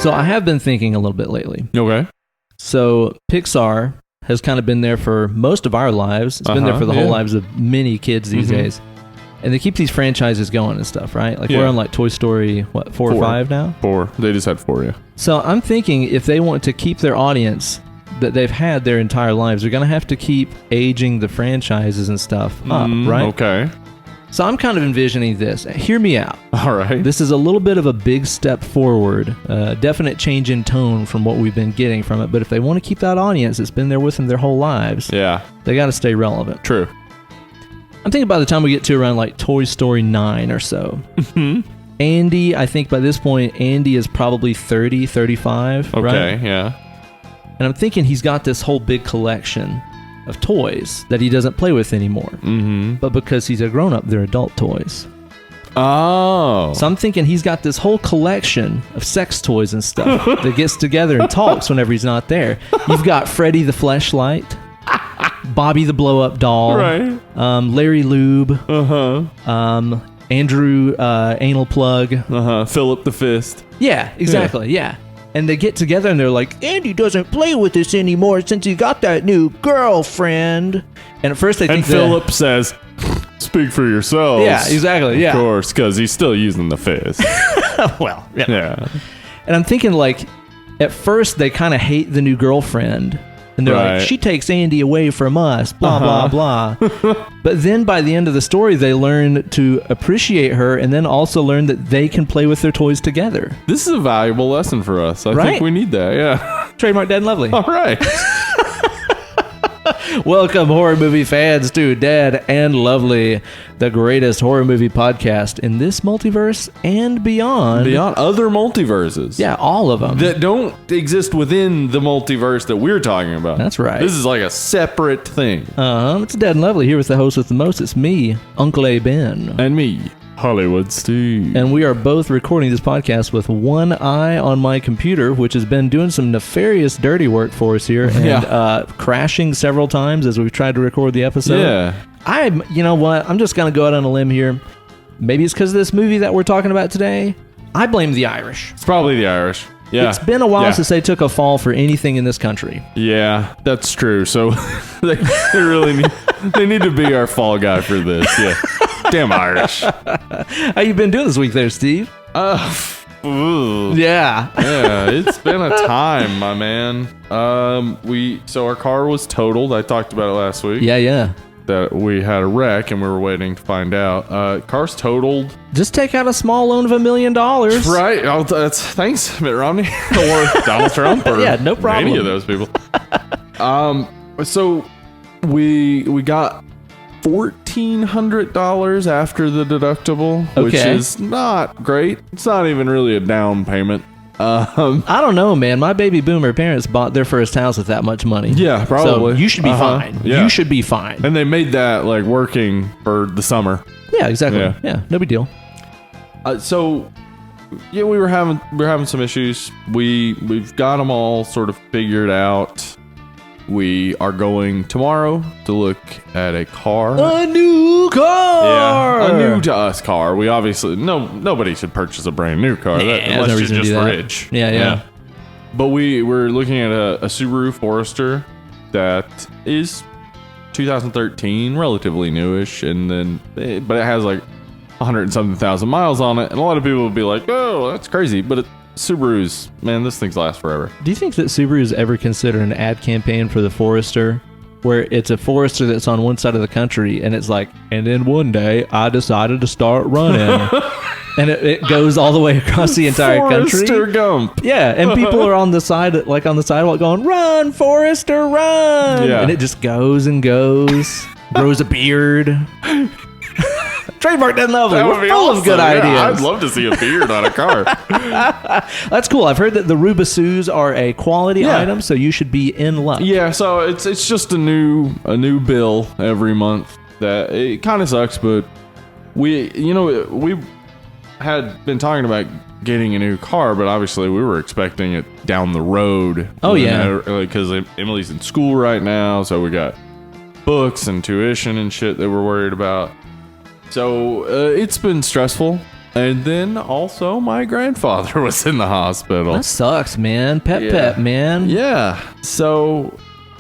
So I have been thinking a little bit lately. Okay. So Pixar has kind of been there for most of our lives. It's been there for the whole lives of many kids these days. And they keep these franchises going and stuff, right? Like we're on like Toy Story, 4 or 5 now? 4. They just had 4, yeah. So I'm thinking if they want to keep their audience that they've had their entire lives, they're going to have to keep aging the franchises and stuff up, right? Okay. So I'm kind of envisioning this. Hear me out. All right. This is a little bit of a big step forward, definite change in tone from what we've been getting from it. But if they want to keep that audience that's been there with them their whole lives, they got to stay relevant. True. I'm thinking by the time we get to around like Toy Story 9 or so, Andy, I think by this point, Andy is probably 30, 35, right? Okay, yeah. And I'm thinking he's got this whole big collection of toys that he doesn't play with anymore. But because he's a grown-up, they're adult toys. Oh. So I'm thinking he's got this whole collection of sex toys and stuff that gets together and talks whenever he's not there. You've got Freddy the Fleshlight, Bobby the Blow-Up Doll, right. Larry Lube, Andrew Anal Plug, Philip the Fist. Yeah, exactly, yeah. And they get together and they're like, Andy doesn't play with us anymore since he got that new girlfriend. And at first they think Philip says, speak for yourselves. Yeah, exactly, yeah. Of course, because he's still using the fist. Well, yeah. Yeah. And I'm thinking like, at first they kind of hate the new girlfriend. And they're like, she takes Andy away from us, blah, blah, blah. But then by the end of the story, they learn to appreciate her and then also learn that they can play with their toys together. This is a valuable lesson for us. I think we need that, yeah. Trademark Dad and Lovely. All right. Welcome, horror movie fans, to Dad and Lovely, the greatest horror movie podcast in this multiverse and beyond. Beyond other multiverses. Yeah, all of them. That don't exist within the multiverse that we're talking about. That's right. This is like a separate thing. It's Dad and Lovely here with the host with the most. It's me, Uncle A. Ben. And me, Hollywood Steve. And we are both recording this podcast with one eye on my computer, which has been doing some nefarious dirty work for us here and crashing several times as we've tried to record the episode. Yeah. You know what? I'm just going to go out on a limb here. Maybe it's because of this movie that we're talking about today. I blame the Irish. It's probably the Irish. Yeah. It's been a while since they took a fall for anything in this country. Yeah, that's true. So they really need to be our fall guy for this. Yeah. Damn Irish. How you been doing this week there, Steve? Yeah. Yeah, it's been a time, my man. So our car was totaled. I talked about it last week. Yeah. That we had a wreck and we were waiting to find out. Car's totaled. Just take out a small loan of $1 million. Right. Thanks, Mitt Romney or Donald Trump or no problem. Any of those people. So we got $1,400 after the deductible, which is not great. It's not even really a down payment. I don't know, man. My baby boomer parents bought their first house with that much money. Yeah, probably. So you should be fine. Yeah. You should be fine. And they made that like working for the summer. Yeah, exactly. Yeah, no big deal. So we were having some issues. We've got them all sort of figured out. We are going tomorrow to look at a car. A new car! Yeah, a new to us car. We obviously, nobody should purchase a brand new car unless you're just rich. Yeah. But we're looking at a Subaru Forester that is 2013, relatively newish, but it has like 100 and something thousand miles on it. And a lot of people would be like, oh, that's crazy. But Subarus, man, this thing's last forever. Do you think that Subaru's ever considered an ad campaign for the Forester, where it's a Forester that's on one side of the country, and it's like, and then one day I decided to start running, and it goes all the way across the entire country. Forrester Gump. Yeah, and people are on the side, like on the sidewalk, going, "Run, Forrester, run!" Yeah. And it just goes and goes, grows a beard. Trademark Dad and Lovely. We're full of good ideas. I'd love to see a beard on a car. That's cool. I've heard that the Rubisus are a quality item, so you should be in luck. Yeah, so it's just a new bill every month. That it kind of sucks, but we had been talking about getting a new car, but obviously we were expecting it down the road. Oh yeah, because Emily's in school right now, so we got books and tuition and shit that we're worried about. So it's been stressful. And then also my grandfather was in the hospital. That sucks, man. Pep, man. Yeah. So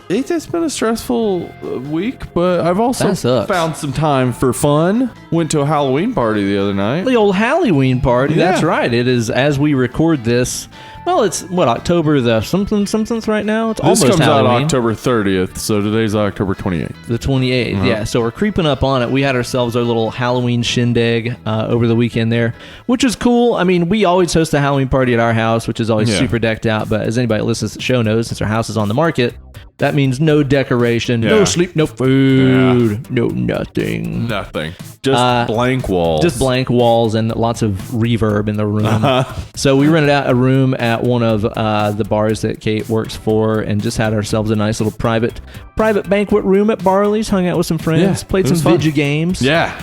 it's been a stressful week, but I've also found some time for fun. Went to a Halloween party the other night. The old Halloween party. Yeah. That's right. It is, as we record this. Well, it's October the something right now. It's almost Halloween. This comes out October 30th, so today's October 28th. The 28th, yeah. So we're creeping up on it. We had ourselves our little Halloween shindig over the weekend there, which is cool. I mean, we always host a Halloween party at our house, which is always super decked out. But as anybody that listens to the show knows, since our house is on the market, that means no decoration, no sleep, no food, no nothing. Nothing. Just blank walls. Just blank walls and lots of reverb in the room. So we rented out a room at one of the bars that Kate works for and just had ourselves a nice little private banquet room at Barley's, hung out with some friends, played some video games. Yeah,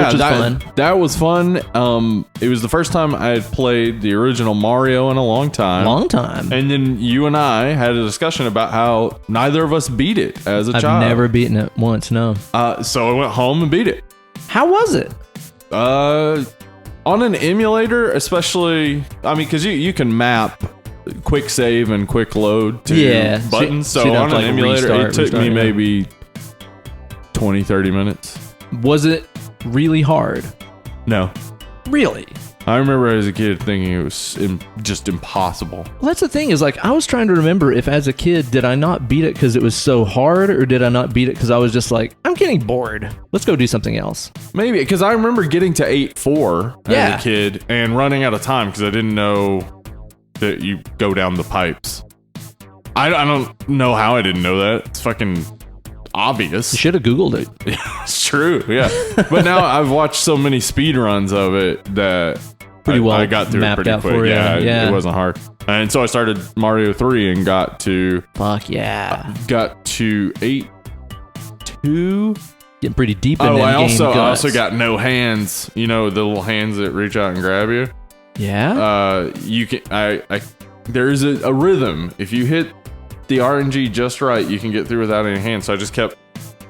which was fun. That was fun. It was the first time I had played the original Mario in a long time. And then you and I had a discussion about how neither of us beat it as a child. I've never beaten it once, no. So I went home and beat it. How was it? On an emulator, especially, I mean, because you can map quick save and quick load to buttons. So on an emulator, it took me maybe 20, 30 minutes. Was it really hard? No. Really? I remember as a kid thinking it was just impossible. Well, that's the thing is, like, I was trying to remember if as a kid, did I not beat it because it was so hard, or did I not beat it because I was just like, I'm getting bored. Let's go do something else. Maybe, because I remember getting to 8-4 as a kid and running out of time because I didn't know that you go down the pipes. I don't know how I didn't know that. It's fucking obvious. You should have Googled it. It's true, yeah. But now I've watched so many speed runs of it that I got through it pretty quick. Yeah, it wasn't hard. And so I started Mario 3 and got to... Fuck yeah. Got to 8-2. Getting pretty deep in I also got no hands. You know, the little hands that reach out and grab you? Yeah? You can... there is a rhythm. If you hit the RNG just right, you can get through without any hands. So I just kept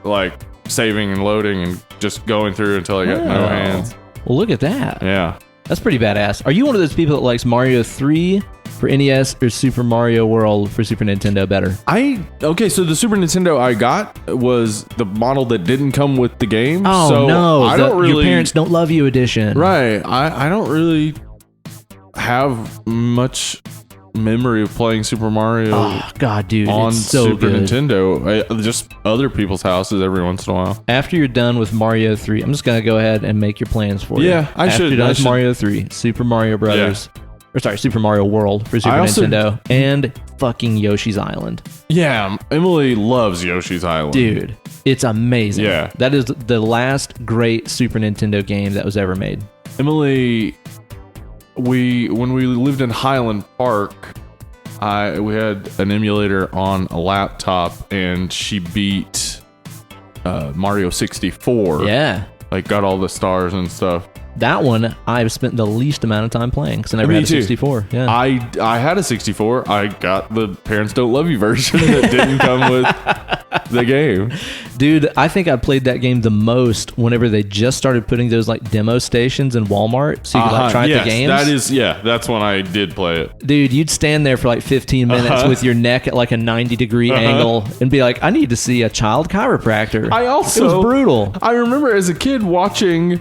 like saving and loading and just going through until I got no hands. Well, look at that. Yeah. That's pretty badass. Are you one of those people that likes Mario 3 for NES or Super Mario World for Super Nintendo better? Okay, so the Super Nintendo I got was the model that didn't come with the game. Oh, so no. Your parents don't love you edition. Right. I don't really have much memory of playing Super Mario. Oh god, dude, on it's so Super good. Nintendo. Just other people's houses every once in a while. After you're done with Mario 3, I'm just gonna go ahead and make your plans for you. Yeah, After you're done with Mario 3, Super Mario Brothers, or sorry, Super Mario World for Super Nintendo, and fucking Yoshi's Island. Yeah, Emily loves Yoshi's Island. Dude, it's amazing. Yeah, that is the last great Super Nintendo game that was ever made. Emily. When we lived in Highland Park, we had an emulator on a laptop, and she beat Mario 64. Yeah, like got all the stars and stuff. That one I've spent the least amount of time playing because I never had a 64. Yeah, I had a 64. I got the Parents Don't Love You version that didn't come with the game. Dude, I think I played that game the most whenever they just started putting those like demo stations in Walmart so you could like try out the games. That's when I did play it. Dude, you'd stand there for like 15 minutes with your neck at like a 90-degree angle and be like, I need to see a child chiropractor. It was brutal. I remember as a kid watching...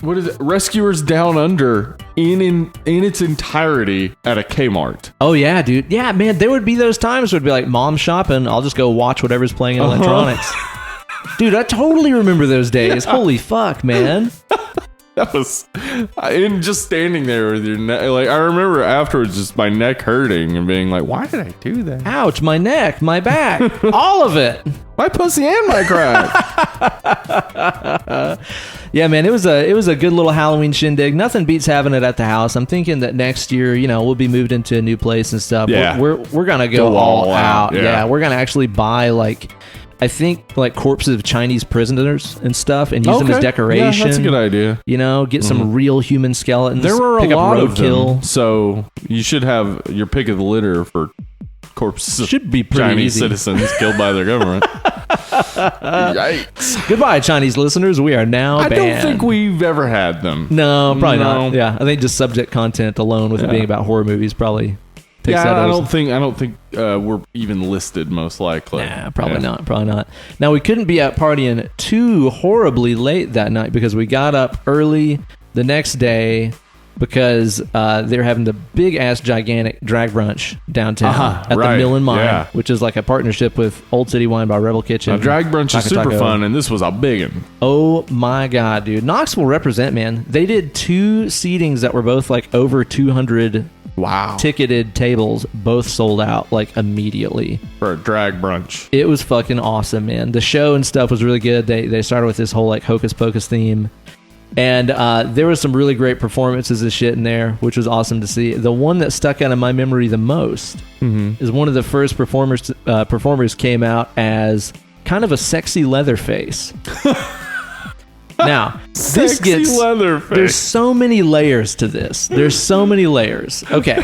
What is it? Rescuers Down Under in its entirety at a Kmart. Oh yeah, dude. Yeah, man. There would be those times where it'd be like, Mom's shopping. I'll just go watch whatever's playing in electronics. Dude, I totally remember those days. Yeah. Holy fuck, man. That was, and just standing there with your neck. Like I remember afterwards, just my neck hurting and being like, "Why did I do that? Ouch! My neck, my back, all of it, my pussy and my crack." Yeah, man, it was a good little Halloween shindig. Nothing beats having it at the house. I'm thinking that next year, we'll be moved into a new place and stuff. Yeah. We're gonna go all out. Yeah, we're gonna actually buy I think corpses of Chinese prisoners and stuff and use them as decoration. Yeah, that's a good idea. Get some real human skeletons. There were a lot of them, so you should have your pick of the litter for corpses should be of Chinese easy. citizens killed by their government. Yikes. Goodbye, Chinese listeners. We are now I banned. don't think we've ever had them. No, probably not. Yeah, I think just subject content alone with it being about horror movies probably takes that. I don't think we're even listed, most likely. Nah, probably not. Now, we couldn't be out partying too horribly late that night because we got up early the next day because they were having the big-ass, gigantic drag brunch downtown at the Mill and Mine, which is like a partnership with Old City Wine by Rebel Kitchen. Now, drag brunch is super fun, and this was a big one. Oh, my God, dude. Knoxville represent, man. They did 2 seatings that were both like over 200 ticketed tables, both sold out like immediately. For a drag brunch. It was fucking awesome, man. The show and stuff was really good. They started with this whole like hocus pocus theme. And there was some really great performances of shit in there, which was awesome to see. The one that stuck out in my memory the most is one of the first performers came out as kind of a sexy Leatherface. Now, there's so many layers to this. There's so many layers. Okay,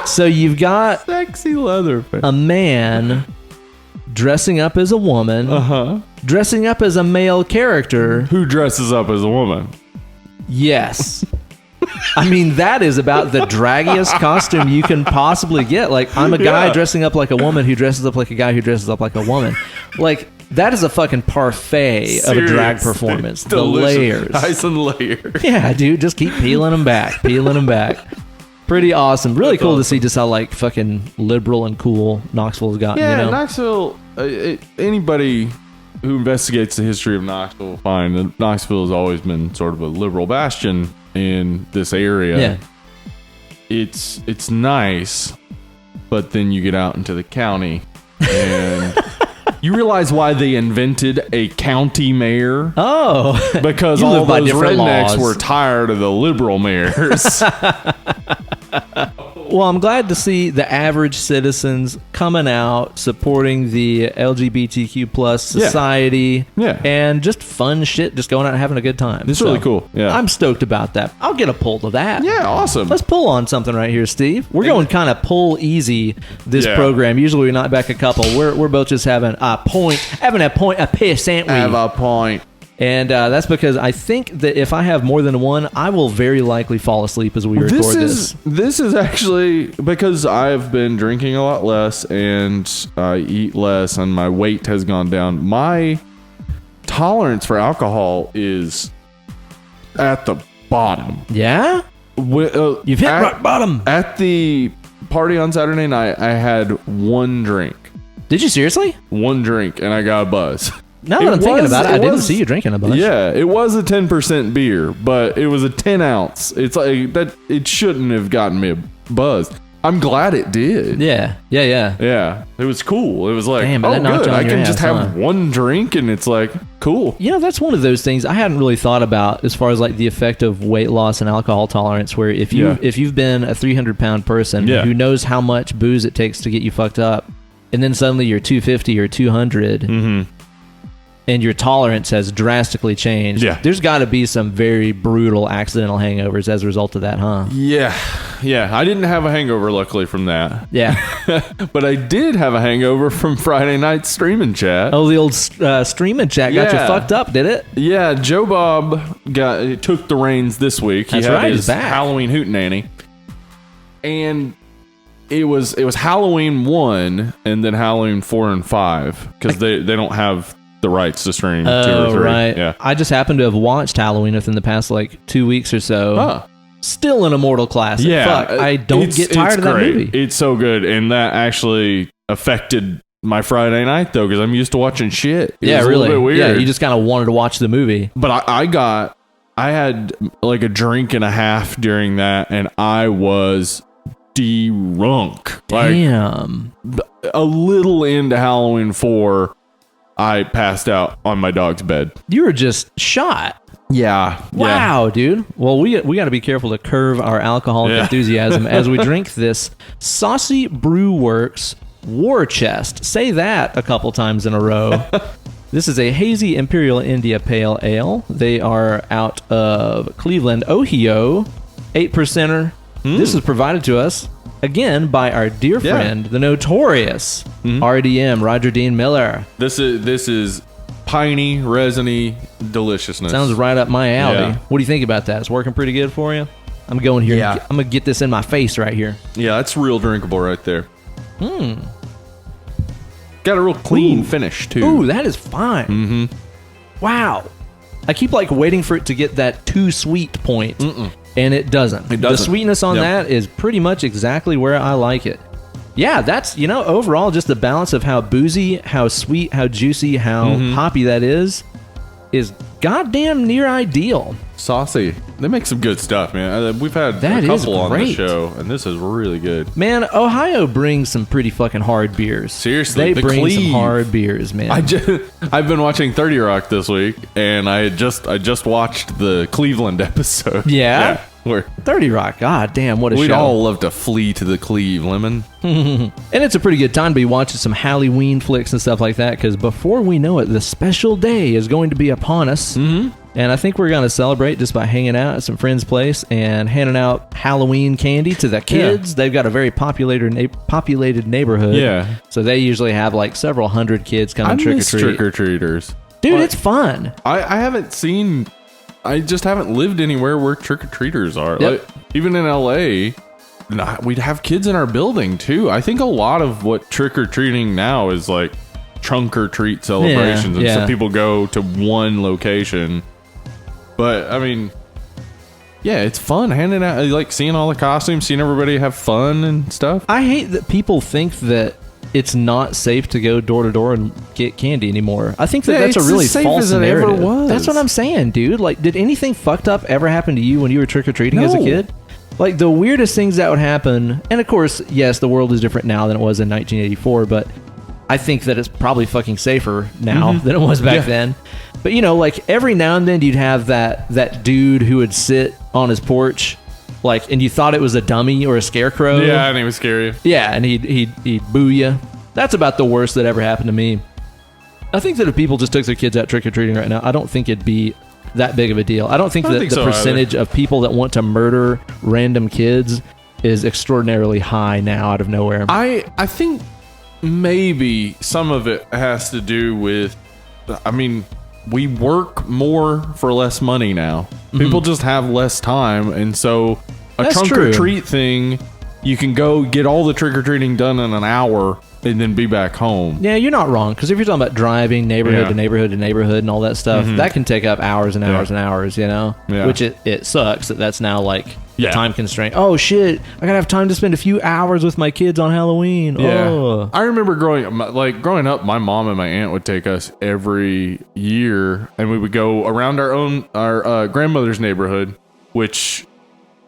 so you've got sexy Leatherface, a man dressing up as a woman, dressing up as a male character who dresses up as a woman. Yes. I mean, that is about the draggiest costume you can possibly get. Like, I'm a guy dressing up like a woman who dresses up like a guy who dresses up like a woman. Like, that is a fucking parfait of a drag performance. The layers. Nice and layered. Yeah, dude, just keep peeling them back. Pretty awesome. Really cool to see just how, like, fucking liberal and cool Knoxville's gotten, Yeah, you know? Knoxville, anybody who investigates the history of Knoxville will find that Knoxville has always been sort of a liberal bastion in this area. Yeah. It's nice, but then you get out into the county and you realize why they invented a county mayor. Oh. Because all those rednecks were tired of the liberal mayors. Well, I'm glad to see the average citizens coming out, supporting the LGBTQ plus society, and just fun shit, just going out and having a good time. It's really cool. Yeah, I'm stoked about that. I'll get a pull to that. Yeah, awesome. Let's pull on something right here, Steve. We're going kind of pull easy this program. Usually we knock back a couple. We're both just having a piss, ain't we? Have a point. And that's because I think that if I have more than one, I will very likely fall asleep as we record this. This is actually because I've been drinking a lot less and I eat less and my weight has gone down. My tolerance for alcohol is at the bottom. Yeah? You've hit rock bottom. At the party on Saturday night, I had one drink. Did you seriously? One drink and I got a buzz. Now that I'm thinking about it, I didn't see you drinking a bunch. Yeah, it was a 10% beer, but it was a 10 ounce. It's like that. It shouldn't have gotten me a buzz. I'm glad it did. Yeah. It was cool. It was like, damn, good. I can just have one drink and it's like, cool. You know, that's one of those things I hadn't really thought about as far as like the effect of weight loss and alcohol tolerance, where if you've been a 300-pound person who knows how much booze it takes to get you fucked up, and then suddenly you're 250 or 200, and your tolerance has drastically changed. Yeah. There's got to be some very brutal accidental hangovers as a result of that, huh? Yeah. I didn't have a hangover, luckily, from that. Yeah. But I did have a hangover from Friday night streaming chat. Oh, the old streaming chat got you fucked up, did it? Yeah, Joe Bob took the reins this week. He had his Halloween hootenanny. And it was Halloween 1 and then Halloween 4 and 5 because they don't have the rights to stream 2 or 3. Right. Yeah. I just happened to have watched Halloween within the past like 2 weeks or so. Still an immortal classic. Yeah. Fuck, I don't get tired of that movie. It's so good, and that actually affected my Friday night though, because I'm used to watching shit. It was really a little bit weird. Yeah, you just kind of wanted to watch the movie. But I had like a drink and a half during that, and I was drunk. Damn. Like, a little into Halloween 4. I passed out on my dog's bed. You were just shot. Yeah. Wow, dude. Well, we got to be careful to curve our alcoholic enthusiasm as we drink this Saucy Brew Works War Chest. Say that a couple times in a row. This is a hazy Imperial India Pale Ale. They are out of Cleveland, Ohio. 8%er. This is provided to us again by our dear friend, the notorious RDM, Roger Dean Miller. This is piney, resiny deliciousness. Sounds right up my alley. Yeah. What do you think about that? It's working pretty good for you? I'm going here. Yeah. I'm going to get this in my face right here. Yeah, that's real drinkable right there. Got a real clean finish, too. Ooh, that is fine. Mm-hmm. Wow. I keep like waiting for it to get that too sweet point, and it doesn't. The sweetness on that is pretty much exactly where I like it. Yeah, that's, overall just the balance of how boozy, how sweet, how juicy, how hoppy that is goddamn near ideal. Saucy. They make some good stuff, man. We've had That a couple on the great. show, and this is really good. Man, Ohio brings some pretty fucking hard beers. Seriously, they bring some hard beers, man. I've been watching 30 Rock this week, and I just watched the Cleveland episode. Yeah? Where 30 Rock, god damn, what a we'd show. all love to flee to the Cleveland. And it's a pretty good time to be watching some Halloween flicks and stuff like that, because before we know it, the special day is going to be upon us. And I think we're going to celebrate just by hanging out at some friends' place and handing out Halloween candy to the kids. Yeah. They've got a very populated neighborhood. Yeah. So they usually have like several hundred kids coming trick-or-treat. Trick-or-treaters. Dude, it's fun. I haven't seen... I just haven't lived anywhere where trick-or-treaters are. Yep. Like, even in LA, we'd have kids in our building, too. I think a lot of what trick-or-treating now is like trunk-or-treat celebrations. And some people go to one location... But, I mean, yeah, it's fun handing out, like seeing all the costumes, seeing everybody have fun and stuff. I hate that people think that it's not safe to go door to door and get candy anymore. I think that that's a really false narrative. Ever was. That's what I'm saying, dude. Like, did anything fucked up ever happen to you when you were trick-or-treating as a kid? Like, the weirdest things that would happen, and of course, yes, the world is different now than it was in 1984, but I think that it's probably fucking safer now than it was back then. But, like every now and then you'd have that dude who would sit on his porch, like, and you thought it was a dummy or a scarecrow. Yeah, and he would scare you. Yeah, and he'd boo you. That's about the worst that ever happened to me. I think that if people just took their kids out trick-or-treating right now, I don't think it'd be that big of a deal. I don't think that the percentage of people that want to murder random kids is extraordinarily high now out of nowhere. I think maybe some of it has to do with, I mean, we work more for less money now. People just have less time, and so a trunk or treat thing, you can go get all the trick-or-treating done in an hour and then be back home. Yeah, you're not wrong, because if you're talking about driving neighborhood to neighborhood to neighborhood and all that stuff, that can take up hours and hours and hours, which it sucks that's now like time constraint. Oh shit, I gotta have time to spend a few hours with my kids on Halloween. I remember growing up, my mom and my aunt would take us every year, and we would go around our grandmother's neighborhood, which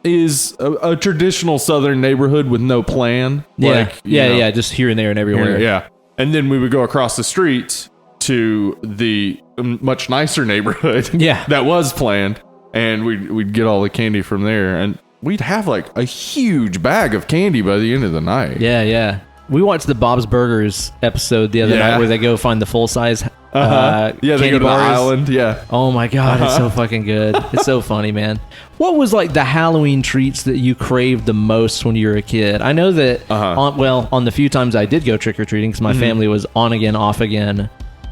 is a traditional southern neighborhood with no plan. Just here and there and everywhere. Yeah. And then we would go across the street to the much nicer neighborhood that was planned, and we'd get all the candy from there, and we'd have like a huge bag of candy by the end of the night. Yeah. We watched the Bob's Burgers episode the other night where they go find the full-size they go to the island. Yeah. Oh my god, it's so fucking good. It's so funny, man. What was like the Halloween treats that you craved the most when you were a kid? I know that on the few times I did go trick-or-treating, because my family was on again, off again,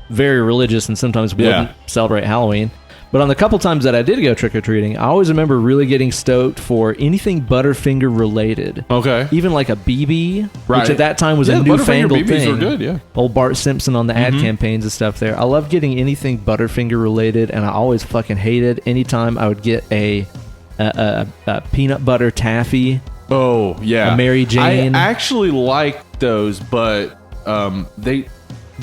very religious, and sometimes wouldn't celebrate Halloween. But on the couple times that I did go trick-or-treating, I always remember really getting stoked for anything Butterfinger related. Okay. Even like a BB, which at that time was a newfangled thing. Were good, yeah. Old Bart Simpson on the ad campaigns and stuff there. I loved getting anything Butterfinger related, and I always fucking hated anytime I would get a peanut butter taffy. Oh, yeah. A Mary Jane. I actually like those, but they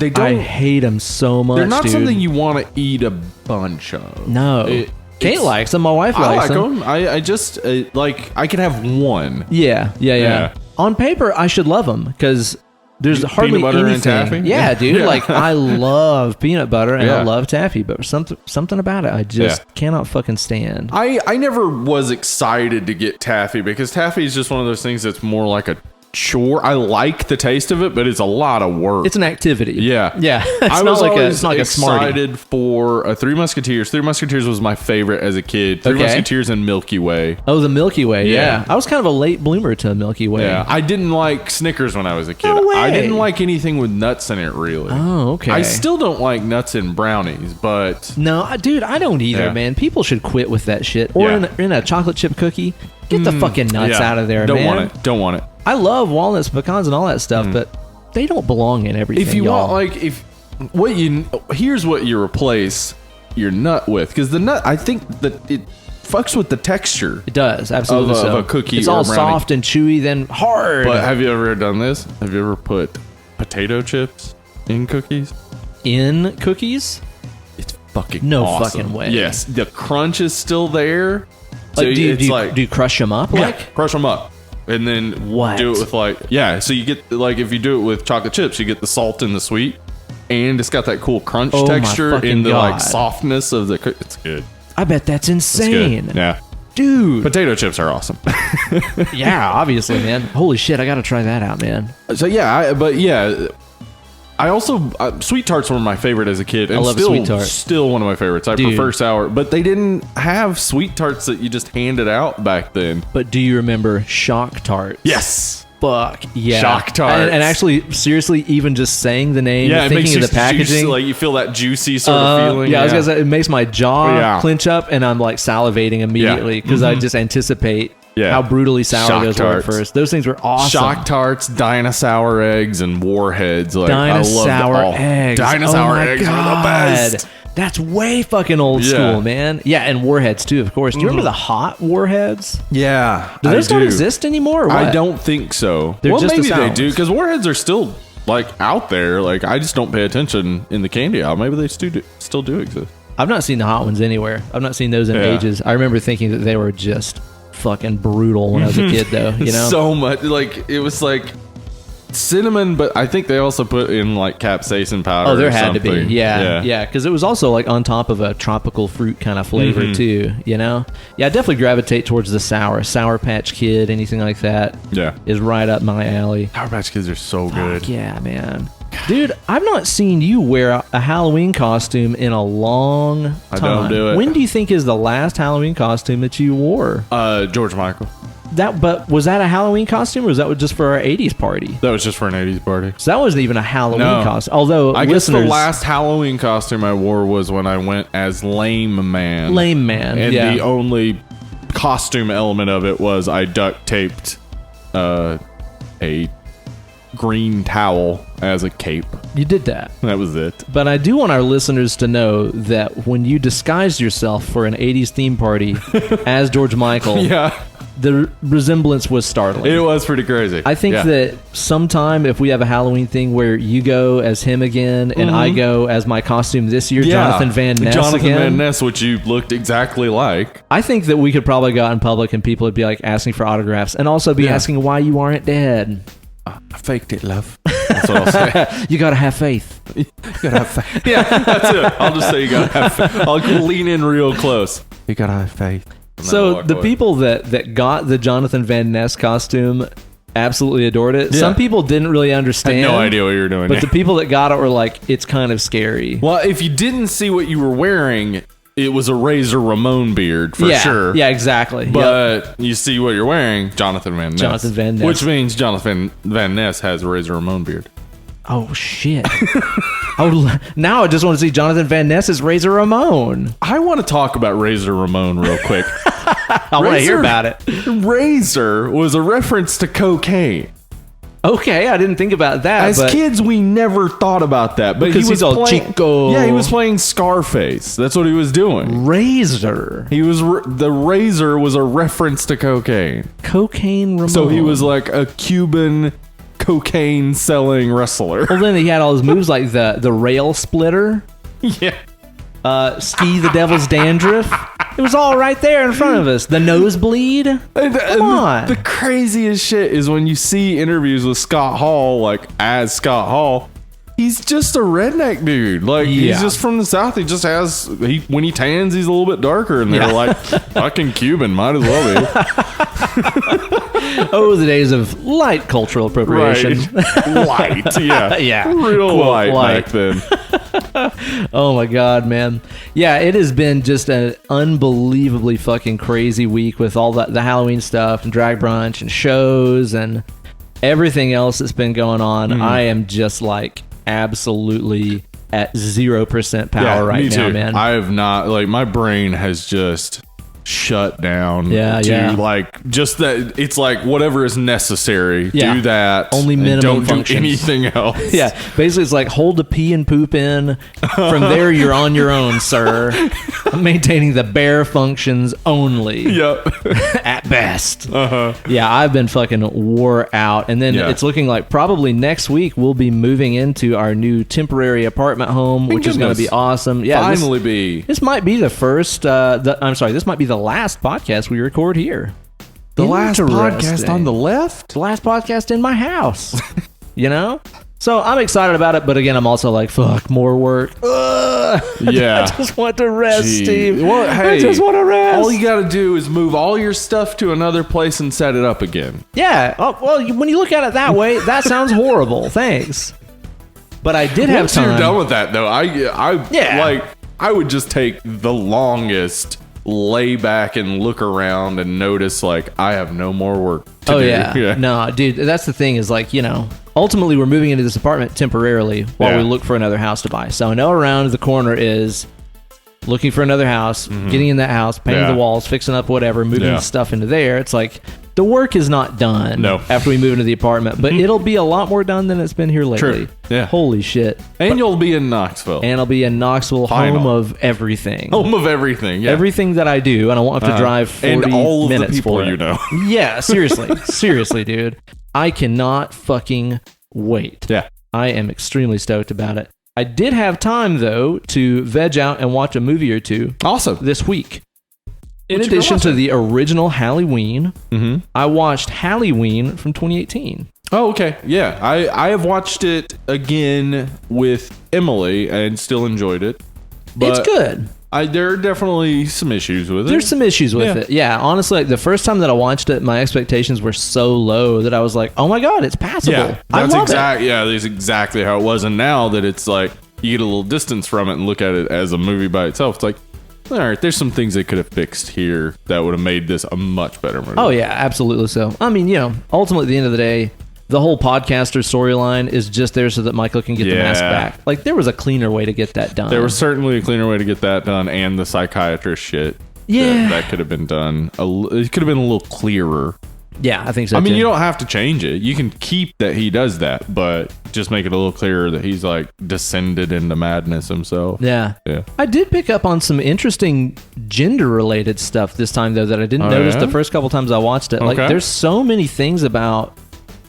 don't. I hate them so much. They're not dude. something you want to eat a bunch of. No. Kate likes them. My wife likes them. I just I can have one. Yeah. On paper, I should love them because there's hardly peanut butter anything. and taffy? Yeah, dude. Like I love peanut butter and I love taffy, but something about it I just cannot fucking stand. I never was excited to get taffy because taffy is just one of those things that's more like a chore. I like the taste of it, but it's a lot of work. It's an activity. Yeah. It's not like a Smartie. Excited for a Three Musketeers. Three Musketeers was my favorite as a kid. Three Musketeers and Milky Way. Oh, the Milky Way. Yeah. I was kind of a late bloomer to Milky Way. Yeah. I didn't like Snickers when I was a kid. No way. I didn't like anything with nuts in it, really. Oh, okay. I still don't like nuts in brownies, but... No, dude, I don't either, man. People should quit with that shit. Or in a chocolate chip cookie, get the fucking nuts out of there, man. Don't want it. I love walnuts, pecans, and all that stuff, but they don't belong in everything. If you want, here's what you replace your nut with, because the nut, I think that it fucks with the texture. It does, absolutely. Of a cookie. It's or all a brownie. soft and chewy, then hard. But have you ever done this? Have you ever put potato chips in cookies? In cookies? It's fucking no awesome. Fucking way. Yes, the crunch is still there. So do you crush them up? Crush them up. And then do it with so you get if you do it with chocolate chips, you get the salt and the sweet, and it's got that cool crunch texture in the softness of the it's good. I bet that's insane. Good. Yeah. Dude. Potato chips are awesome. Yeah, obviously, man. Holy shit, I got to try that out, man. So I also sweet tarts were my favorite as a kid, and I love sweet tart. Still one of my favorites. I prefer sour, but they didn't have sweet tarts that you just handed out back then. But do you remember Shock Tarts? Yes. Fuck yeah. Shock Tarts. And actually, seriously, even just saying the name, and thinking of the packaging, you feel that juicy sort of feeling. Yeah, I was gonna say it makes my jaw clinch up, and I'm salivating immediately because I just anticipate. How brutally sour those were at first. Those things were awesome. Shock Tarts, Dinosaur eggs, and Warheads. Dinosaur eggs. Dinosaur eggs are the best. That's way fucking old school, man. Yeah, and Warheads too, of course. Do you remember the hot Warheads? Yeah. Do those not exist anymore? Or what? I don't think so. They're just maybe they do, because Warheads are still out there. I just don't pay attention in the candy aisle. Maybe they still do exist. I've not seen the hot ones anywhere. I've not seen those in ages. I remember thinking that they were just fucking brutal when I was a kid, though. You know, so much it was cinnamon, but I think they also put in capsaicin powder. Oh, there had to be, yeah, because it was also on top of a tropical fruit kind of flavor too. You know, I definitely gravitate towards the Sour Patch Kid, anything like that. Yeah, is right up my alley. Sour Patch Kids are so good. Yeah, man. Dude, I've not seen you wear a Halloween costume in a long time. I don't do it. When do you think is the last Halloween costume that you wore? George Michael. But was that a Halloween costume, or was that just for our 80s party? That was just for an 80s party. So that wasn't even a Halloween costume. Although I guess the last Halloween costume I wore was when I went as Lame Man. Lame Man, and the only costume element of it was I duct taped a green towel as a cape. You did that. That was it. But I do want our listeners to know that when you disguised yourself for an 80s theme party as George Michael, the resemblance was startling. It was pretty crazy. I think that sometime if we have a Halloween thing where you go as him again and I go as my costume this year, Jonathan Van Ness Van Ness, which you looked exactly like. I think that we could probably go out in public and people would be asking for autographs and also be asking why you aren't dead. I faked it, love. That's what I'll say. You gotta have faith. You gotta have faith. Yeah, that's it. I'll just say you gotta have faith. I'll lean in real close. You gotta have faith. So the people that got the Jonathan Van Ness costume absolutely adored it. Yeah. Some people didn't really understand. I had no idea what you were doing. But the people that got it were like, it's kind of scary. Well, if you didn't see what you were wearing, it was a Razor Ramon beard for sure. Yeah, exactly. But you see what you're wearing, Jonathan Van Ness. Jonathan Van Ness. Which means Jonathan Van Ness has a Razor Ramon beard. Oh, shit. Now I just want to see Jonathan Van Ness's Razor Ramon. I want to talk about Razor Ramon real quick. I want to hear about it. Razor was a reference to cocaine. Okay, I didn't think about that. As kids, we never thought about that. But because he was all Chico. Yeah, he was playing Scarface. That's what he was doing. Razor. The Razor was a reference to cocaine. Cocaine Ramon. So he was like a Cuban cocaine selling wrestler. Well, then he had all his moves like the rail splitter. Yeah. Ski the devil's dandruff. It was all right there in front of us. The nosebleed. Come on. The craziest shit is when you see interviews with Scott Hall, as Scott Hall, he's just a redneck dude. He's just from the South. He just has, when he tans, he's a little bit darker. And they're like, fucking Cuban, might as well be. Oh, the days of light cultural appropriation. Right. Light, yeah. Yeah. Real Quote, light back then. Oh my God, man. Yeah, it has been just an unbelievably fucking crazy week with all the Halloween stuff and drag brunch and shows and everything else that's been going on. I am just like absolutely at 0% power right now, man. I have not, like, my brain has just shut down like just that. It's like whatever is necessary, do that, only minimum don't functions. do anything else. Yeah, basically it's like hold the pee and poop in. From there you're on your own, sir. Maintaining the bare functions only. Yep. At best. Yeah, I've been fucking wore out. And then it's looking like probably next week we'll be moving into our new temporary apartment home, which is going to be awesome. Yeah, finally this might be the first this might be the last podcast we record here. The last podcast on the left? The last podcast in my house. You know? So I'm excited about it, but again, I'm also like, fuck, more work. Yeah. I just want to rest, Steve. Well, hey, I just want to rest. All you got to do is move all your stuff to another place and set it up again. Yeah. Oh, well, when you look at it that way, that sounds horrible. Thanks. But I did have time. Once you're done with that, though, I would just take the longest lay back and look around and notice like I have no more work to do. Yeah. No, dude, that's the thing is like, you know, ultimately we're moving into this apartment temporarily while we look for another house to buy. So I know around the corner is looking for another house, getting in that house, painting the walls, fixing up whatever, moving stuff into there. It's like the work is not done after we move into the apartment, but it'll be a lot more done than it's been here lately. True. Yeah. Holy shit. And you'll be in Knoxville. And I'll be in Knoxville, home of everything. Home of everything, yeah. Everything that I do, and I won't have to drive 40 and all of minutes the people for it. you know. Yeah, seriously. Seriously, dude. I cannot fucking wait. Yeah. I am extremely stoked about it. I did have time, though, to veg out and watch a movie or two. Awesome. This week. In addition to the original Halloween, I watched Halloween from 2018. Oh, okay. Yeah. I have watched it again with Emily and still enjoyed it. But it's good. There are definitely some issues with it. There's some issues with it. Yeah. Honestly, like the first time that I watched it, my expectations were so low that I was like, oh my God, it's passable. Yeah, that's exactly how it was. And now that it's like you get a little distance from it and look at it as a movie by itself, it's like, all right, there's some things they could have fixed here that would have made this a much better movie. Oh, yeah, absolutely so. I mean, you know, ultimately, at the end of the day, the whole podcaster storyline is just there so that Michael can get the mask back. Like, there was a cleaner way to get that done. There was certainly a cleaner way to get that done, and the psychiatrist shit. Yeah. That could have been done. It could have been a little clearer. Yeah, I think so. I mean, you don't have to change it. You can keep that he does that, but just make it a little clearer that he's like descended into madness himself. Yeah. Yeah. I did pick up on some interesting gender related stuff this time, though, that I didn't notice the first couple times I watched it. Okay. Like, there's so many things about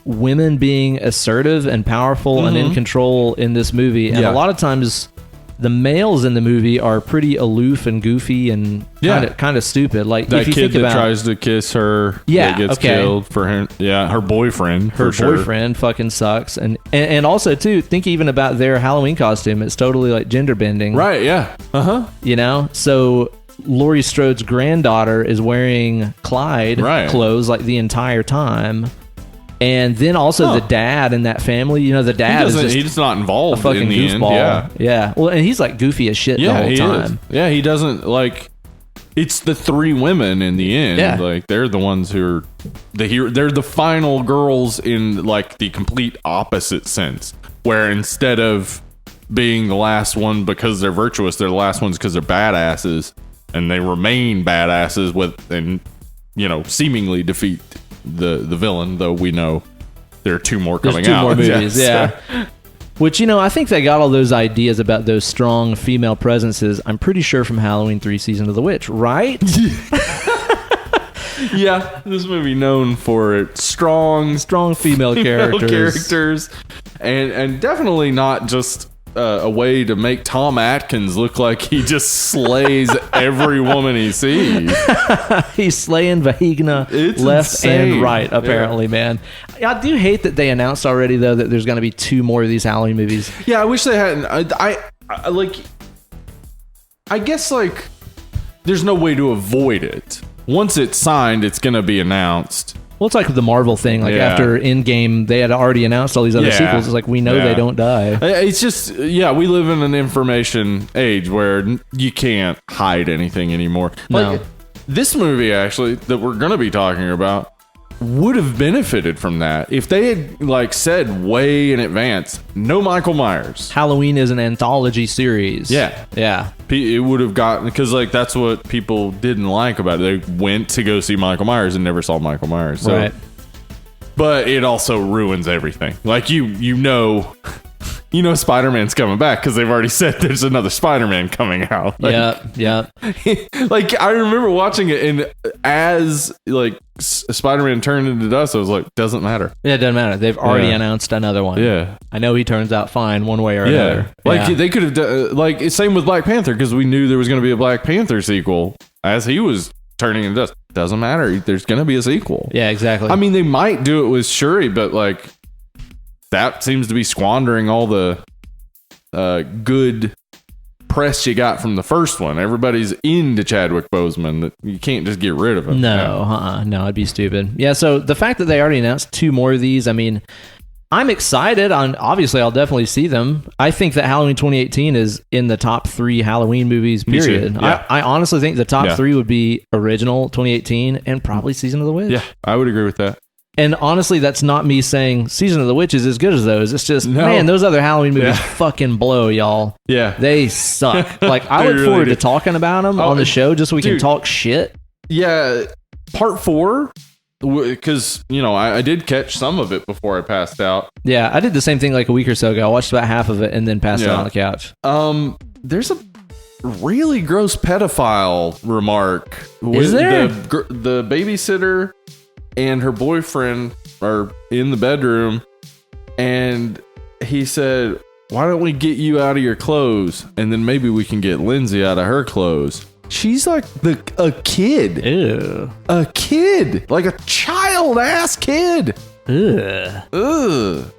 women being assertive and powerful and in control in this movie. And a lot of times the males in the movie are pretty aloof and goofy and kind of stupid. Like that if you kid think that about, tries to kiss her, that gets killed for him. Yeah, her boyfriend. Her boyfriend fucking sucks. And also too, think even about their Halloween costume. It's totally like gender bending. Right? Yeah. You know, so Laurie Strode's granddaughter is wearing Clyde clothes like the entire time. And then also the dad in that family, you know, the dad he's not involved a fucking in the goofball. end. Yeah. Well, and he's like goofy as shit the whole time. Is. Yeah, he doesn't like. It's the three women in the end. Yeah. Like they're the ones who are the hero. They're the final girls in like the complete opposite sense, where instead of being the last one because they're virtuous, they're the last ones because they're badasses, and they remain badasses and seemingly defeat the villain, though we know there are two more coming out. There's 2 more movies, yeah. Which, I think they got all those ideas about those strong female presences, I'm pretty sure, from Halloween 3 Season of the Witch, right? Yeah, this movie known for its strong female characters. And definitely not just a way to make Tom Atkins look like he just slays every woman he sees. He's slaying Vahigna left insane. And right, apparently, man. I do hate that they announced already, though, that there's going to be 2 more of these Halloween movies. Yeah, I wish they hadn't. I guess, there's no way to avoid it. Once it's signed, it's going to be announced. Well, it's like the Marvel thing. Like after Endgame, they had already announced all these other sequels. It's like, we know they don't die. It's just, we live in an information age where you can't hide anything anymore. Like, this movie, actually, that we're going to be talking about, would have benefited from that if they had like said way in advance, no Michael Myers. Halloween is an anthology series. Yeah. It would have gotten, because like that's what people didn't like about it. They went to go see Michael Myers and never saw Michael Myers. So. Right. But it also ruins everything. Like you know Spider-Man's coming back because they've already said there's another Spider-Man coming out. Like, yeah. Like, I remember watching it, and as like Spider-Man turned into dust, I was like, doesn't matter. Yeah, it doesn't matter. They've already announced another one. Yeah. I know he turns out fine one way or another. Like, they could have done, like, same with Black Panther, because we knew there was going to be a Black Panther sequel as he was turning into dust. Doesn't matter. There's going to be a sequel. Yeah, exactly. I mean, they might do it with Shuri, but like, that seems to be squandering all the good press you got from the first one. Everybody's into Chadwick Boseman. That you can't just get rid of him. No, it'd be stupid. Yeah, so the fact that they already announced 2 more of these, I mean, I'm excited. Obviously, I'll definitely see them. I think that Halloween 2018 is in the top 3 Halloween movies, period. Yeah. I honestly think the top 3 would be original 2018 and probably Season of the Witch. Yeah, I would agree with that. And honestly, that's not me saying Season of the Witch is as good as those. It's just, man, those other Halloween movies fucking blow, y'all. Yeah. They suck. Like, I look forward to talking about them on the show just so we can talk shit. Yeah. Part 4, because, I did catch some of it before I passed out. Yeah, I did the same thing like a week or so ago. I watched about half of it and then passed out on the couch. There's a really gross pedophile remark. Is there? The babysitter and her boyfriend are in the bedroom, and he said, "Why don't we get you out of your clothes, and then maybe we can get Lindsay out of her clothes." She's like a kid. Ew. A kid. Like a child-ass kid. Ugh.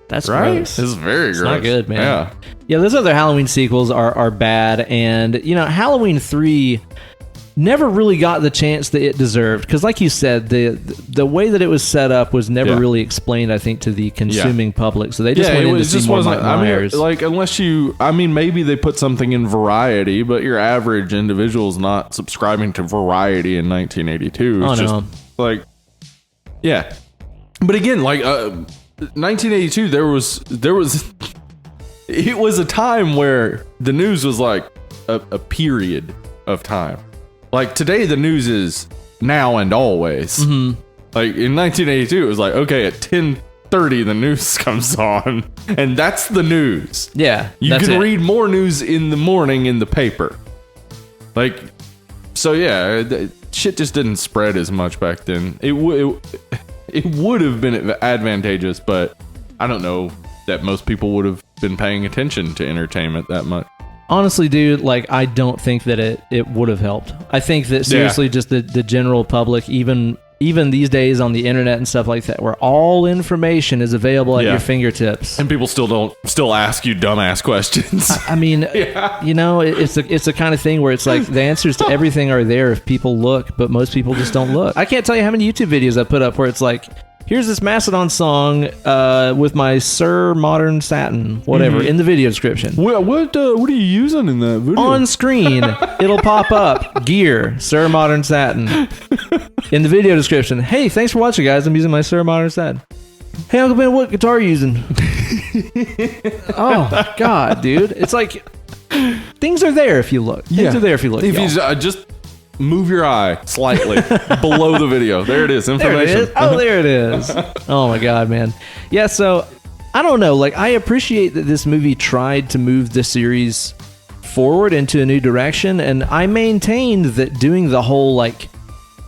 That's right? Gross. It's very gross. It's not good, man. Yeah, those other Halloween sequels are bad, and, Halloween 3... never really got the chance that it deserved, because like you said, the way that it was set up was never really explained, I think, to the consuming public, so they just went in to see more Mike Myers. Unless maybe they put something in Variety, but your average individual is not subscribing to Variety in 1982. It's just like, but again, like 1982, there was it was a time where the news was like a period of time. Like, today, the news is now and always. Mm-hmm. Like, in 1982, it was like, okay, at 10:30, the news comes on, and that's the news. Yeah, you can read more news in the morning in the paper. Like, so shit just didn't spread as much back then. It would have been advantageous, but I don't know that most people would have been paying attention to entertainment that much. Honestly, dude, like, I don't think that it would have helped. I think that seriously, just the general public, even these days on the internet and stuff like that, where all information is available at your fingertips, and people still ask you dumbass questions. I mean, it's the kind of thing where it's like the answers to everything are there if people look, but most people just don't look. I can't tell you how many YouTube videos I put up where it's like, here's this Mastodon song with my Sir Modern Satin, whatever, in the video description. What are you using in that video? On screen, it'll pop up, gear, Sir Modern Satin. In the video description, hey, thanks for watching, guys. I'm using my Sir Modern Satin. Hey, Uncle Ben, what guitar are you using? Oh, my God, dude. It's like, things are there if you look. Things are there if you look, If you just move your eye slightly below the video. There it is. Information. There it is. Oh, there it is. Oh my God, man. Yeah, so I don't know. Like, I appreciate that this movie tried to move the series forward into a new direction, and I maintained that doing the whole, like,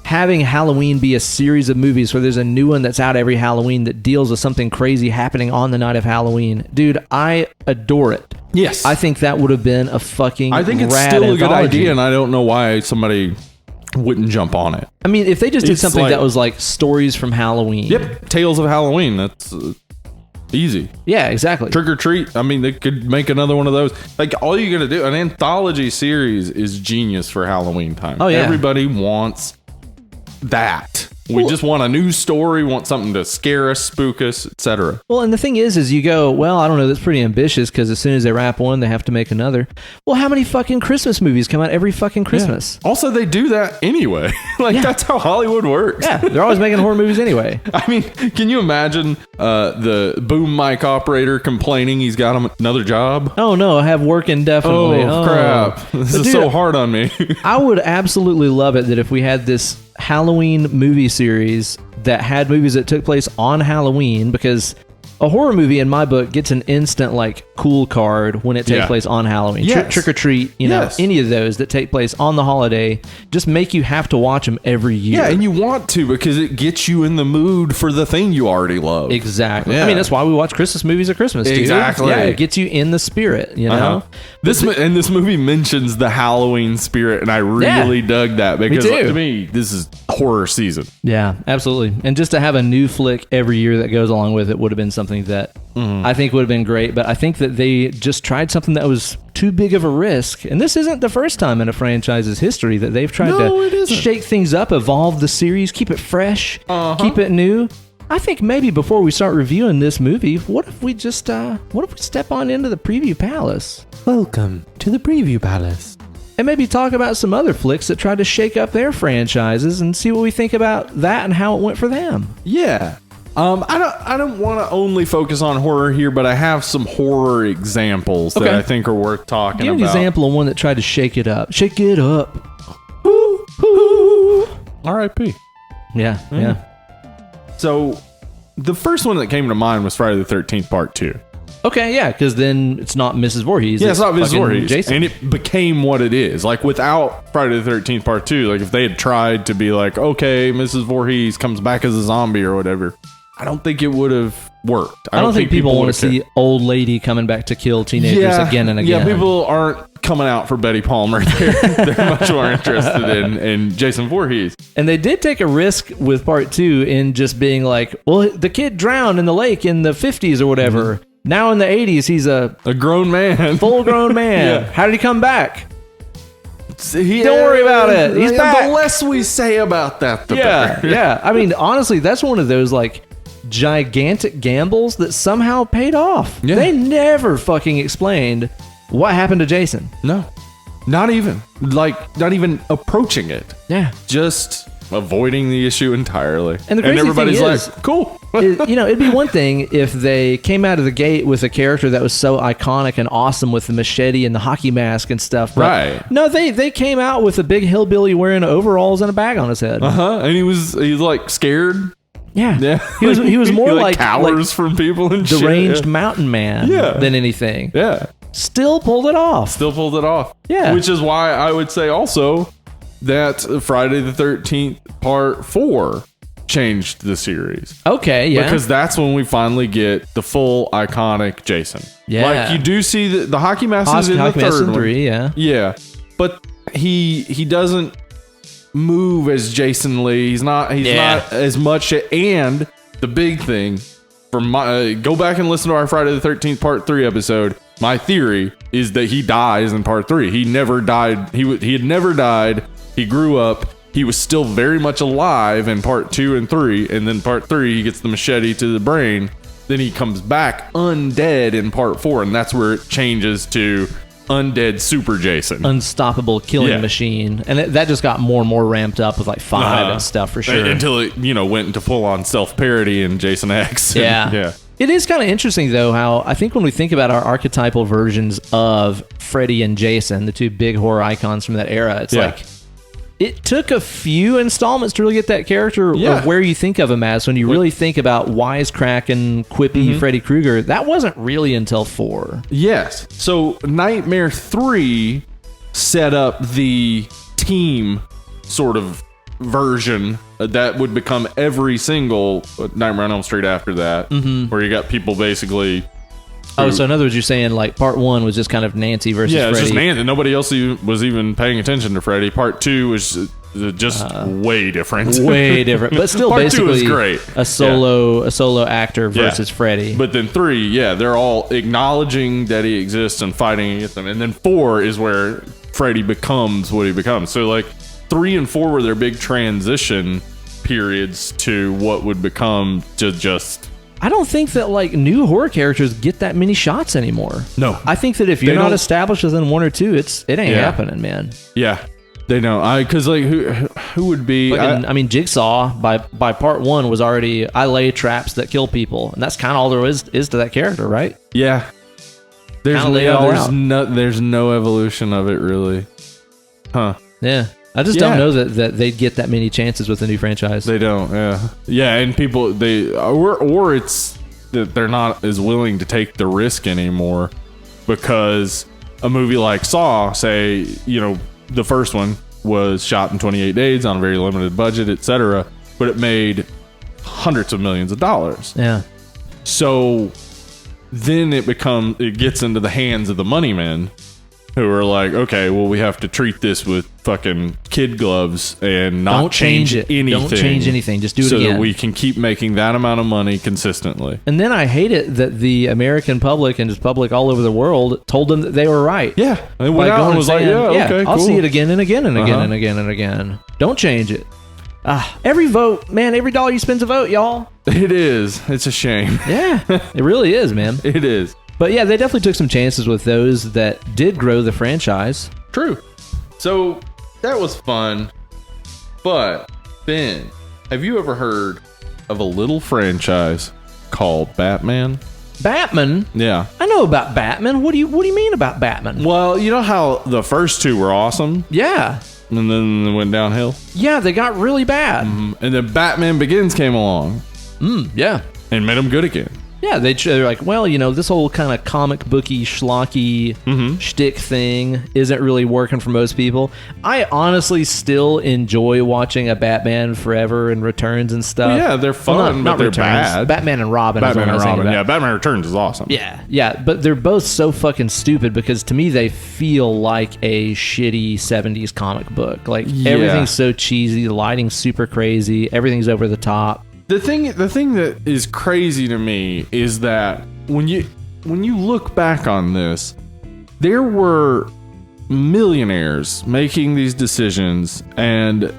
having Halloween be a series of movies where there's a new one that's out every Halloween that deals with something crazy happening on the night of Halloween. Dude, I adore it. Yes. I think that would have been a fucking I think it's rad still a anthology. good idea, and I don't know why somebody wouldn't jump on it. I mean, if they just did something that was like stories from Halloween. Yep. Tales of Halloween. That's easy. Yeah, exactly. Trick or Treat. I mean, they could make another one of those. Like, all you got to do, an anthology series is genius for Halloween time. Oh, yeah. Everybody wants that. We just want a new story, want something to scare us, spook us, etc. Well, and the thing is you go, well, I don't know, that's pretty ambitious because as soon as they wrap one, they have to make another. Well, how many fucking Christmas movies come out every fucking Christmas? Yeah. Also, they do that anyway. That's how Hollywood works. Yeah, they're always making horror movies anyway. I mean, can you imagine the boom mic operator complaining he's got another job? Oh, no, I have work indefinitely. Oh, crap. This is so hard on me. I would absolutely love it that if we had this Halloween movie series that had movies that took place on Halloween, because a horror movie in my book gets an instant cool card when it takes place on Halloween. Yes. Trick or Treat, any of those that take place on the holiday just make you have to watch them every year. Yeah, and you want to because it gets you in the mood for the thing you already love. Exactly. Yeah. I mean, that's why we watch Christmas movies at Christmas, dude. Exactly. Yeah, it gets you in the spirit, you know? This movie mentions the Halloween spirit, and I really dug that because to me, this is horror season. Yeah, absolutely. And just to have a new flick every year that goes along with it would have been something that I think would have been great. But I think that they just tried something that was too big of a risk. And this isn't the first time in a franchise's history that they've tried to shake things up, evolve the series, keep it fresh, keep it new. I think maybe before we start reviewing this movie, what if we just step on into the Preview Palace? Welcome to the Preview Palace. And maybe talk about some other flicks that tried to shake up their franchises and see what we think about that and how it went for them. Yeah. I don't want to only focus on horror here, but I have some horror examples that I think are worth talking about. Give an example of one that tried to shake it up. Shake it up. R.I.P. Yeah. So, the first one that came to mind was Friday the 13th Part 2. Okay, yeah, because then it's not Mrs. Voorhees. Yeah, it's not Mrs. Voorhees. Jason. And it became what it is. Without Friday the 13th Part 2, if they had tried to be okay, Mrs. Voorhees comes back as a zombie or whatever, I don't think it would have worked. I don't think people want to see old lady coming back to kill teenagers again and again. Yeah, people aren't coming out for Betty Palmer. They're much more interested in Jason Voorhees. And they did take a risk with Part 2 in just being well, the kid drowned in the lake in the 50s or whatever. Mm-hmm. Now in the 80s, he's a grown man. Full-grown man. Yeah. How did he come back? Don't worry about it. He's back. The less we say about that, the better. Yeah. I mean, honestly, that's one of those gigantic gambles that somehow paid off. Yeah. They never fucking explained what happened to Jason. No. Not even. Not even approaching it. Yeah. Just avoiding the issue entirely. And the crazy everybody's thing is, cool. It'd be one thing if they came out of the gate with a character that was so iconic and awesome with the machete and the hockey mask and stuff. But right. No, they came out with a big hillbilly wearing overalls and a bag on his head. And he's scared. Yeah. He was more cowers from people and deranged mountain man than anything. Yeah. Still pulled it off. Yeah. Which is why I would say also that Friday the 13th Part 4 changed the series. Okay, yeah. Because that's when we finally get the full iconic Jason. Yeah. You do see the hockey mask is in the third one. 3, yeah. Yeah. But he doesn't move as Jason Lee. He's not as much. And the big thing from go back and listen to our Friday the 13th Part 3 episode. My theory is that he dies in Part 3. He never died. He had never died. He grew up. He was still very much alive in Part 2 and 3. And then Part 3, he gets the machete to the brain. Then he comes back undead in Part 4. And that's where it changes to undead Super Jason. Unstoppable killing machine. And that just got more and more ramped up with 5 and stuff for sure. Until it, went into full-on self-parody in Jason X. Yeah. It is kind of interesting, though, how I think when we think about our archetypal versions of Freddy and Jason, the two big horror icons from that era, it's it took a few installments to really get that character of where you think of him as. When you really think about wisecracking, quippy Freddy Krueger, that wasn't really until 4. Yes. So Nightmare 3 set up the team sort of version that would become every single Nightmare on Elm Street after that, where you got people basically... Oh, so in other words, you're saying Part 1 was just kind of Nancy versus Freddy. Yeah, it's just Nancy. Nobody else was even paying attention to Freddy. Part 2 was just way different. Way different. But still Part basically 2 is great. A solo actor versus Freddy. But then 3, they're all acknowledging that he exists and fighting against them. And then 4 is where Freddy becomes what he becomes. So 3 and 4 were their big transition periods to what would become just. I don't think that like new horror characters get that many shots anymore. No. I think that if you're not established within one or two, it ain't happening, man. Yeah. They don't. Because like who would be? I mean, Jigsaw by part one was already I lay traps that kill people, and that's kind of all there is to that character, right? Yeah. There's no evolution of it really. Huh. Yeah. I just don't know that they'd get that many chances with a new franchise. They don't, yeah, and people or it's that they're not as willing to take the risk anymore because a movie like Saw, say, the first one was shot in 28 days on a very limited budget, etc., but it made hundreds of millions of dollars. Yeah. So then it gets into the hands of the money men, who are like, okay, well, we have to treat this with fucking kid gloves and not change anything. Don't change anything. Just do it again. So that we can keep making that amount of money consistently. And then I hate it that the American public and just public all over the world told them that they were right. Yeah. They went out and was like, okay, I'll cool. see it again and again and again and again and again. Don't change it. Every vote, man, every dollar you spend's a vote, y'all. It is. It's a shame. Yeah, it really is, man. It is. But yeah, they definitely took some chances with those that did grow the franchise. True. So that was fun. But Ben, have you ever heard of a little franchise called Batman? Batman? Yeah. I know about Batman. What do you mean about Batman? Well, you know how the first two were awesome? Yeah. And then they went downhill? Yeah, they got really bad. Mm-hmm. And then Batman Begins came along. Yeah. And made them good again. Yeah, they're like, well, this whole kind of comic booky, schlocky shtick thing isn't really working for most people. I honestly still enjoy watching a Batman Forever and Returns and stuff. Well, yeah, they're fun, but they're bad. Batman and Robin. Yeah, Batman Returns is awesome. Yeah, but they're both so fucking stupid because to me they feel like a shitty 70s comic book. Like everything's so cheesy, the lighting's super crazy, everything's over the top. The thing that is crazy to me is that when you look back on this, there were millionaires making these decisions, and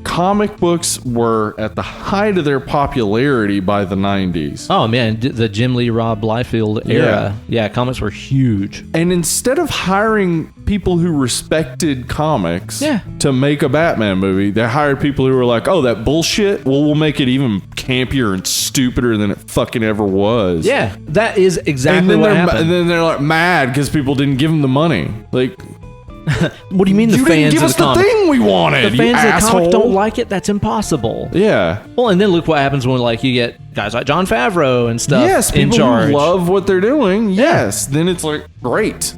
comic books were at the height of their popularity by the 90s. Oh man, the Jim Lee, Rob Liefeld era. Yeah, comics were huge. And instead of hiring people who respected comics to make a Batman movie, they hired people who were like, oh, that bullshit? Well, we'll make it even campier and stupider than it fucking ever was. Yeah, that is exactly what happened. And then they're like mad because people didn't give them the money. Like... What do you mean the fans didn't give us the thing we wanted? The fans of the comic don't like it? That's impossible. Yeah. Well, and then look what happens when you get guys like Jon Favreau and stuff in charge. People who love what they're doing. Yes. Then it's like, great.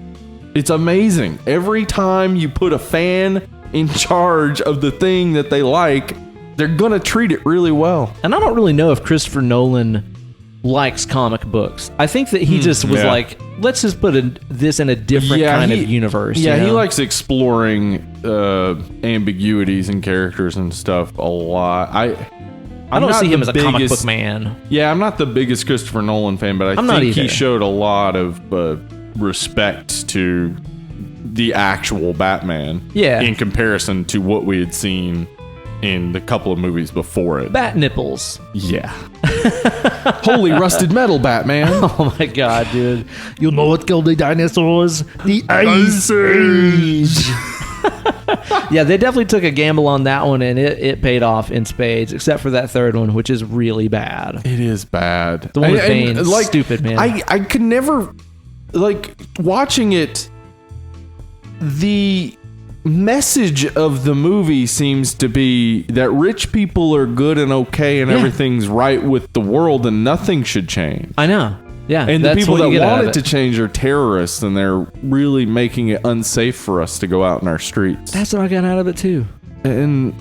It's amazing. Every time you put a fan in charge of the thing that they like, they're going to treat it really well. And I don't really know if Christopher Nolan likes comic books. I think that he just was like, let's just put this in a different kind of universe. Yeah, he likes exploring ambiguities in characters and stuff a lot. I don't see him as a comic book man. Yeah, I'm not the biggest Christopher Nolan fan, but I think he showed a lot of respect to the actual Batman in comparison to what we had seen in the couple of movies before it. Bat nipples. Yeah. Holy rusted metal, Batman. Oh my god, dude. You know what killed the dinosaurs? The Ice Age. Yeah, they definitely took a gamble on that one, and it paid off in spades, except for that third one, which is really bad. It is bad. The one with Bane, stupid, man. I could never, watching it, the message of the movie seems to be that rich people are good and okay and everything's right with the world and nothing should change. I know. Yeah. And the people that want it to change are terrorists, and they're really making it unsafe for us to go out in our streets. That's what I got out of it too. And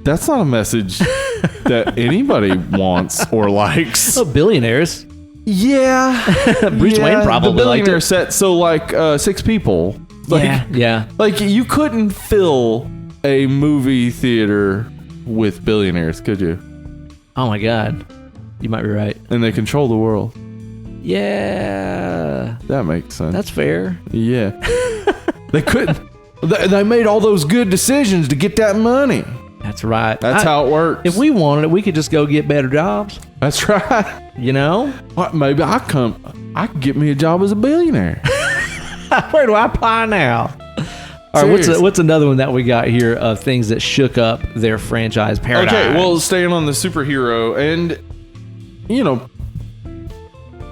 that's not a message that anybody wants or likes. Oh, billionaires. Yeah. Bruce Wayne probably the billionaire liked it. set, so 6 people. Yeah. Like, you couldn't fill a movie theater with billionaires, could you? Oh my god. You might be right. And they control the world. Yeah. That makes sense. That's fair. Yeah. They couldn't. They made all those good decisions to get that money. That's right. That's how it works. If we wanted it, we could just go get better jobs. That's right. You know? What, maybe I could get me a job as a billionaire. Where do I apply now? All right, what's another one that we got here of things that shook up their franchise paradigm? Okay, well, staying on the superhero, and, you know,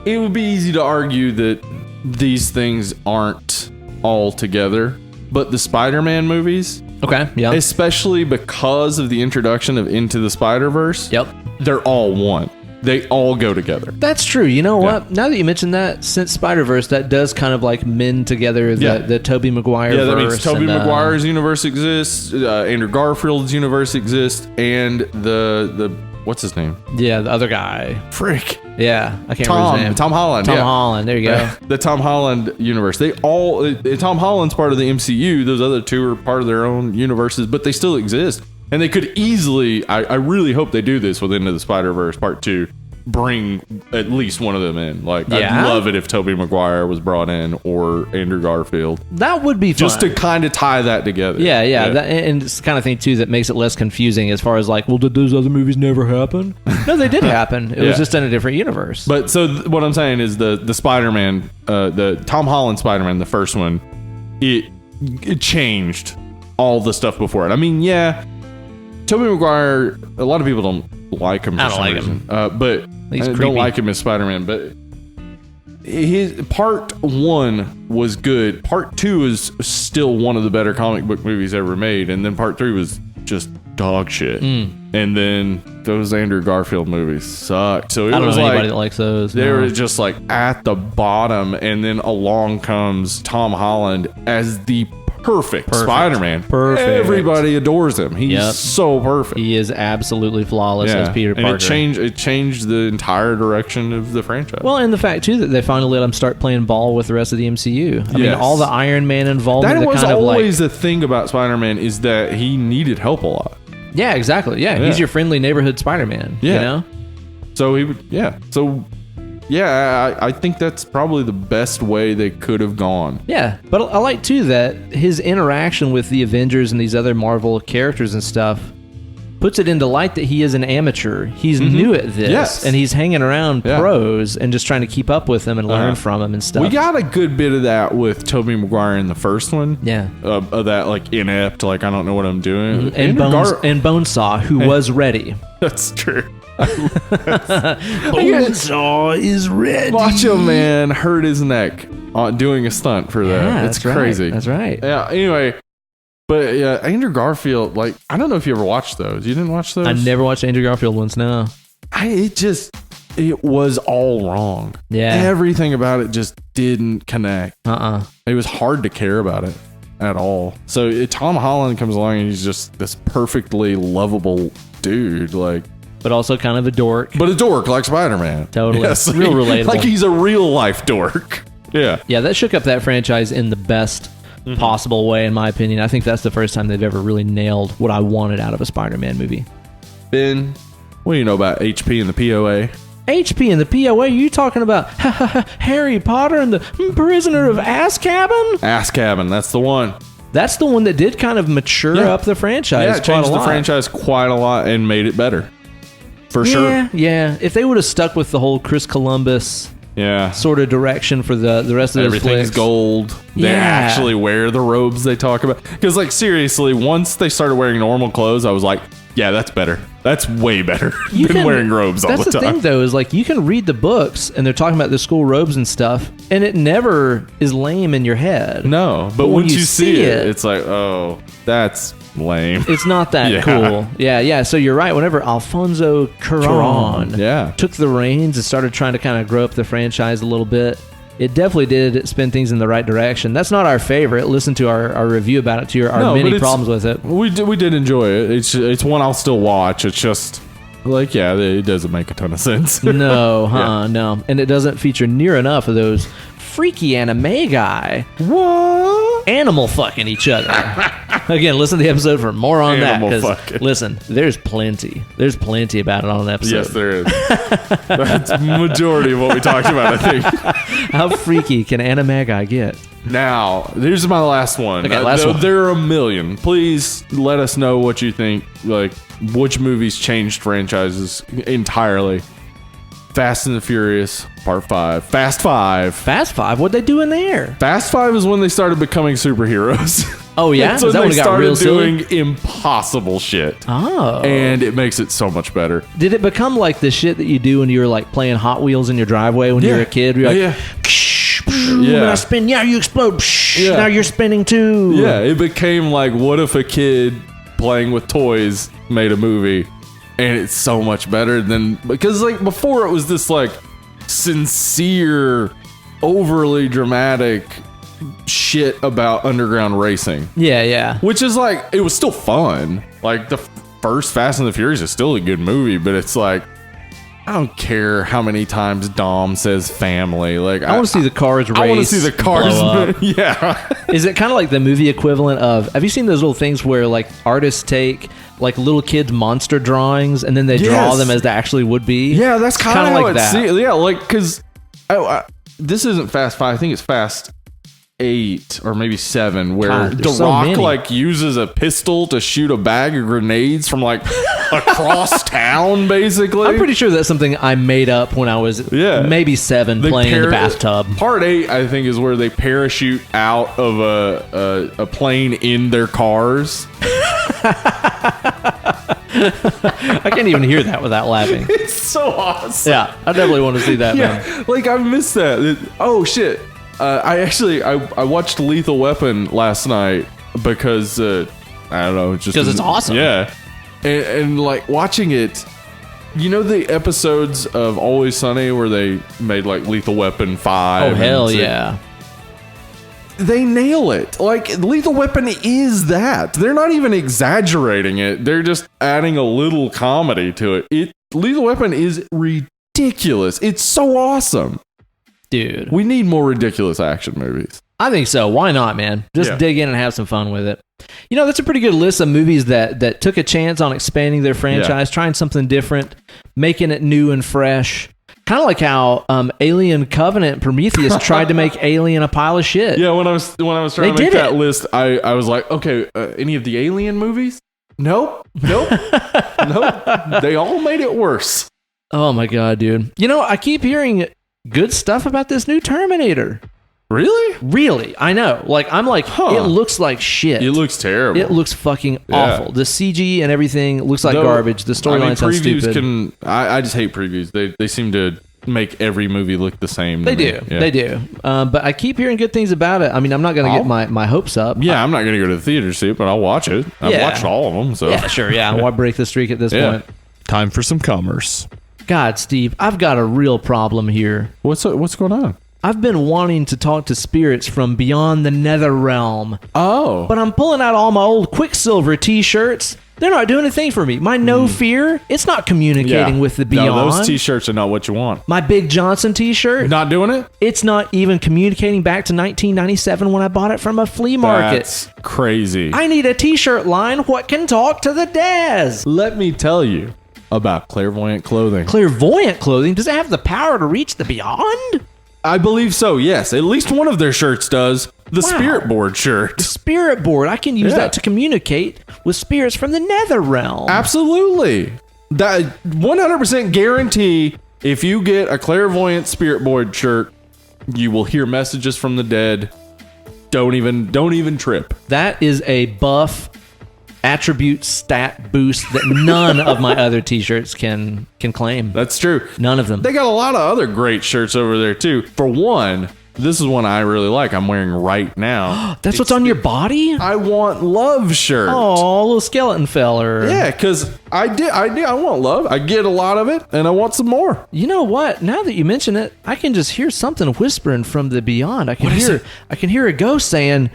it would be easy to argue that these things aren't all together, but the Spider-Man movies, okay, yeah, especially because of the introduction of Into the Spider-Verse, yep, they're all one. They all go together. That's true. You know what? Now that you mentioned that, since Spider-Verse, that does kind of like mend together the Tobey Maguire verse. Yeah, that means Tobey Maguire's universe exists, Andrew Garfield's universe exists, and the what's his name? Yeah, the other guy. Frick. Yeah, I can't remember his name. Tom Holland. Tom Holland. There you go. The Tom Holland universe. They all Tom Holland's part of the MCU. Those other two are part of their own universes, but they still exist. And they could easily, I really hope they do this with Into the Spider-Verse Part 2, bring at least one of them in. Like, I'd love it if Tobey Maguire was brought in or Andrew Garfield. That would be fun. Just to kind of tie that together. Yeah. That, and it's the kind of thing, too, that makes it less confusing as far as like, well, did those other movies never happen? No, they did happen. It was just in a different universe. But so what I'm saying is the Spider-Man, the Tom Holland Spider-Man, the first one, it changed all the stuff before it. I mean, Tobey Maguire, a lot of people don't like him for some reason. But I don't like him as Spider-Man. But his Part 1 was good. Part 2 is still one of the better comic book movies ever made. And then Part 3 was just dog shit. And then those Andrew Garfield movies sucked. So it was like anybody that likes those. They were just like at the bottom. And then along comes Tom Holland as the perfect Spider-Man. Perfect. Everybody adores him. He's so perfect. He is absolutely flawless as Peter Parker. And it changed the entire direction of the franchise. Well, and the fact too that they finally let him start playing ball with the rest of the MCU. I mean, all the Iron Man involvement. That was always the thing about Spider-Man, is that he needed help a lot. Yeah, exactly. Yeah, he's your friendly neighborhood Spider-Man. Yeah. You know? So he would. Yeah. So. Yeah, I think that's probably the best way they could have gone. Yeah, but I like, too, that his interaction with the Avengers and these other Marvel characters and stuff puts it into light that he is an amateur. He's new at this, and he's hanging around pros and just trying to keep up with them and learn from them and stuff. We got a good bit of that with Tobey Maguire in the first one. Yeah. Of that, like, inept, like, I don't know what I'm doing. And Bonesaw, who was ready. That's true. Bonesaw is ready. Macho Man hurt his neck doing a stunt for that. Yeah, it's crazy. That's right. Yeah. Anyway, but yeah, Andrew Garfield. Like, I don't know if you ever watched those. You didn't watch those? I never watched Andrew Garfield ones. No. It was all wrong. Yeah. Everything about it just didn't connect. It was hard to care about it at all. So Tom Holland comes along and he's just this perfectly lovable dude. Like. But also kind of a dork. But a dork like Spider-Man. Totally. Yes. Real relatable. Like he's a real life dork. Yeah. Yeah, that shook up that franchise in the best possible way, in my opinion. I think that's the first time they've ever really nailed what I wanted out of a Spider-Man movie. Ben, what do you know about HP and the POA? HP and the POA? You talking about Harry Potter and the Prisoner of Azkaban? Azkaban, that's the one. That's the one that did kind of mature up the franchise. Yeah, it changed the franchise quite a lot and made it better. For sure. Yeah. If they would have stuck with the whole Chris Columbus sort of direction for the rest of those everything's flicks. Gold. They actually wear the robes they talk about. Because, like, seriously, once they started wearing normal clothes, I was like, yeah, that's better. That's way better than wearing robes all the time. That's the thing, though, is like you can read the books and they're talking about the school robes and stuff, and it never is lame in your head. No, but once you see it, it's like, oh, that's lame. It's not that cool. Yeah. So you're right. Whenever Alfonso Cuarón took the reins and started trying to kind of grow up the franchise a little bit, it definitely did spin things in the right direction. That's not our favorite. Listen to our review about it, to our many problems with it. We did enjoy it. It's one I'll still watch. It's just like, it doesn't make a ton of sense. No. And it doesn't feature near enough of those freaky anime guy. What? Animal fucking each other. Again, listen to the episode for more on Animal that. fucking. Listen, there's plenty about it on an episode. Yes, there is. That's majority of what we talked about, I think. How freaky can Animagi get? Now, here's my last one. Okay, last one. There are a million. Please let us know what you think. Like, which movies changed franchises entirely. Fast and the Furious, Part 5. Fast 5. Fast 5? What'd they do in there? Fast 5 is when they started becoming superheroes. Oh, yeah? That's when Is that they when it got real started silly? doing impossible shit. Oh. And it makes it so much better. Did it become like the shit that you do when you were like playing Hot Wheels in your driveway when you were a kid? Where you're like, when I spin, you explode. Now you're spinning too. Yeah, it became like, what if a kid playing with toys made a movie? And it's so much better than, because like before it was this like sincere, overly dramatic shit about underground racing. Yeah. Which is like, it was still fun. Like the first Fast and the Furious is still a good movie, but it's like, I don't care how many times Dom says family. Like I want to see the cars race. I want to see the cars. Yeah. Is it kind of like the movie equivalent of, have you seen those little things where like artists take like little kids' monster drawings and then they draw them as they actually would be? Yeah, that's kind of like how that. Yeah, like, because this isn't Fast 5. I think it's Fast 8 or maybe 7, where God, The so Rock many. like uses a pistol to shoot a bag of grenades from like across town, basically. I'm pretty sure that's something I made up when I was maybe 7 They playing in the bathtub. Part 8, I think, is where they parachute out of a plane in their cars. I can't even hear that without laughing. It's so awesome. Yeah, I definitely want to see that, man. Yeah, like I missed that. Oh shit! I watched Lethal Weapon last night because I don't know, just because it's awesome. Yeah, and like watching it, you know the episodes of Always Sunny where they made like Lethal Weapon 5. Oh hell yeah! They nail it. Like Lethal Weapon is that. They're not even exaggerating it. They're just adding a little comedy to it. Lethal Weapon is ridiculous. It's so awesome. Dude. We need more ridiculous action movies. I think so. Why not, man? Just dig in and have some fun with it. You know, that's a pretty good list of movies that took a chance on expanding their franchise, trying something different, making it new and fresh. Kind of like how Alien Covenant Prometheus tried to make Alien a pile of shit. Yeah, when I was trying to make that list, I was like, okay, any of the Alien movies? Nope. Nope. They all made it worse. Oh my god, dude. You know, I keep hearing good stuff about this new Terminator. Really? Really, I know. Like, I'm like, it looks like shit. It looks terrible. It looks fucking awful. The CG and everything looks like garbage. The storyline sounds stupid. I just hate previews. They seem to make every movie look the same. They do. Yeah. They do. But I keep hearing good things about it. I mean, I'm not going to get my hopes up. Yeah, I'm not going to go to the theater to see it, but I'll watch it. I've watched all of them. So. Yeah, sure. Yeah, I'll break the streak at this point. Time for some commerce. God, Steve, I've got a real problem here. What's going on? I've been wanting to talk to spirits from beyond the nether realm. Oh. But I'm pulling out all my old Quicksilver t-shirts. They're not doing a thing for me. My No Fear, it's not communicating with the beyond. No, those t-shirts are not what you want. My Big Johnson t-shirt. Not doing it? It's not even communicating back to 1997 when I bought it from a flea market. That's crazy. I need a t-shirt line what can talk to the Daz. Let me tell you about clairvoyant clothing. Clairvoyant clothing? Does it have the power to reach the beyond? I believe so, yes. At least one of their shirts does. The Spirit Board shirt. The Spirit Board. I can use that to communicate with spirits from the nether realm. Absolutely. That 100% guarantee if you get a clairvoyant Spirit Board shirt, you will hear messages from the dead. Don't even trip. That is a buff attribute stat boost that none of my other t-shirts can claim. That's true. None of them. They got a lot of other great shirts over there too. For one, this is one I really like. I'm wearing right now. That's what's on your body? I Want Love shirt. Oh, little skeleton feller. Yeah, because I want love. I get a lot of it, and I want some more. You know what? Now that you mention it, I can just hear something whispering from the beyond. I can hear a ghost saying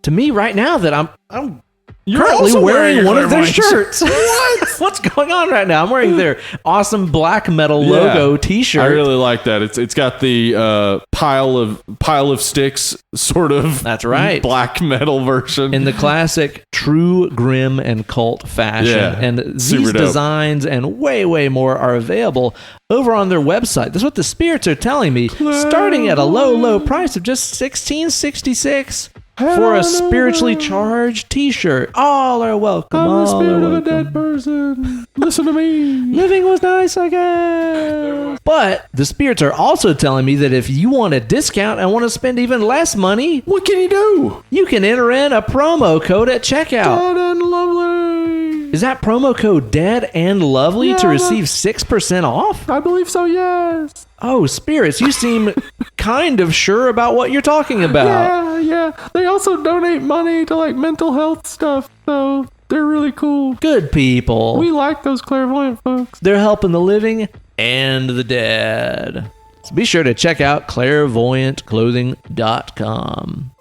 to me right now that I'm currently also wearing one of their clairvoyant shirts. What? What's going on right now? I'm wearing their awesome black metal logo T-shirt. I really like that. It's got the pile of sticks sort of. That's right. Black metal version in the classic true grim and cult fashion. Yeah, And these super dope. designs and way more are available over on their website. That's what the spirits are telling me. Starting at a low price of just $16.66. For a spiritually charged T-shirt. All are welcome. I'm the All are spirit of a welcome. dead person. Listen to me. Living was nice, I guess. But the spirits are also telling me that if you want a discount and want to spend even less money, What can you do? you can enter in a promo code at checkout. Dead and lovely. Is that promo code Dead and Lovely to Yeah, receive 6% off? I believe so, yes. Oh, spirits, you seem kind of sure about what you're talking about. Yeah. They also donate money to like mental health stuff, so they're really cool. Good people. We like those clairvoyant folks. They're helping the living and the dead. So be sure to check out clairvoyantclothing.com.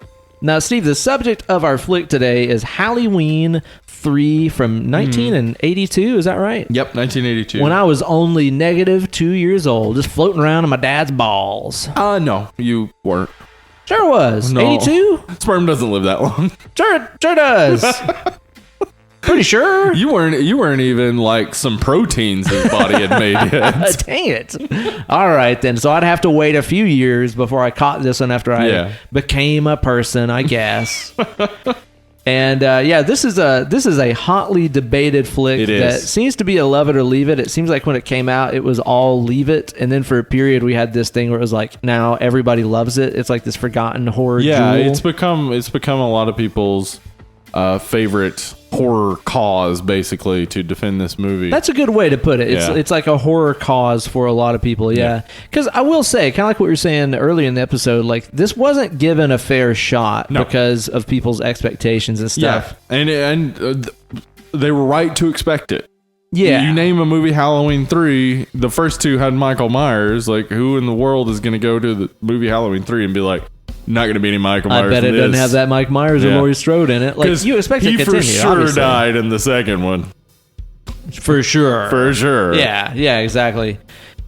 Now, Steve, the subject of our flick today is Halloween 3 from 1982. Is that right? Yep, 1982. When I was only negative 2 years old, just floating around in my dad's balls. No, you weren't. Sure was. No. 82? Sperm doesn't live that long. Sure does. Pretty sure. You weren't even like some proteins his body had made yet. Dang it. All right, then. So I'd have to wait a few years before I caught this one after I became a person, I guess. And this is a hotly debated flick It that is. seems to be a love it or leave it. It seems like when it came out, it was all leave it, and then for a period we had this thing where it was like now everybody loves it. It's like this forgotten horror jewel. It's become a lot of people's favorite horror cause, basically, to defend this movie. That's a good way to put it. It's like a horror cause for a lot of people, yeah. Because I will say, kind of like what you were saying earlier in the episode, like this wasn't given a fair shot because of people's expectations and stuff. Yeah, and they were right to expect it. Yeah. You name a movie Halloween 3, the first two had Michael Myers. Like, who in the world is going to go to the movie Halloween 3 and be like, not going to be any Michael Myers? I bet it doesn't have that Mike Myers or Laurie Strode in it. Like, you expect it to continue, he for sure obviously. died in the second one. For sure. For sure. Yeah, exactly.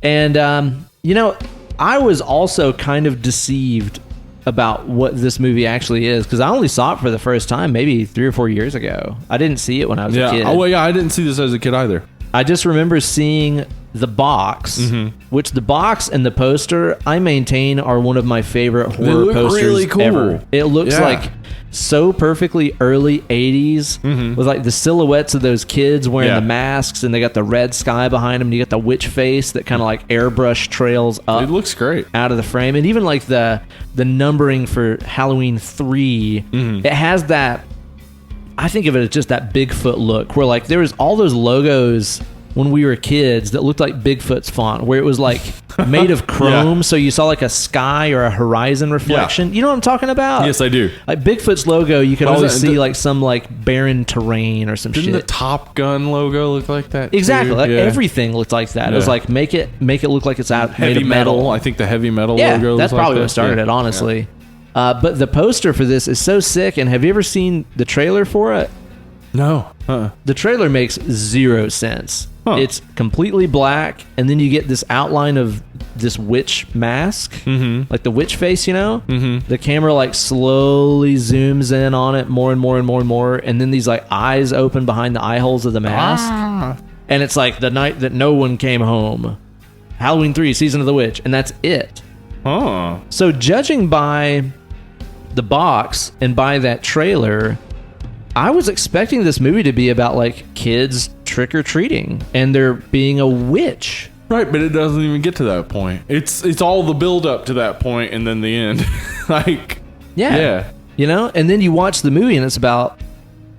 And, I was also kind of deceived about what this movie actually is because I only saw it for the first time maybe 3 or 4 years ago. I didn't see it when I was a kid. Oh, well, yeah, I didn't see this as a kid either. I just remember seeing the box, which the box and the poster I maintain are one of my favorite horror posters really cool. ever. It looks like so perfectly early 80s with like the silhouettes of those kids wearing the masks, and they got the red sky behind them, and you got the witch face that kind of like airbrush trails up. It looks great out of the frame, and even like the numbering for Halloween 3, it has that. I think of it as just that Bigfoot look where like there was all those logos when we were kids that looked like Bigfoot's font, where it was like made of chrome. So you saw like a sky or a horizon reflection. You know what I'm talking about? Yes, I do. Like Bigfoot's logo, you could always see like some like barren terrain or some shit. Didn't the Top Gun logo look like that? Exactly. Too? Like everything looked like that. It was like make it look like it's out heavy made of metal. I think the heavy metal yeah, logo. That's was probably like what started it, honestly. Yeah. But the poster for this is so sick. And have you ever seen the trailer for it? No. The trailer makes zero sense. It's completely black, and then you get this outline of this witch mask, like the witch face, The camera like slowly zooms in on it more and more and more and more, and then these like eyes open behind the eye holes of the mask, and it's like the night that no one came home, Halloween 3, Season of the Witch, and that's it. So judging by the box and by that trailer, I was expecting this movie to be about like kids trick-or-treating and there being a witch. Right, but it doesn't even get to that point. It's all the build up to that point and then the end. Like, yeah. And then you watch the movie and it's about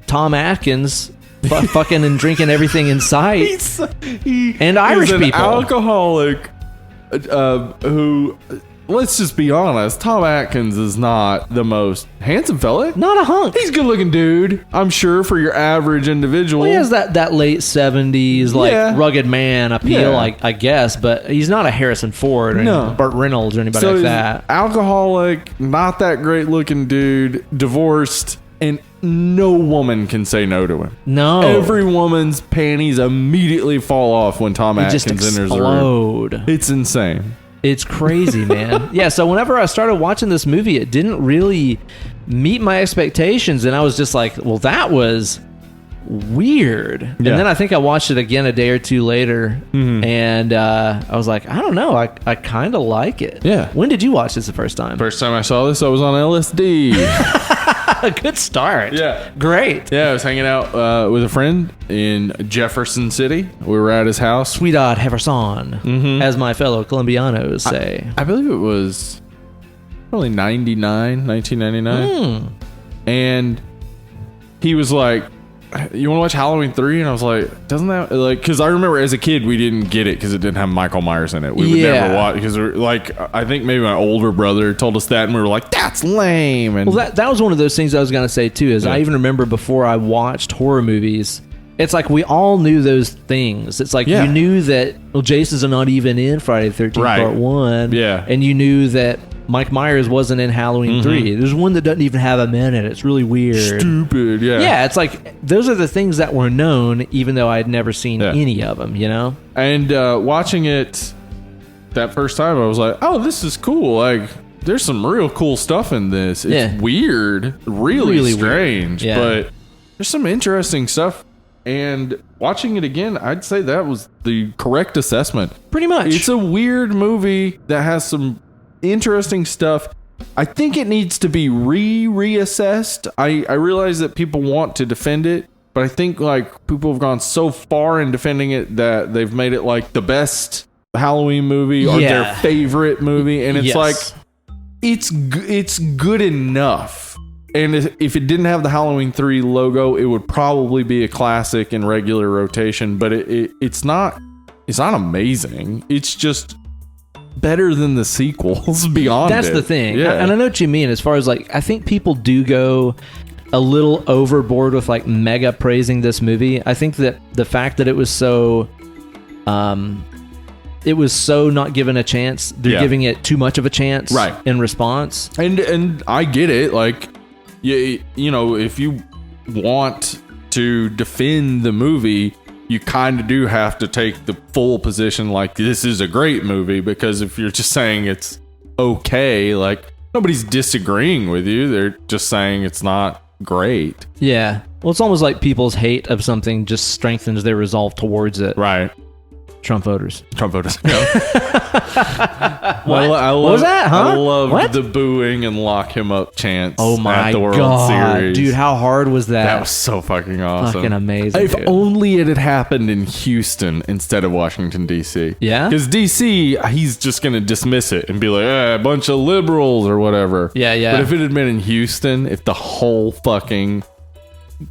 Tom Atkins fucking and drinking everything in sight. And Irish he's an people. Alcoholic who, let's just be honest, Tom Atkins is not the most handsome fella. Not a hunk. He's a good looking dude, I'm sure, for your average individual. Well, he has that late 70s like rugged man appeal, I guess, but he's not a Harrison Ford or Burt Reynolds or anybody like that. Alcoholic, not that great looking dude, divorced, and no woman can say no to him. No. Every woman's panties immediately fall off when Tom Atkins enters the room. It's insane. It's crazy, man. Yeah, so whenever I started watching this movie, it didn't really meet my expectations, and I was just like, well, that was weird. And then I think I watched it again a day or two later, and I was like, I don't know, I kind of like it. Yeah. When did you watch this the first time? First time I saw this, I was on LSD. Good start. Yeah. Great. Yeah, I was hanging out with a friend in Jefferson City. We were at his house. Sweetheart Jefferson, as my fellow Colombianos say. I believe it was probably 1999. And he was like, you want to watch Halloween 3? And I was like, doesn't that, like, because I remember as a kid, we didn't get it because it didn't have Michael Myers in it. We would never watch, because we're like, I think maybe my older brother told us that, and we were like, that's lame. And well, that was one of those things I was going to say too, is I even remember before I watched horror movies, it's like we all knew those things. It's like you knew that, well, Jason's not even in Friday the 13th Part 1. Yeah. And you knew that Mike Myers wasn't in Halloween 3. There's one that doesn't even have him in it. It's really weird. Stupid, yeah. Yeah, it's like, those are the things that were known, even though I'd never seen any of them, you know? And watching it that first time, I was like, oh, this is cool. Like, there's some real cool stuff in this. It's weird, really strange, but there's some interesting stuff. And watching it again, I'd say that was the correct assessment. Pretty much. It's a weird movie that has some interesting stuff. I think it needs to be reassessed. I realize that people want to defend it, but I think like people have gone so far in defending it that they've made it like the best Halloween movie or their favorite movie, and it's like it's good enough. And if it didn't have the Halloween 3 logo, it would probably be a classic in regular rotation, but it's not amazing. It's just better than the sequels beyond That's it. the thing. Yeah. And I know what you mean as far as like, I think people do go a little overboard with like mega praising this movie. I think that the fact that it was so not given a chance, they're giving it too much of a chance in response. And I get it. Like, you know, if you want to defend the movie, you kind of do have to take the full position like this is a great movie, because if you're just saying it's okay, like nobody's disagreeing with you, they're just saying it's not great. Yeah. Well, it's almost like people's hate of something just strengthens their resolve towards it. Right. Trump voters. What? What was that, huh? I loved the booing and lock him up chants at the World Series. Dude, how hard was that? That was so fucking awesome. Fucking amazing, If only it had happened in Houston instead of Washington, D.C. Yeah? Because D.C., he's just going to dismiss it and be like, a bunch of liberals or whatever. Yeah. But if it had been in Houston, if the whole fucking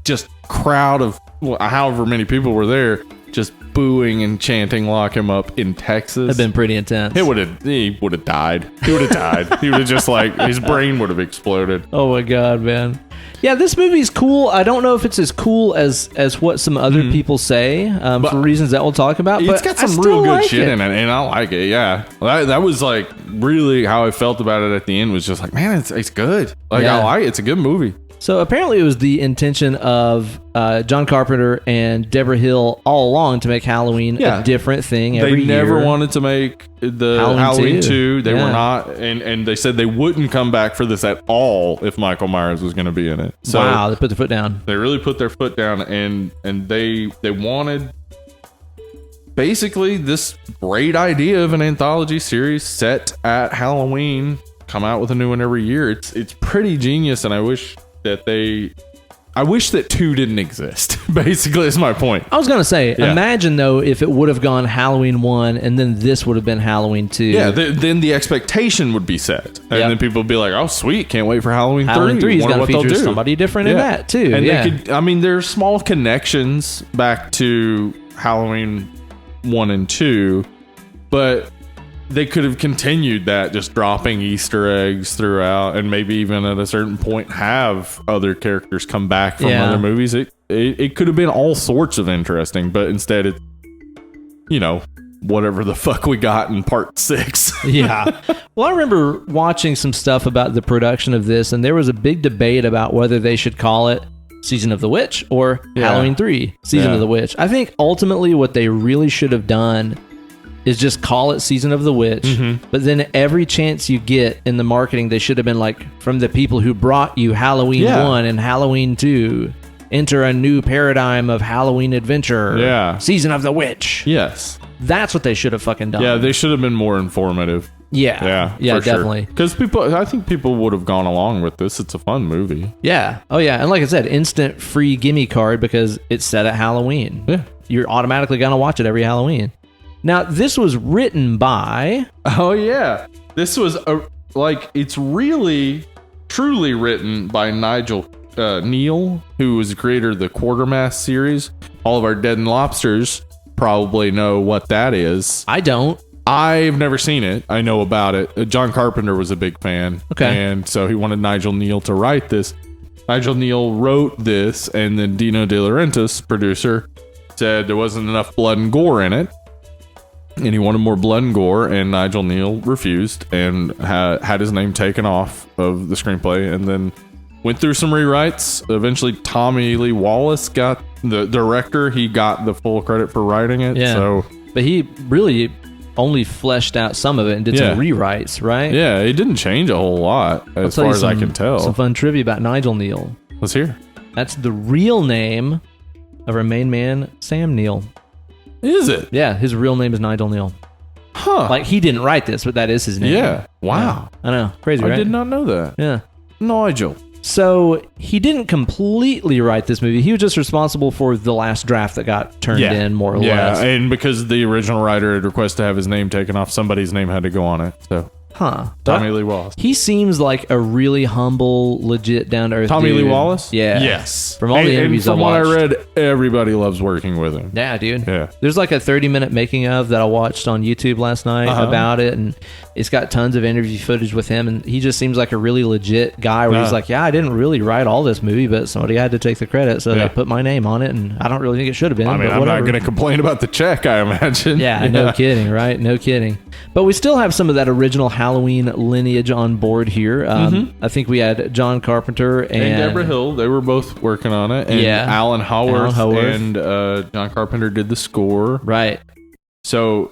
just crowd of however many people were there just booing and chanting "Lock him up" in Texas, That'd been pretty intense. he would have died. He would have died. He would have just like his brain would have exploded. Oh my god, man. Yeah, this movie's cool. I don't know if it's as cool as what some other people say, for reasons that we'll talk about. It's but got some real good shit in it, and I like it. Yeah, that was like really how I felt about it at the end. Was just like, man, it's good. Like I like it. It's a good movie. So apparently it was the intention of John Carpenter and Deborah Hill all along to make Halloween a different thing every year. They never wanted to make the Halloween 2. They were not, and they said they wouldn't come back for this at all if Michael Myers was going to be in it. So wow, they put their foot down. They really put their foot down, and they wanted basically this great idea of an anthology series set at Halloween, come out with a new one every year. It's pretty genius, and I wish that 2 didn't exist. Basically, is my point. I was gonna say, imagine though if it would have gone Halloween 1 and then this would have been Halloween 2. Yeah, then the expectation would be set, and then people would be like, "Oh, sweet, can't wait for Halloween 3." Halloween 3 is gonna feature somebody different in that too. And they could, I mean, there's small connections back to Halloween 1 and 2, but they could have continued that, just dropping Easter eggs throughout, and maybe even at a certain point have other characters come back from other movies. It could have been all sorts of interesting, but instead whatever the fuck we got in part 6. Yeah. Well, I remember watching some stuff about the production of this, and there was a big debate about whether they should call it Season of the Witch or Halloween 3 Season of the Witch. I think ultimately what they really should have done is just call it Season of the Witch, but then every chance you get in the marketing, they should have been like, from the people who brought you Halloween 1 and Halloween 2, enter a new paradigm of Halloween adventure. Yeah. Season of the Witch. Yes. That's what they should have fucking done. Yeah, they should have been more informative. Yeah, definitely. Because I think people would have gone along with this. It's a fun movie. Yeah. Oh, yeah. And like I said, instant free gimme card because it's set at Halloween. Yeah. You're automatically going to watch it every Halloween. Now, this was written by... Oh, yeah. This was, it's really, truly written by Nigel Neal, who was the creator of the Quartermass series. All of our Dead and Lobsters probably know what that is. I don't. I've never seen it. I know about it. John Carpenter was a big fan. Okay. And so he wanted Nigel Neal to write this. Nigel Neal wrote this, and then Dino De Laurentiis, producer, said there wasn't enough blood and gore in it. And he wanted more blood and gore, and Nigel Neal refused and had his name taken off of the screenplay, and then went through some rewrites. Eventually, Tommy Lee Wallace got the director. He got the full credit for writing it. Yeah. So, but he really only fleshed out some of it and did some rewrites, right? Yeah, it didn't change a whole lot as far as I can tell. Some fun trivia about Nigel Neal. Let's hear. That's the real name of our main man, Sam Neill. Is it? Yeah, his real name is Nigel Neal. Huh. Like, he didn't write this, but that is his name. Yeah. Wow. Yeah. I know. Crazy, right? I did not know that. Yeah. Nigel. So, he didn't completely write this movie. He was just responsible for the last draft that got turned in, more or less. Yeah, and because the original writer had requested to have his name taken off, somebody's name had to go on it. So, Tommy Lee Wallace. He seems like a really humble, legit, down-to-earth Tommy dude. Lee Wallace? Yeah. Yes. From all the interviews and from I watched. what I read, everybody loves working with him. Yeah, dude. Yeah. There's like a 30-minute making of that I watched on YouTube last night about it, and it's got tons of interview footage with him, and he just seems like a really legit guy where he's like, yeah, I didn't really write all this movie, but somebody had to take the credit, so they put my name on it, and I don't really think it should have been. I mean, but I'm whatever. not going to complain about the check, I imagine. Yeah, no kidding, right? No kidding. But we still have some of that original Halloween lineage on board here. I think we had John Carpenter and Deborah Hill. They were both working on it. And Alan Howarth and John Carpenter did the score. Right. So,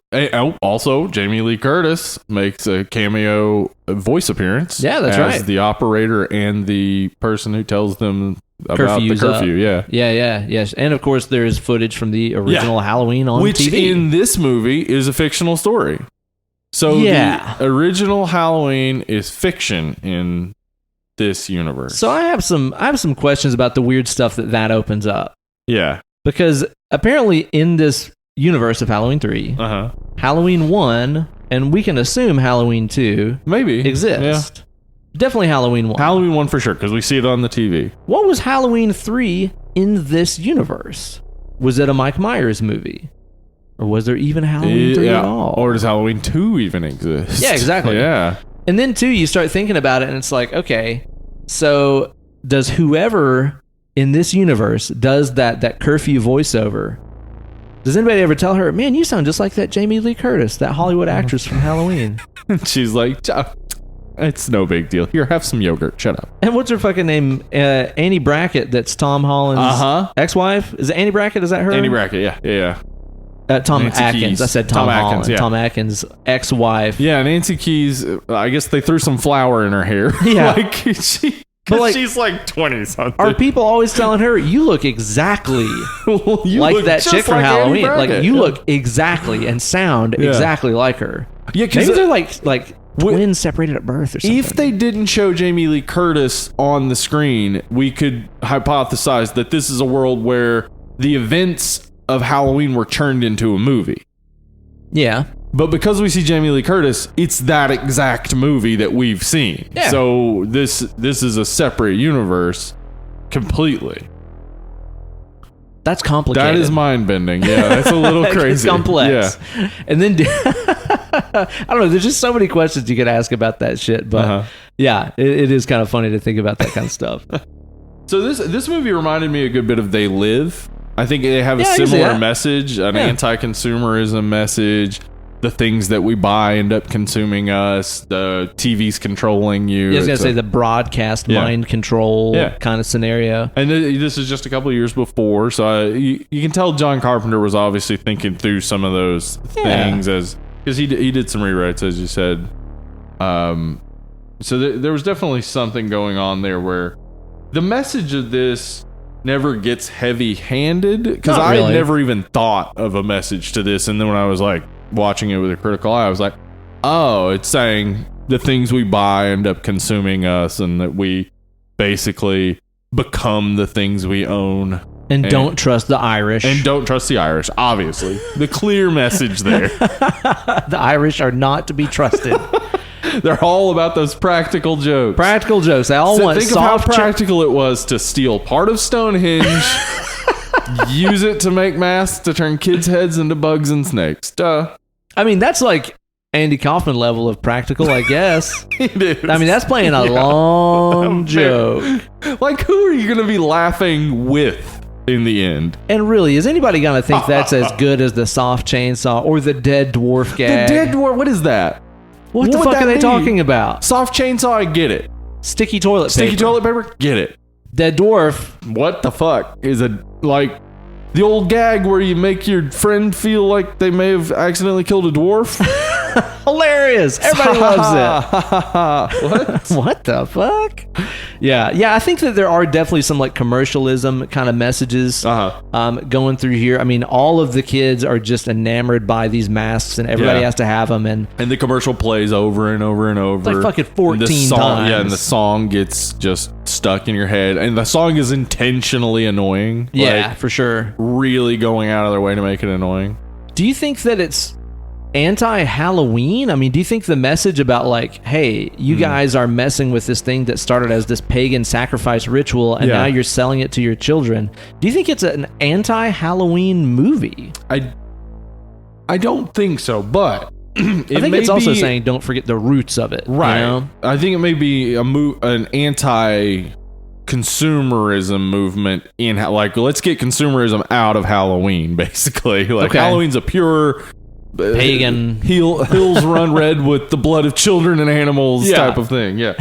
also, Jamie Lee Curtis makes a cameo voice appearance. Yeah, that's as right. the operator and the person who tells them about the curfew. Yes. And of course, there is footage from the original Halloween on Which TV. Which in this movie is a fictional story. So the original Halloween is fiction in this universe. So I have some questions about the weird stuff that opens up. Yeah. Because apparently in this universe of Halloween 3, Halloween 1, and we can assume Halloween 2 maybe exist. Yeah. Definitely Halloween 1. Halloween 1 for sure, because we see it on the TV. What was Halloween 3 in this universe? Was it a Mike Myers movie? Or was there even Halloween 3 at all? Or does Halloween 2 even exist? Yeah, exactly. Yeah. And then, too, you start thinking about it, and it's like, okay, so does whoever in this universe does that curfew voiceover, does anybody ever tell her, man, you sound just like that Jamie Lee Curtis, that Hollywood actress from Halloween? She's like, it's no big deal. Here, have some yogurt. Shut up. And what's her fucking name? Annie Brackett, that's Tom Holland's ex-wife? Is it Annie Brackett? Is that her? Annie Brackett, yeah. Tom Nancy Atkins. Keys. I said Tom Holland. Atkins, yeah. Tom Atkins' ex-wife. Yeah, Nancy Keys, I guess they threw some flour in her hair. Yeah. She's like 20-something. Are people always telling her, you look exactly like that chick from like Halloween? Brackett, like, you look exactly and sound exactly like her. Yeah, maybe they're like twins separated at birth or something. If they didn't show Jamie Lee Curtis on the screen, we could hypothesize that this is a world where the events of Halloween were turned into a movie. Yeah. But because we see Jamie Lee Curtis, it's that exact movie that we've seen. Yeah. So this is a separate universe completely. That's complicated. That is mind-bending. Yeah, that's a little crazy. It's complex. Yeah. And then, I don't know, there's just so many questions you could ask about that shit. But yeah, it is kind of funny to think about that kind of stuff. So this movie reminded me a good bit of They Live. I think they have a similar message, an anti-consumerism message. The things that we buy end up consuming us. The TV's controlling you. I was going to say the broadcast mind control kind of scenario. And this is just a couple of years before, so you can tell John Carpenter was obviously thinking through some of those things because he did some rewrites, as you said. So there was definitely something going on there where the message of this never gets heavy-handed, because I had never even thought of a message to this, and then when I was like watching it with a critical eye, I was like, oh, it's saying the things we buy end up consuming us, and that we basically become the things we own. And don't trust the Irish. And don't trust the Irish, obviously. The clear message there. The Irish are not to be trusted. They're all about those practical jokes. Practical jokes. They all want think of how practical it was to steal part of Stonehenge, use it to make masks to turn kids' heads into bugs and snakes. Duh. I mean, that's like Andy Kaufman level of practical, I guess. It is. I mean, that's playing a long joke. Like, who are you going to be laughing with in the end? And really, is anybody going to think that's as good as the soft chainsaw or the dead dwarf gag? The dead dwarf? What is that? What the fuck are they talking about? Soft chainsaw, I get it. Sticky toilet paper. Sticky toilet paper? Get it. Dead dwarf. What the fuck is like the old gag where you make your friend feel like they may have accidentally killed a dwarf? Hilarious. Everybody loves it. What the fuck? Yeah. I think that there are definitely some like commercialism kind of messages going through here. I mean, all of the kids are just enamored by these masks, and everybody has to have them. And the commercial plays over and over and over. It's like fucking 14 times. Yeah, and the song gets just stuck in your head. And the song is intentionally annoying. Yeah, for sure. Really going out of their way to make it annoying. Do you think that it's anti-Halloween? I mean, do you think the message about like, hey, you guys are messing with this thing that started as this pagan sacrifice ritual, and now you're selling it to your children, do you think it's an anti-Halloween movie? I don't think so, but I think it's also saying don't forget the roots of it. Right. You know? I think it may be an anti-consumerism movement in like, let's get consumerism out of Halloween, basically. Like, Halloween's a pure pagan hills run red with the blood of children and animals type of thing. Yeah.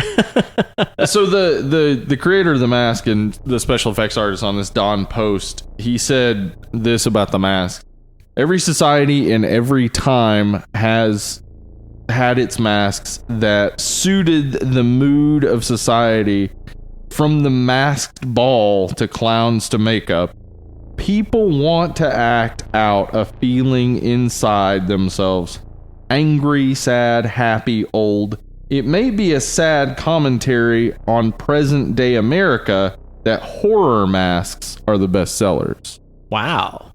So the creator of the mask and the special effects artist on this, Don Post, he said this about the mask: every society and every time has had its masks that suited the mood of society, from the masked ball to clowns to makeup. People want to act out a feeling inside themselves. Angry, sad, happy, old. It may be a sad commentary on present day America that horror masks are the best sellers. Wow.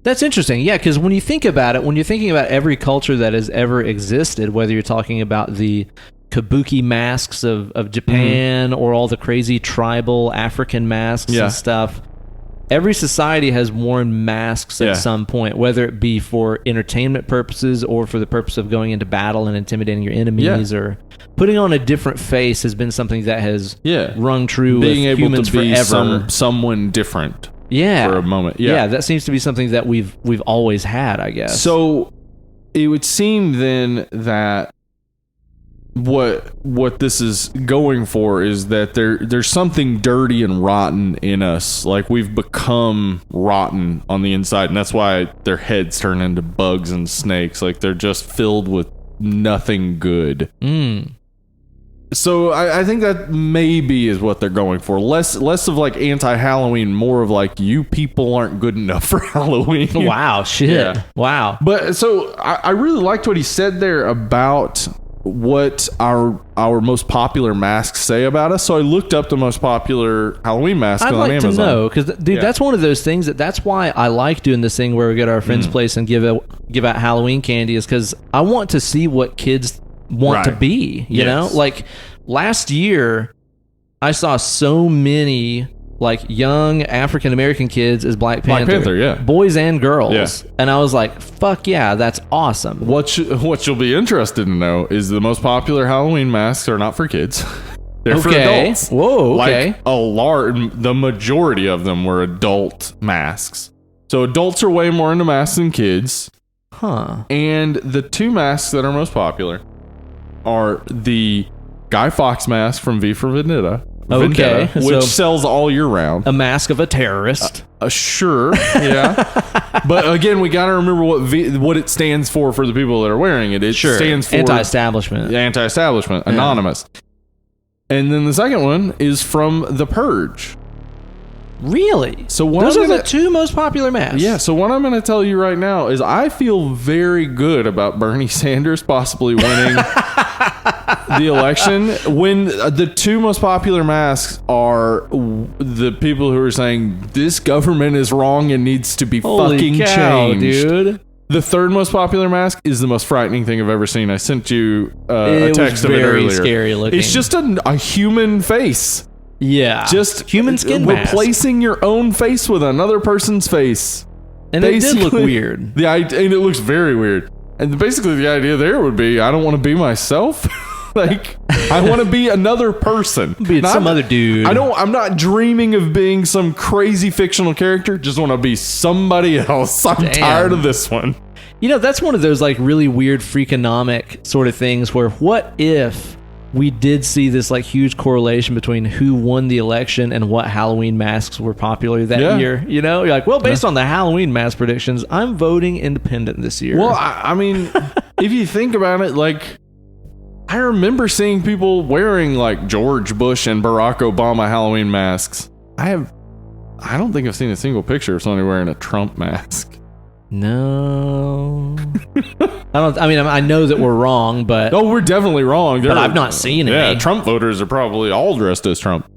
That's interesting. Yeah, because when you think about it, when you're thinking about every culture that has ever existed, whether you're talking about the kabuki masks of Japan or all the crazy tribal African masks and stuff, every society has worn masks at some point, whether it be for entertainment purposes or for the purpose of going into battle and intimidating your enemies, or putting on a different face has been something that has rung true being with able humans to be forever. Someone different. Yeah. For a moment. Yeah, that seems to be something that we've always had, I guess. So it would seem then that what this is going for is that there's something dirty and rotten in us. Like, we've become rotten on the inside, and that's why their heads turn into bugs and snakes. Like, they're just filled with nothing good. So I think that maybe is what they're going for. Less of like anti-Halloween, more of like, you people aren't good enough for Halloween. Wow, shit. Yeah. Wow. But so I really liked what he said there about what our most popular masks say about us. So I looked up the most popular Halloween mask on Amazon. I'd like to know, because dude, that's one of those things that's why I like doing this thing where we go to our friend's place and give out Halloween candy, is because I want to see what kids want to be. You know, like last year I saw so many like young African American kids as Black Panther, boys and girls, and I was like, "Fuck yeah, that's awesome." What you'll be interested to know is the most popular Halloween masks are not for kids; they're for adults. Whoa, okay. Like the majority of them were adult masks. So adults are way more into masks than kids. Huh. And the two masks that are most popular are the Guy Fawkes mask from V for Vendetta. Okay. Which sells all year round. A mask of a terrorist. Sure. Yeah. But again, we got to remember what it stands for the people that are wearing it. It stands for anti-establishment. Anti-establishment. Yeah. Anonymous. And then the second one is from The Purge. Really? So those are the two most popular masks. Yeah. So what I'm going to tell you right now is I feel very good about Bernie Sanders possibly winning the election when the two most popular masks are the people who are saying this government is wrong and needs to be fucking changed, dude. The third most popular mask is the most frightening thing I've ever seen. I sent you a text of it earlier. Very scary looking. It's just a human face. Yeah. Just human skin mask. Replacing your own face with another person's face. And it did look weird. And it looks very weird. And basically the idea there would be, I don't want to be myself. Like, I want to be another person. Be some other dude. I'm not dreaming of being some crazy fictional character. Just want to be somebody else. I'm tired of this one. You know, that's one of those like really weird freakonomic sort of things where what if we did see this like huge correlation between who won the election and what Halloween masks were popular that year. You know, you're like, well, based on the Halloween mask predictions, I'm voting independent this year. Well, I mean, if you think about it, like, I remember seeing people wearing like George Bush and Barack Obama Halloween masks. I don't think I've seen a single picture of somebody wearing a Trump mask. No. I know that we're wrong, but we're definitely wrong. But I've not seen it. Yeah, Trump voters are probably all dressed as Trump.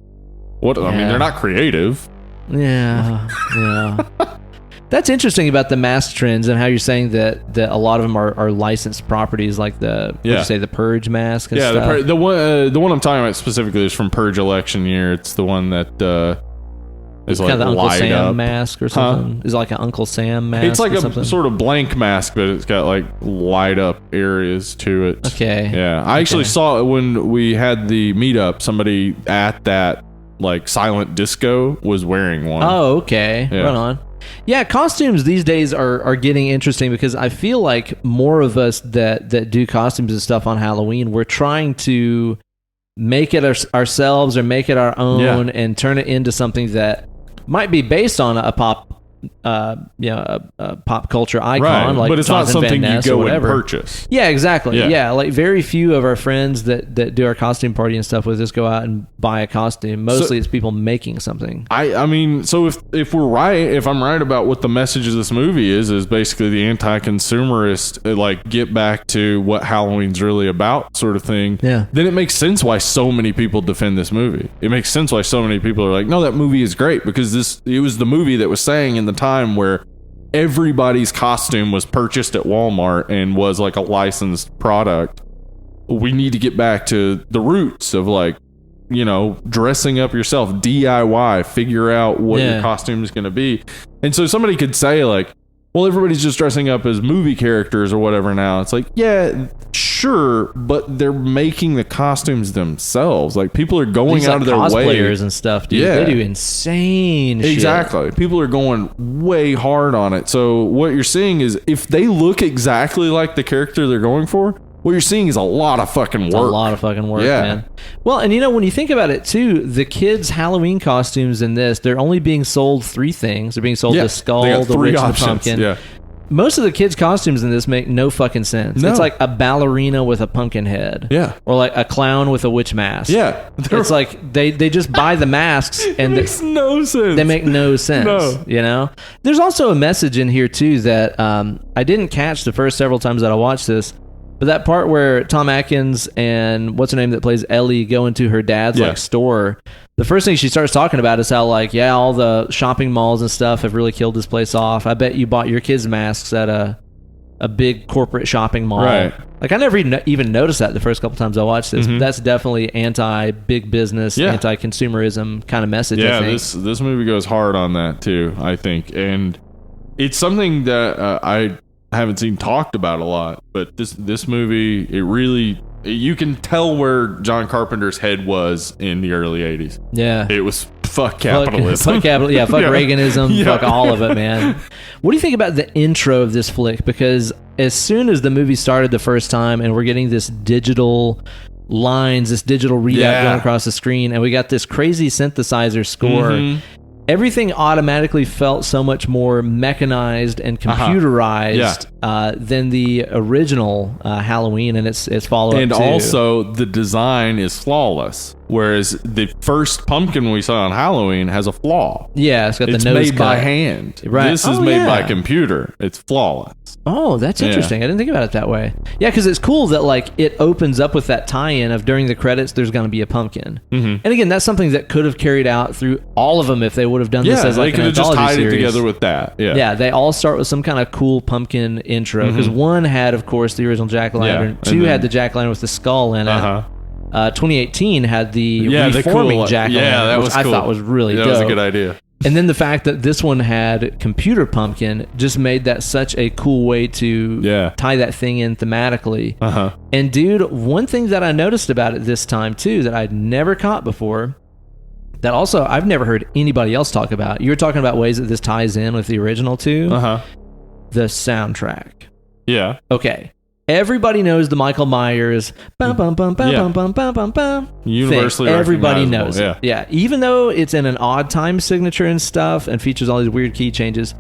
I mean, they're not creative. Yeah. That's interesting about the mask trends and how you're saying that a lot of them are licensed properties, like the Purge mask. And stuff. The one I'm talking about specifically is from Purge election year. It's the one that is like kind of the Uncle Sam up. mask or something. Is it like an Uncle Sam mask? It's like a sort of blank mask, but it's got like light up areas to it. Okay. Yeah, I actually saw it when we had the meetup. Somebody at that like silent disco was wearing one. Oh, okay. Yeah. Right on. Yeah, costumes these days are getting interesting because I feel like more of us that do costumes and stuff on Halloween, we're trying to make it ourselves or make it our own and turn it into something that might be based on a pop a pop culture icon, right. like but it's Jonathan not something Van Ness you go or whatever. and purchase. Yeah, exactly. Yeah. Yeah, like very few of our friends that do our costume party and stuff with us go out and buy a costume. Mostly it's people making something. I mean, so if we're right, if I'm right about what the message of this movie is basically the anti-consumerist, like get back to what Halloween's really about sort of thing. Yeah. Then it makes sense why so many people defend this movie. It makes sense why so many people are like, no, that movie is great because it was the movie that was saying in the time where everybody's costume was purchased at Walmart and was like a licensed product. We need to get back to the roots of like, you know, dressing up yourself, DIY, figure out what your costume is going to be. And so somebody could say like, well, everybody's just dressing up as movie characters or whatever now. It's like, yeah, sure, but they're making the costumes themselves. Like people are going These, out of their way. Cosplayers and stuff, dude. Yeah. They do insane shit. Exactly. People are going way hard on it. So what you're seeing is if they look exactly like the character they're going for, what you're seeing is a lot of fucking work. A lot of fucking work, man. Well, and you know, when you think about it too, the kids' Halloween costumes in this, they're only being sold 3 things. They're being sold the skull, the witch, and the pumpkin. Yeah. Most of the kids' costumes in this make no fucking sense. No. It's like a ballerina with a pumpkin head. Yeah. Or like a clown with a witch mask. Yeah. It's like they just buy the masks and it makes no sense. They make no sense. No. You know? There's also a message in here too that I didn't catch the first several times that I watched this. But that part where Tom Atkins and what's her name that plays Ellie go into her dad's like store, the first thing she starts talking about is how like, yeah, all the shopping malls and stuff have really killed this place off. I bet you bought your kids' masks at a big corporate shopping mall. Right. Like I never even noticed that the first couple times I watched this. Mm-hmm. But that's definitely anti-big business, anti-consumerism kind of message. Yeah, I think. This movie goes hard on that too, I think. And it's something that I haven't seen talked about a lot, but this movie, it really, you can tell where John Carpenter's head was in the early 80s. Yeah. It was fuck capitalism. Fuck Reaganism, Yeah. fuck all of it, man. What do you think about the intro of this flick? Because as soon as the movie started the first time and we're getting this digital lines, this digital readout going across the screen, and we got this crazy synthesizer score, everything automatically felt so much more mechanized and computerized than the original Halloween and its follow-up. And also, the design is flawless, whereas the first pumpkin we saw on Halloween has a flaw. Yeah, it's got the nose made by hand. Right. This is made by computer. It's flawless. Oh, that's interesting. I didn't think about it that way. Yeah, because it's cool that like it opens up with that tie-in of during the credits there's going to be a pumpkin. And again, that's something that could have carried out through all of them if they would have done this as like an anthology series. They could have just tied it together with that. Yeah, they all start with some kind of cool pumpkin intro because one had, of course, the original jack-o'-lantern. Two had the jack-o'-lantern with the skull in it. 2018 had the reforming cool, jack-o'-lantern, which was I cool. thought was really dope. That was a good idea. And then the fact that this one had computer pumpkin just made that such a cool way to tie that thing in thematically. And dude, one thing that I noticed about it this time too that I'd never caught before, that also I've never heard anybody else talk about. You were talking about ways that this ties in with the original too. The soundtrack. Yeah. Okay. Everybody knows the Michael Myers universally thing. Everybody recognizable. knows it. Yeah. Even though it's in an odd time signature and stuff and features all these weird key changes,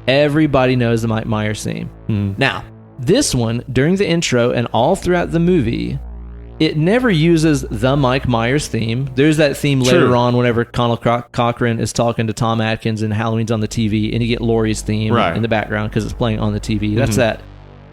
everybody knows the Mike Myers theme. Now, this one, during the intro and all throughout the movie, it never uses the Mike Myers theme. There's that theme later on whenever Conal Cochran is talking to Tom Atkins and Halloween's on the TV and you get Laurie's theme in the background because it's playing on the TV. That's that.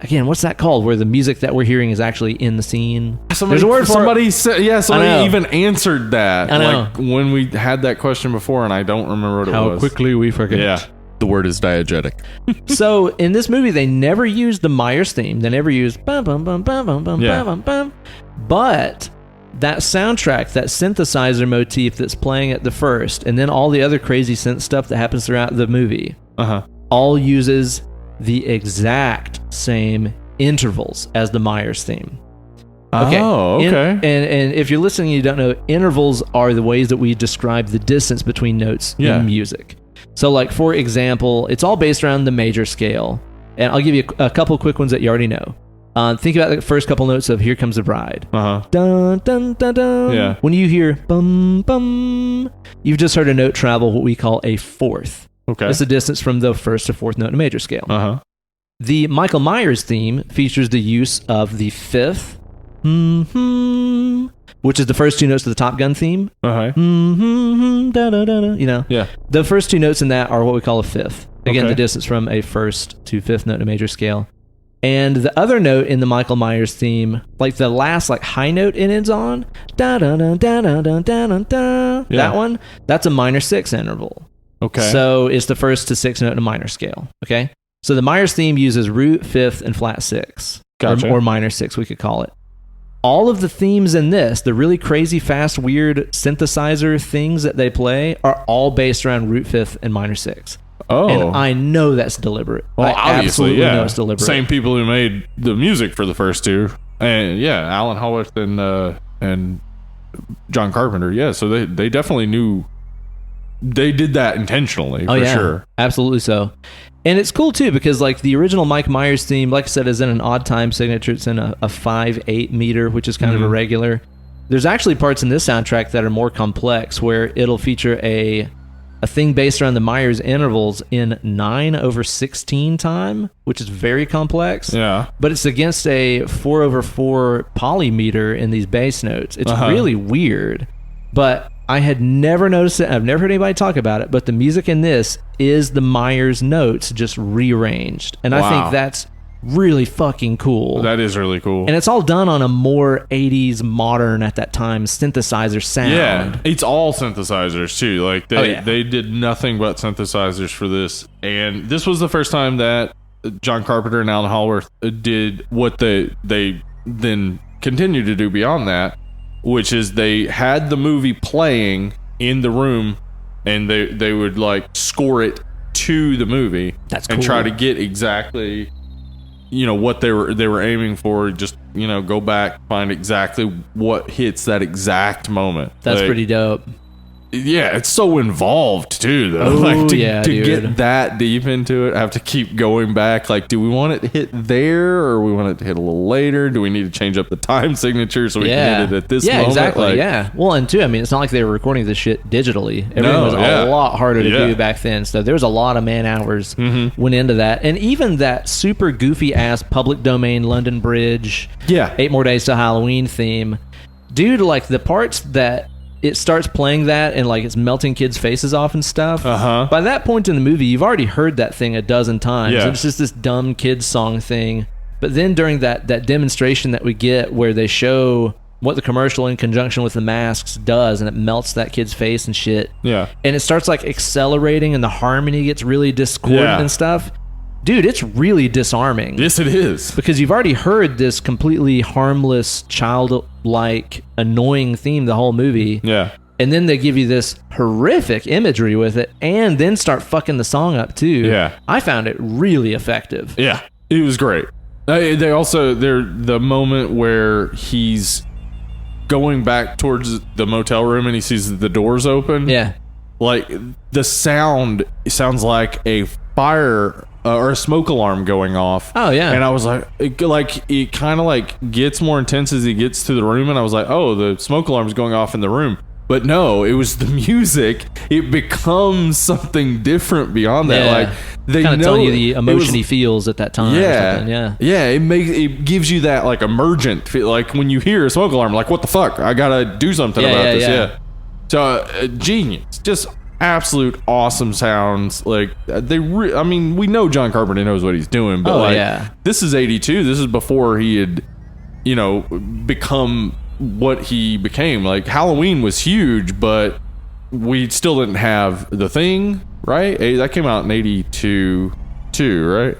Again, what's that called? Where the music that we're hearing is actually in the scene. There's a word for it. Somebody even answered that. I know. Like when we had that question before, and I don't remember what it was. How quickly we forget. Yeah. The word is diegetic. So in this movie, they never used the Myers theme. They never used bum bum bum bum bum bum bum bum. But that soundtrack, that synthesizer motif that's playing at the first, and then all the other crazy synth stuff that happens throughout the movie, all uses the exact same intervals as the Myers theme. Oh, okay. And if you're listening and you don't know, intervals are the ways that we describe the distance between notes in music. So like, for example, it's all based around the major scale. And I'll give you a couple quick ones that you already know. Think about the first couple notes of Here Comes the Bride. Dun, dun, dun, dun. Yeah. When you hear bum, bum, you've just heard a note travel what we call a fourth. Okay. It's the distance from the first to fourth note in a major scale. The Michael Myers theme features the use of the fifth, which is the first two notes of the Top Gun theme. Da, da, da, da, you know? Yeah. The first two notes in that are what we call a fifth. Again, the distance from a first to fifth note in a major scale. And the other note in the Michael Myers theme, like the last like high note it ends on, da da da da da da da da. That one, that's a minor sixth interval. Okay. So it's the first to sixth note in a minor scale. Okay. So the Myers theme uses root, fifth, and flat six. Gotcha. Or minor six, we could call it. All of the themes in this, the really crazy, fast, weird synthesizer things that they play, are all based around root, fifth, and minor six. Oh. And I know that's deliberate. Well, I obviously, absolutely know it's deliberate. Same people who made the music for the first two. And Alan Howarth and John Carpenter. Yeah, so they definitely knew. They did that intentionally, for sure. Absolutely so. And it's cool, too, because like the original Mike Myers theme, like I said, is in an odd time signature. It's in a 5/8 meter, which is kind of irregular. There's actually parts in this soundtrack that are more complex, where it'll feature a thing based around the Myers intervals in 9/16 time, which is very complex. Yeah. But it's against a 4/4 polymeter in these bass notes. It's really weird. But I had never noticed it. I've never heard anybody talk about it, but the music in this is the Myers notes just rearranged. And I think that's really fucking cool. That is really cool. And it's all done on a more 80s modern at that time synthesizer sound. Yeah, it's all synthesizers too. Like they did nothing but synthesizers for this. And this was the first time that John Carpenter and Alan Howarth did what they then continued to do beyond that, which is they had the movie playing in the room and they would like score it to the movie. That's cool. And try to get exactly what they were aiming for. Just go back, find exactly what hits that exact moment. That's pretty dope. Yeah, it's so involved too, though. To get that deep into it, I have to keep going back. Like, do we want it to hit there, or we want it to hit a little later? Do we need to change up the time signature so we can hit it at this moment? Yeah, exactly. Well, and two, I mean, it's not like they were recording this shit digitally. Everything was a lot harder to do back then. So there was a lot of man hours went into that, and even that super goofy ass public domain London Bridge, 8 More Days to Halloween theme, dude. Like the parts that it starts playing that and like it's melting kids' faces off and stuff. By that point in the movie, you've already heard that thing a dozen times. Yeah. It's just this dumb kids song thing. But then during that demonstration that we get where they show what the commercial in conjunction with the masks does, and it melts that kid's face and shit. Yeah. And it starts like accelerating and the harmony gets really discordant and stuff. Dude, it's really disarming. Yes, it is. Because you've already heard this completely harmless, childlike, annoying theme the whole movie. Yeah. And then they give you this horrific imagery with it and then start fucking the song up too. Yeah. I found it really effective. Yeah. It was great. They also, the moment where he's going back towards the motel room and he sees the doors open. Yeah. Like, the sound sounds like a fire or a smoke alarm going off. Oh, yeah. And I was like it kind of like gets more intense as he gets to the room. And I was like, oh, the smoke alarm is going off in the room. But no, it was the music. It becomes something different beyond that. Like, they kind of telling you the emotion he feels at that time. Yeah. Yeah. It gives you that like emergent feel. Like when you hear a smoke alarm, like, what the fuck? I gotta do something about this. Yeah. So genius. Just absolute awesome sounds. Like I mean, we know John Carpenter knows what he's doing, but this is 82. This is before he had, become what he became. Like, Halloween was huge, but we still didn't have The Thing, right? That came out in 82 too, right?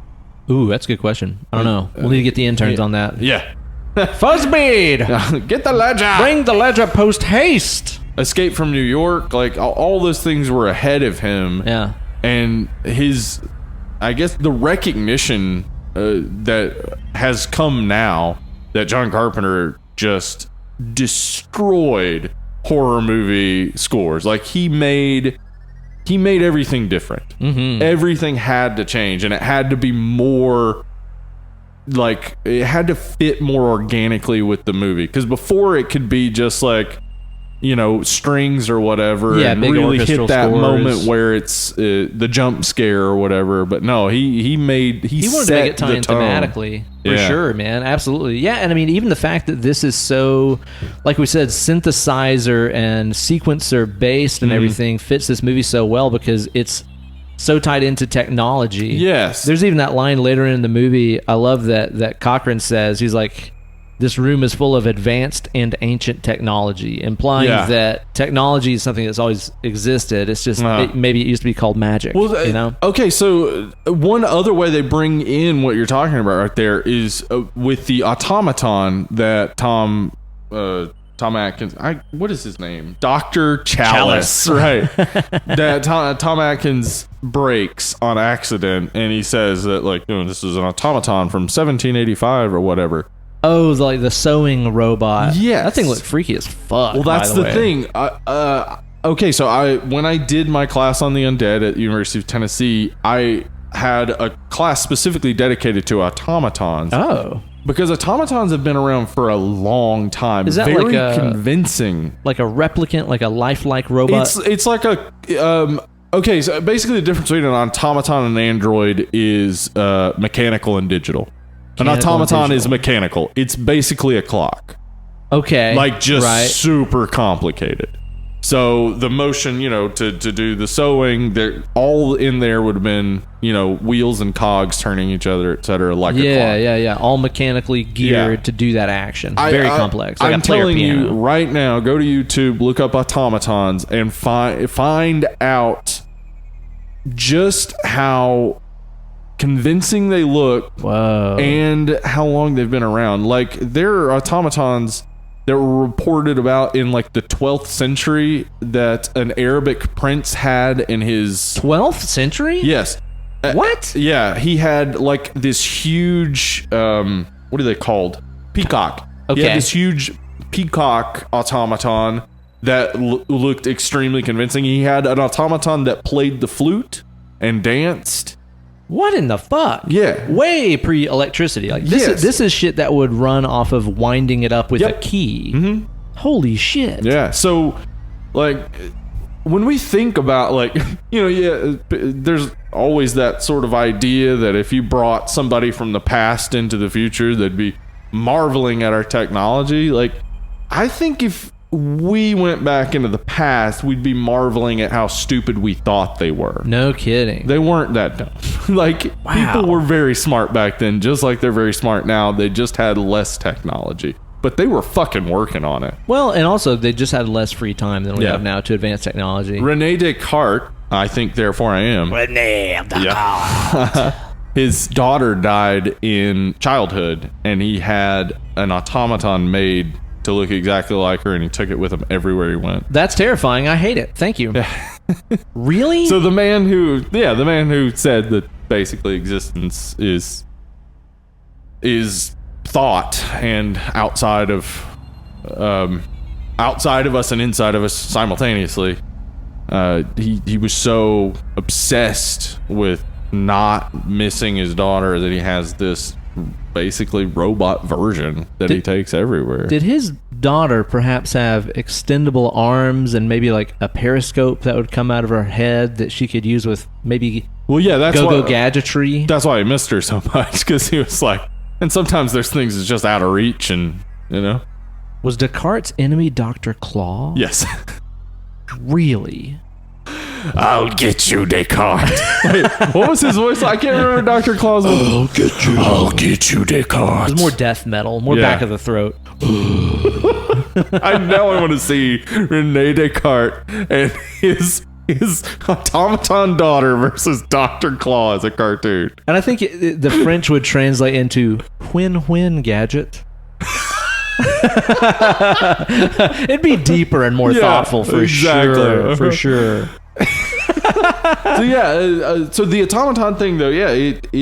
Ooh, that's a good question. I don't know. We'll need to get the interns on that. Yeah. Fuzzbead! Get the ledger! Bring the ledger post haste! Escape from New York, like all those things were ahead of him. Yeah. And his, I guess, the recognition that has come now that John Carpenter just destroyed horror movie scores. Like, he made everything different. Mm-hmm. Everything had to change, and it had to be more, like, it had to fit more organically with the movie. Because before, it could be just like, strings or whatever, and really hit that scores. Moment where it's the jump scare or whatever. But no, he wanted to make it tie in thematically for sure, man. Absolutely, yeah. And I mean, even the fact that this is so, like we said, synthesizer and sequencer based and everything fits this movie so well because it's so tied into technology. Yes, there's even that line later in the movie. I love that Cochran says, he's like, this room is full of advanced and ancient technology, implying that technology is something that's always existed. It's just maybe it used to be called magic. Well, okay, so one other way they bring in what you're talking about right there is with the automaton that Tom Atkins. What is his name? Dr. Chalice. Right. That Tom Atkins breaks on accident, and he says that, like, this is an automaton from 1785 or whatever. Oh, like the sewing robot. Yeah, that thing looked freaky as fuck. Well, that's the thing. Okay, so when I did my class on the undead at the University of Tennessee, I had a class specifically dedicated to automatons. Oh, because automatons have been around for a long time. Is that very like convincing? Like a replicant, like a lifelike robot? It's like a. Okay, so basically the difference between an automaton and an android is mechanical and digital. An automaton is mechanical. It's basically a clock. Okay. Like, just super complicated. So the motion, to do the sewing, all in there would have been, wheels and cogs turning each other, et cetera, like a clock. Yeah. All mechanically geared to do that action. Very complex. Like I'm telling you right now, go to YouTube, look up automatons, and find out just how convincing they look. Whoa. And how long they've been around. Like, there are automatons that were reported about in like the 12th century that an Arabic prince had in his 12th century? Yes. What? Yeah, he had like this huge what are they called? Peacock. Okay. He had this huge peacock automaton that looked extremely convincing. He had an automaton that played the flute and danced. What in the fuck? Yeah. Way pre-electricity. Like this is shit that would run off of winding it up with a key. Mm-hmm. Holy shit. Yeah. So, like, when we think about, like, there's always that sort of idea that if you brought somebody from the past into the future, they'd be marveling at our technology. Like, I think if we went back into the past, we'd be marveling at how stupid we thought they were. No kidding. They weren't that dumb. Like, people were very smart back then, just like they're very smart now. They just had less technology. But they were fucking working on it. Well, and also they just had less free time than we have now to advance technology. Rene Descartes, I think, therefore I am. Rene Descartes. His daughter died in childhood, and he had an automaton made to look exactly like her, and he took it with him everywhere he went. That's terrifying. I hate it. Thank you. Really? So the man who said that basically existence is thought, and outside of us and inside of us simultaneously, he was so obsessed with not missing his daughter that he has this basically robot version that he takes everywhere. Did his daughter perhaps have extendable arms and maybe like a periscope that would come out of her head that she could use with maybe go-go gadgetry? That's why I missed her so much, because he was like, and sometimes there's things that's just out of reach, and Was Descartes' enemy Dr. Claw? Yes. Really? I'll get you, Descartes. Wait, what was his voice? I can't remember Dr. Claw's voice. I'll get you, Descartes. It was more death metal, more back of the throat. I want to see Rene Descartes and his automaton daughter versus Dr. Claw as a cartoon. And I think the French would translate into when gadget. It'd be deeper and more thoughtful for sure. For sure. So the automaton thing, though,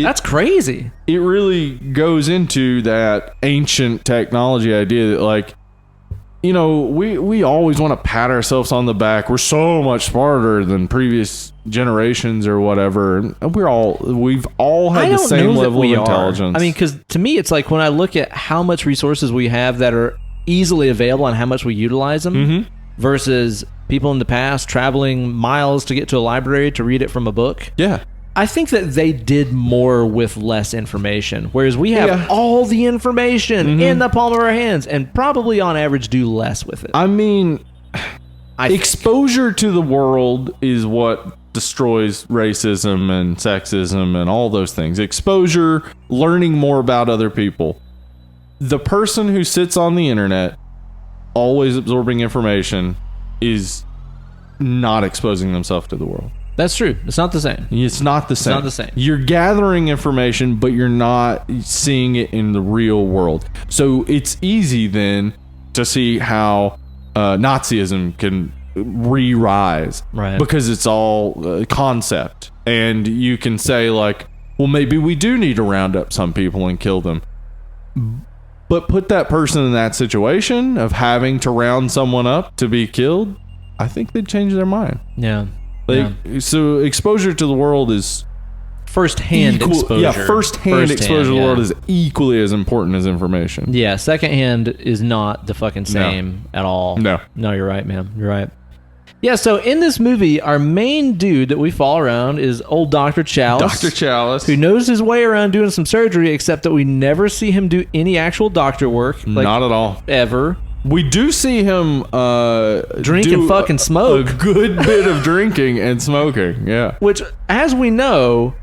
that's crazy. It really goes into that ancient technology idea that, like, we always want to pat ourselves on the back. We're so much smarter than previous generations or whatever. We've all had the same level of intelligence. I mean, because to me, it's like when I look at how much resources we have that are easily available and how much we utilize them versus people in the past traveling miles to get to a library to read it from a book. Yeah. I think that they did more with less information, whereas we have all the information in the palm of our hands and probably on average do less with it. I mean, exposure to the world is what destroys racism and sexism and all those things. Exposure, learning more about other people. The person who sits on the internet, always absorbing information, is not exposing themselves to the world. That's true. It's not the same. It's not the same. It's not the same. You're gathering information, but you're not seeing it in the real world. So it's easy then to see how Nazism can re-rise. Right. Because it's all concept. And you can say, like, well, maybe we do need to round up some people and kill them. But put that person in that situation of having to round someone up to be killed, I think they'd change their mind. Yeah. So exposure to the world is first-hand exposure. Yeah, first-hand exposure to the world is equally as important as information. Yeah, second-hand is not the fucking same at all. No, you're right, man. You're right. Yeah, so in this movie, our main dude that we follow around is old Dr. Chalice. Dr. Chalice. Who knows his way around doing some surgery, except that we never see him do any actual doctor work. Not at all. Ever. We do see him drink and fucking smoke. A good bit of drinking and smoking, yeah. Which, as we know,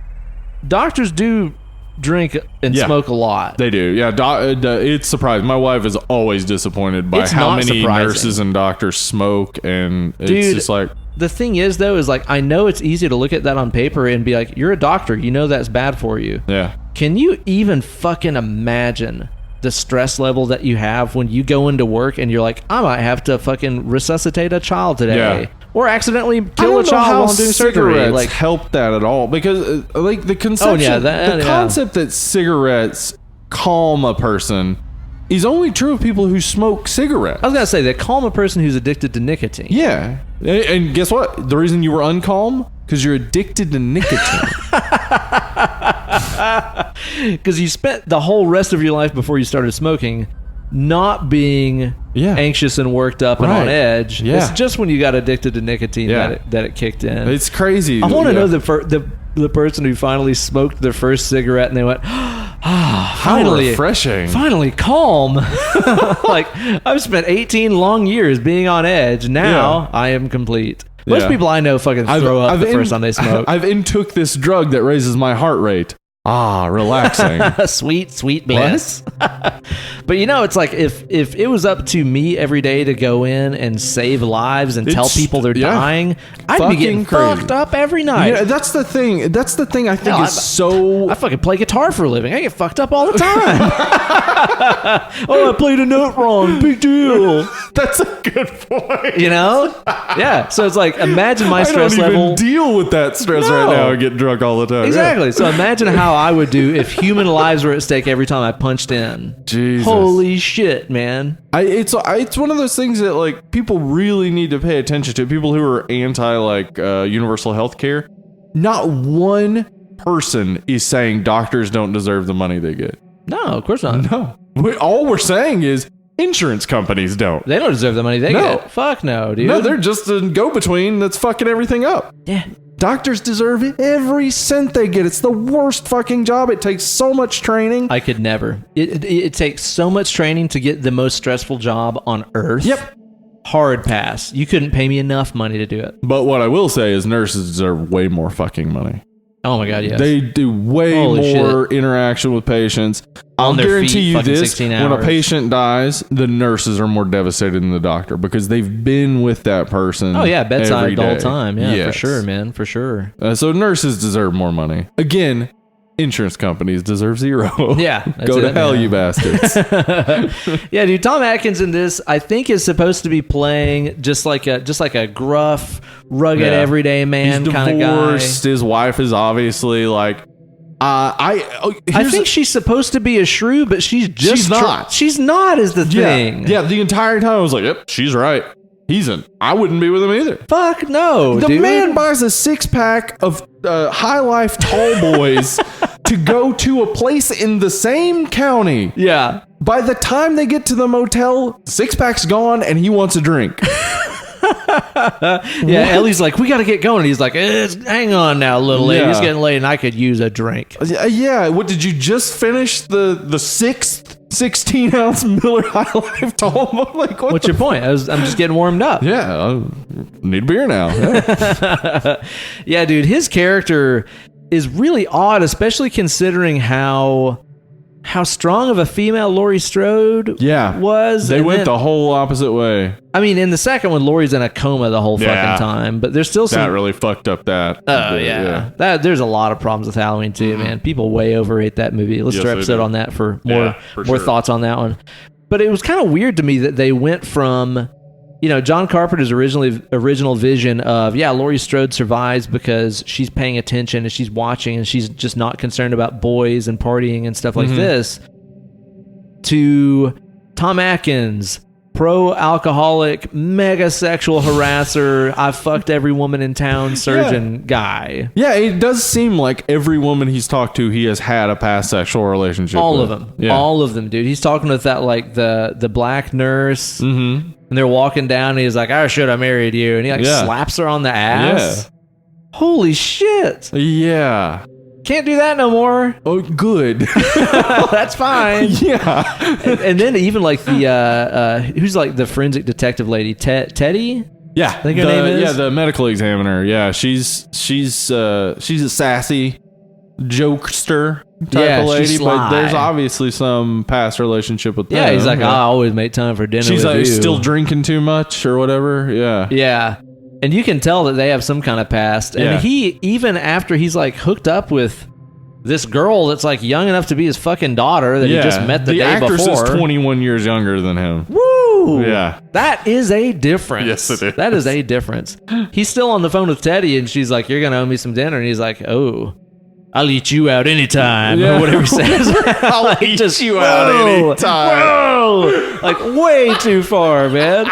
doctors do drink and smoke a lot. They do, yeah. It's surprising. My wife is always disappointed by how many nurses and doctors smoke, and it's just like... The thing is, though, is like, I know it's easy to look at that on paper and be like, you're a doctor, you know that's bad for you. Yeah. Can you even fucking imagine the stress level that you have when you go into work and you're like, I might have to fucking resuscitate a child today, or accidentally kill a child while I'm doing surgery? Like, help that at all? Because like the conception, concept that cigarettes calm a person is only true of people who smoke cigarettes. I was gonna say they calm a person who's addicted to nicotine. Yeah, and guess what? The reason you were uncalm because you're addicted to nicotine. Because you spent the whole rest of your life before you started smoking not being anxious and worked up and on edge. Yeah. It's just when you got addicted to nicotine that it kicked in. It's crazy. I want to know the person who finally smoked their first cigarette and they went, finally, how refreshing. Finally calm. Like, I've spent 18 long years being on edge. Now I am complete. Most people I know fucking throw up the first time they smoke. I've intook this drug that raises my heart rate. Relaxing. Sweet bliss. But it's like if it was up to me every day to go in and save lives and tell people they're dying, I'd be getting fucked up every night. Yeah, that's the thing. That's the thing I think is so... I fucking play guitar for a living. I get fucked up all the time. I played a note wrong. Big deal. That's a good point. Yeah. So it's like, imagine my stress level. I don't even deal with that stress right now and get drunk all the time. Exactly. Yeah. So imagine how I would do if human lives were at stake every time I punched in. Jesus. Holy shit, man. It's one of those things that like people really need to pay attention to. People who are anti universal health care. Not one person is saying doctors don't deserve the money they get. No, of course not. No. All we're saying is insurance companies don't. They don't deserve the money they get. Fuck no, dude. No, they're just a go-between that's fucking everything up. Yeah. Doctors deserve every cent they get. It's the worst fucking job. It takes so much training. I could never. It takes so much training to get the most stressful job on earth. Yep. Hard pass. You couldn't pay me enough money to do it. But what I will say is nurses deserve way more fucking money. Oh my God, yes. They do way more interaction with patients. I'll guarantee you this, when a patient dies, the nurses are more devastated than the doctor because they've been with that person. Oh yeah, bedside the whole time. Yeah, yes. For sure, man, for sure. So nurses deserve more money. Again, insurance companies deserve zero. Yeah. Go to hell, you bastards. Yeah, dude. Tom Atkins in this, I think, is supposed to be playing just like a gruff, rugged, everyday man kind of guy. His wife is obviously like. I think she's supposed to be a shrew, but she's not. She's not is the thing. Yeah. The entire time I was like, yep, she's right. I wouldn't be with him either. Fuck no, The man buys a 6-pack of High Life Tall Boys to go to a place in the same county. Yeah. By the time they get to the motel, 6-pack's gone and he wants a drink. Yeah, Ellie's like, we got to get going. He's like, hang on now, little lady. It's getting late and I could use a drink. Yeah. What, did you just finish the 6th 16-ounce Miller High Life Tall Boy? Like, what's your point? I'm just getting warmed up. Yeah. I need a beer now. Yeah. Yeah, dude. His character is really odd, especially considering how strong of a female Laurie Strode was. They went the whole opposite way. I mean, in the second one, Laurie's in a coma the whole fucking time, but there's still some... That really fucked up that. Oh, yeah. There's a lot of problems with Halloween, too, man. People way overrate that movie. Let's do an episode on that for more thoughts on that one. But it was kind of weird to me that they went from... John Carpenter's original vision of, Laurie Strode survives because she's paying attention and she's watching and she's just not concerned about boys and partying and stuff like this, to Tom Atkins, pro-alcoholic, mega sexual harasser, I fucked every woman in town surgeon guy. Yeah, it does seem like every woman he's talked to, he has had a past sexual relationship All with. of them. Yeah. All of them, dude. He's talking with that, like, the black nurse. Mm-hmm. And they're walking down and he's like, I should have married you. And he slaps her on the ass. Yeah. Holy shit. Yeah. Can't do that no more. Oh, good. That's fine. Yeah. And then even like the who's like the forensic detective lady, Teddy? Yeah. I think her name is? Yeah, the medical examiner. Yeah, she's a sassy jokester type of lady, but there's obviously some past relationship with them. Yeah, he's like, I always make time for dinner. She's with like you. Still drinking too much or whatever. Yeah. Yeah. And you can tell that they have some kind of past. And he, even after he's like hooked up with this girl that's like young enough to be his fucking daughter that he just met the day before. The actress is 21 years younger than him. Woo! Yeah. That is a difference. Yes, it is. That is a difference. He's still on the phone with Teddy and she's like, you're going to owe me some dinner. And he's like, oh, I'll eat you out anytime, or whatever he says. I'll eat you out anytime. Whoa! Like, way too far, man.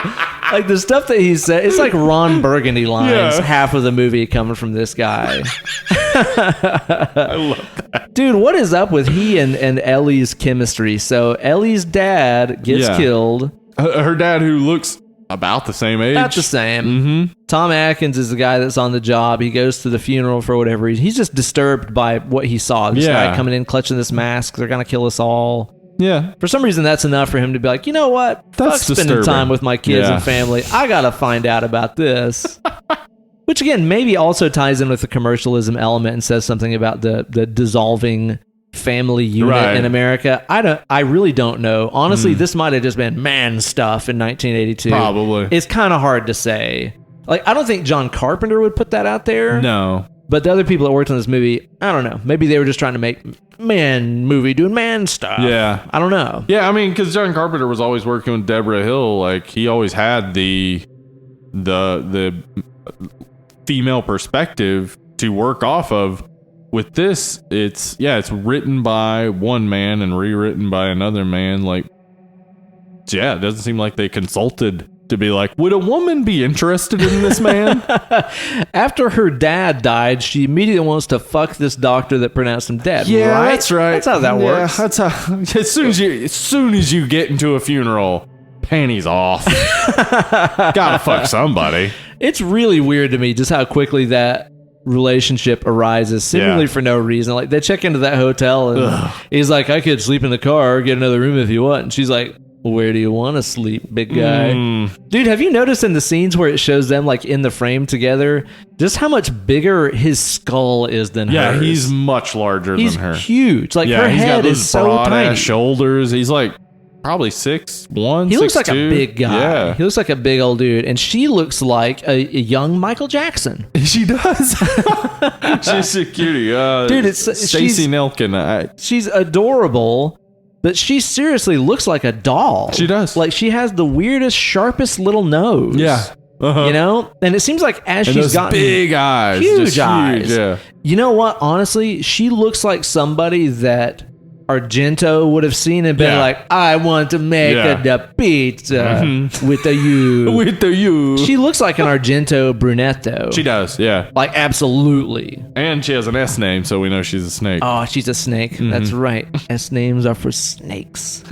Like, the stuff that he said, it's like Ron Burgundy lines, half of the movie coming from this guy. I love that. Dude, what is up with he and Ellie's chemistry? So, Ellie's dad gets killed. Her dad, who looks about the same age. About the same. Mm-hmm. Tom Atkins is the guy that's on the job. He goes to the funeral for whatever reason. He's just disturbed by what he saw. This guy coming in, clutching this mask. They're going to kill us all. Yeah. For some reason, that's enough for him to be like, you know what? That's Fuck spending time with my kids and family. I got to find out about this. Which, again, maybe also ties in with the commercialism element and says something about the dissolving family unit in America. I really don't know. Honestly, this might have just been man stuff in 1982. Probably. It's kind of hard to say. Like, I don't think John Carpenter would put that out there. No. But the other people that worked on this movie, I don't know. Maybe they were just trying to make man movie doing man stuff. Yeah. I don't know. Yeah, I mean, because John Carpenter was always working with Deborah Hill. Like, he always had the female perspective to work off of. With this, it's written by one man and rewritten by another man. Like, it doesn't seem like they consulted to be like, would a woman be interested in this man? After her dad died, she immediately wants to fuck this doctor that pronounced him dead. Yeah, right? that's right. That's how that works. That's how. As soon as you get into a funeral, panties off. Gotta fuck somebody. It's really weird to me just how quickly that relationship arises, seemingly for no reason. Like, they check into that hotel and he's like, I could sleep in the car or get another room if you want. And she's like, where do you want to sleep, big guy? Dude, have you noticed in the scenes where it shows them like in the frame together, just how much bigger his skull is than hers? Yeah, he's much larger than her. He's huge. Like, her head is so tiny. Shoulders. He's like probably 6'1". He looks like 6'2". a big guy. Yeah. He looks like a big old dude. And she looks like a young Michael Jackson. She does. She's a cutie. Dude, it's Stacey Nelkin. She's adorable, but she seriously looks like a doll. She does. Like, she has the weirdest, sharpest little nose. Yeah. Uh-huh. You know? And it seems like as she's gotten big eyes. Huge eyes. Yeah. You know what? Honestly, she looks like somebody that Argento would have seen and been like, I want to make a pizza with a U. With the U. She looks like an Argento brunetto. She does, yeah. Like, absolutely. And she has an S name, so we know she's a snake. Oh, she's a snake. That's right. S names are for snakes.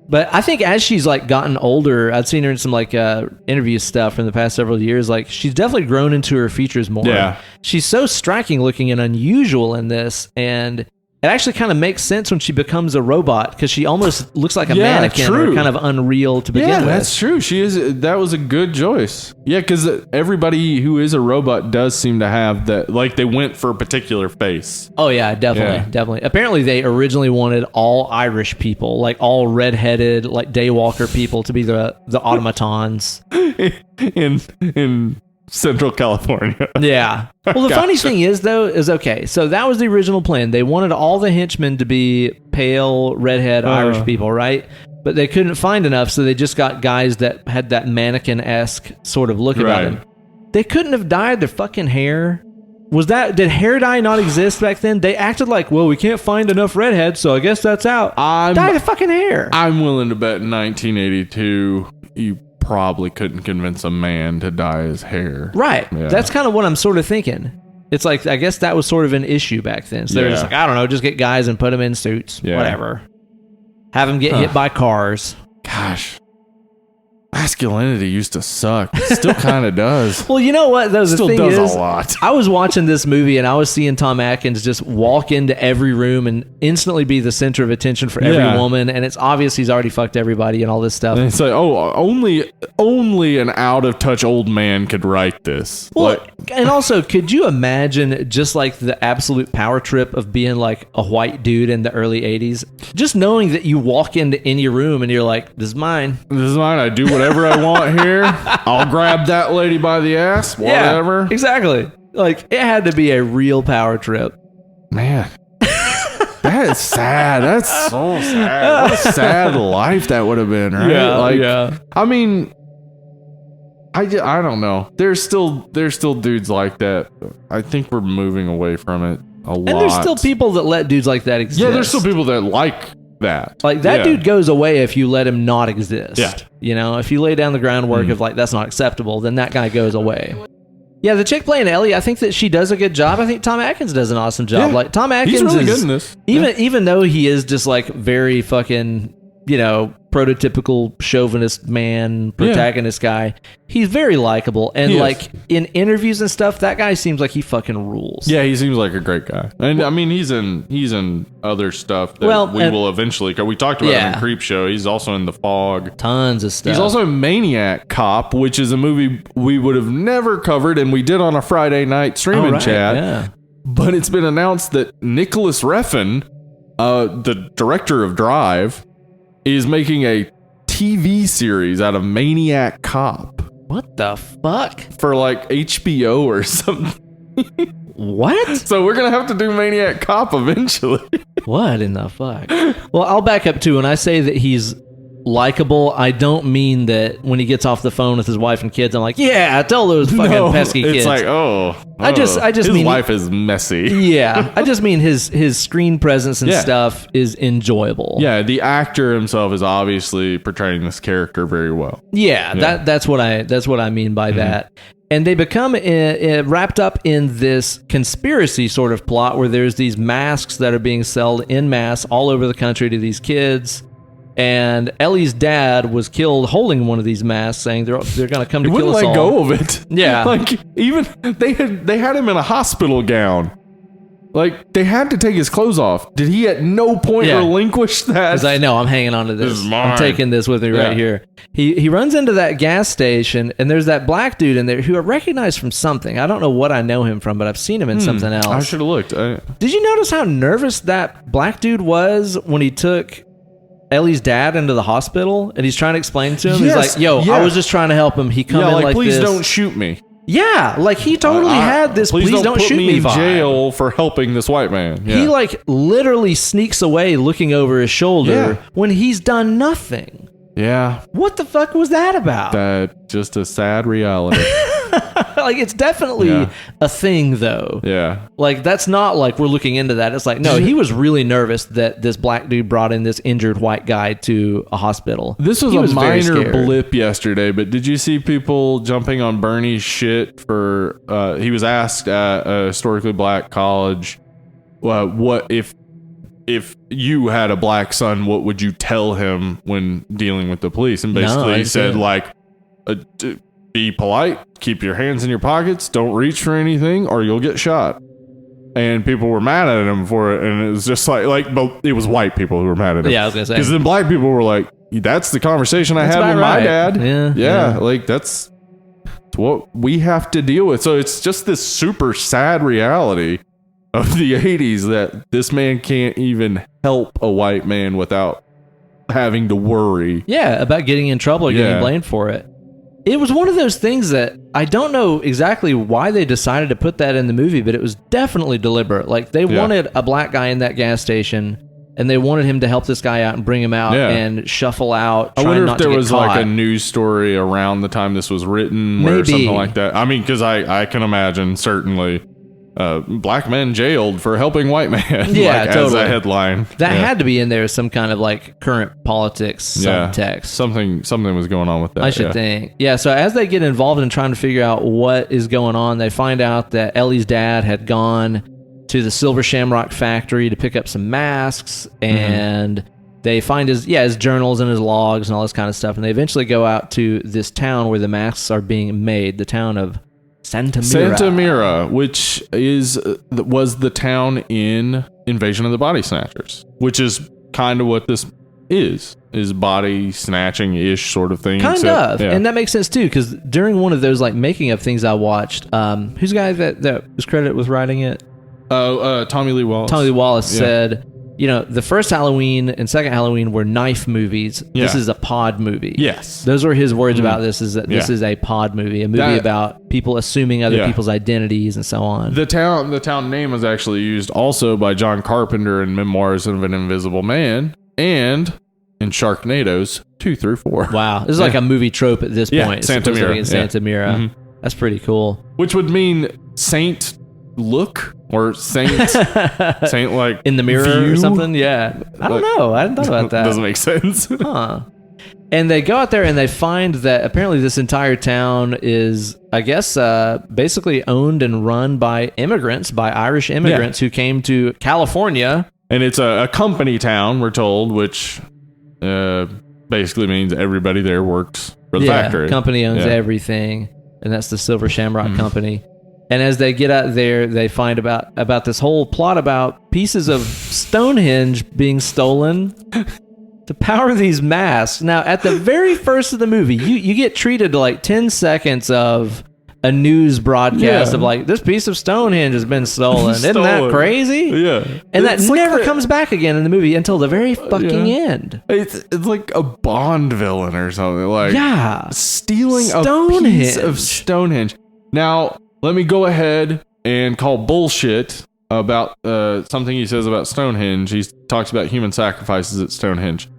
But I think as she's like gotten older, I've seen her in some like interview stuff from the past several years. Like, she's definitely grown into her features more. Yeah. She's so striking looking and unusual in this, and it actually kind of makes sense when she becomes a robot, because she almost looks like a mannequin or kind of unreal to begin with. Yeah, that's true. That was a good choice. Yeah, because everybody who is a robot does seem to have that, like, they went for a particular face. Oh, yeah, definitely. Apparently, they originally wanted all Irish people, like all redheaded, like daywalker people, to be the automatons. in Central California. Yeah. Well, the funny thing is, though, okay, so that was the original plan. They wanted all the henchmen to be pale, redhead Irish people, right? But they couldn't find enough, so they just got guys that had that mannequin-esque sort of look about them. They couldn't have dyed their fucking hair. Did hair dye not exist back then? They acted like, well, we can't find enough redheads, so I guess that's out. Dye the fucking hair. I'm willing to bet in 1982, you probably couldn't convince a man to dye his hair. Right. Yeah. That's kind of what I'm sort of thinking. It's like, I guess that was sort of an issue back then. So they're just like, I don't know, just get guys and put them in suits. Yeah. Whatever. Have them get hit by cars. Gosh. Masculinity used to suck. It still kind of does. Well, you know what, though? Still does a lot. I was watching this movie and I was seeing Tom Atkins just walk into every room and instantly be the center of attention for every woman. And it's obvious he's already fucked everybody and all this stuff. And it's like, only an out-of-touch old man could write this. Well, and also, could you imagine just like the absolute power trip of being like a white dude in the early 80s? Just knowing that you walk into any room and you're like, this is mine. This is mine. I do whatever I want here. I'll grab that lady by the ass. Whatever. Yeah, exactly. Like, it had to be a real power trip. Man. That is sad. That's so sad. What a sad life that would have been, right? Yeah. I mean, I don't know. There's still dudes like that. I think we're moving away from it. a lot. And there's still people that let dudes like that exist. Yeah, there's still people that like that. Like, that dude goes away if you let him not exist. Yeah. You know, if you lay down the groundwork of, like, that's not acceptable, then that guy goes away. Yeah, the chick playing Ellie, I think that she does a good job. I think Tom Atkins does an awesome job. Yeah. Like, Tom Atkins He's really is, good in this. Even though he is just, like, very fucking, you know, prototypical chauvinist man, protagonist guy, he's very likable. And, like, in interviews and stuff, that guy seems like he fucking rules. Yeah, he seems like a great guy. And I mean, he's in other stuff that we will eventually. We talked about him in Creepshow. He's also in The Fog. Tons of stuff. He's also in Maniac Cop, which is a movie we would have never covered, and we did on a Friday night streaming chat. Yeah. But it's been announced that Nicholas Refn, the director of Drive, is making a TV series out of Maniac Cop. What the fuck? For like HBO or something. What? So we're going to have to do Maniac Cop eventually. What in the fuck? Well, I'll back up too. When I say that he's likable, I don't mean that when he gets off the phone with his wife and kids, I'm like, yeah, tell those fucking pesky kids. It's like, I just his mean his wife is messy. Yeah, I just mean his screen presence and stuff is enjoyable. Yeah, the actor himself is obviously portraying this character very well. Yeah. That's what I mean by that. And they become wrapped up in this conspiracy sort of plot where there's these masks that are being sold en masse all over the country to these kids. And Ellie's dad was killed holding one of these masks, saying they're going to come to kill us all. He wouldn't let go of it. Yeah. Like, even they had him in a hospital gown. Like, they had to take his clothes off. Did he at no point relinquish that? Because I know, I'm hanging on to this. This is mine. I'm taking this with me right here. He runs into that gas station, and there's that black dude in there who I recognize from something. I don't know what I know him from, but I've seen him in something else. I should have looked. Did you notice how nervous that black dude was when he took Ellie's dad into the hospital? And he's trying to explain to him, he's like, yo, I was just trying to help him. He come in like please this. Don't shoot me. Yeah, like he totally had this please don't shoot me in vibe. Jail for helping this white man. Yeah. He like literally sneaks away looking over his shoulder when he's done nothing. Yeah. What the fuck was that about? That just a sad reality. Like, it's definitely a thing, though. Yeah. Like, that's not like we're looking into that. It's like, no, he was really nervous that this black dude brought in this injured white guy to a hospital. This was a minor blip yesterday, but did you see people jumping on Bernie's shit for, he was asked at a historically black college, what if you had a black son, what would you tell him when dealing with the police? And basically he said, like, be polite, keep your hands in your pockets, don't reach for anything, or you'll get shot. And people were mad at him for it, and it was just like, but it was white people who were mad at him. Yeah, I was gonna say. Because then black people were like, that's the conversation I had with my dad. Yeah, like that's what we have to deal with. So it's just this super sad reality of the 80s that this man can't even help a white man without having to worry. Yeah, about getting in trouble or getting blamed for it. It was one of those things that I don't know exactly why they decided to put that in the movie, but it was definitely deliberate. Like, they wanted a black guy in that gas station, and they wanted him to help this guy out and bring him out and shuffle out. I wonder if there was like a news story around the time this was written or something like that. I mean, because I can imagine certainly black men jailed for helping white man. Yeah, like, totally. As a headline. That had to be in there as some kind of like current politics subtext. Something was going on with that. I should think. Yeah, so as they get involved in trying to figure out what is going on, they find out that Ellie's dad had gone to the Silver Shamrock factory to pick up some masks, and they find his journals and his logs and all this kind of stuff, and they eventually go out to this town where the masks are being made, the town of Santa Mira, which was the town in Invasion of the Body Snatchers, which is kind of what this is body snatching ish sort of thing. Kind of, and that makes sense too, because during one of those like making of things I watched, who's the guy that was credited with writing it? Tommy Lee Wallace. Tommy Lee Wallace said, you know, the first Halloween and second Halloween were knife movies. Yeah. This is a pod movie. Yes. Those were his words about this, is that this is a pod movie, a movie about people assuming other people's identities and so on. The town name was actually used also by John Carpenter in Memoirs of an Invisible Man and in Sharknadoes 2 through 4. Wow. This is like a movie trope at this point. Santa Mira. Santa Mira. That's pretty cool. Which would mean Saint Look or Saint like in the mirror View? or something. Yeah, I don't know. I hadn't thought about that. Doesn't make sense. Huh. And they go out there and they find that apparently this entire town is, I guess, basically owned and run by immigrants, by Irish immigrants who came to California. And it's a company town, we're told, which basically means everybody there works for the factory. Company owns everything, and that's the Silver Shamrock Company. And as they get out there, they find about this whole plot about pieces of Stonehenge being stolen to power these masks. Now, at the very first of the movie, you get treated to like 10 seconds of a news broadcast of like, this piece of Stonehenge has been stolen. Isn't that crazy? Yeah. And that never comes back again in the movie until the very fucking end. It's like a Bond villain or something. Like, stealing Stonehenge. a piece of Stonehenge. Now, let me go ahead and call bullshit about something he says about Stonehenge. He talks about human sacrifices at Stonehenge.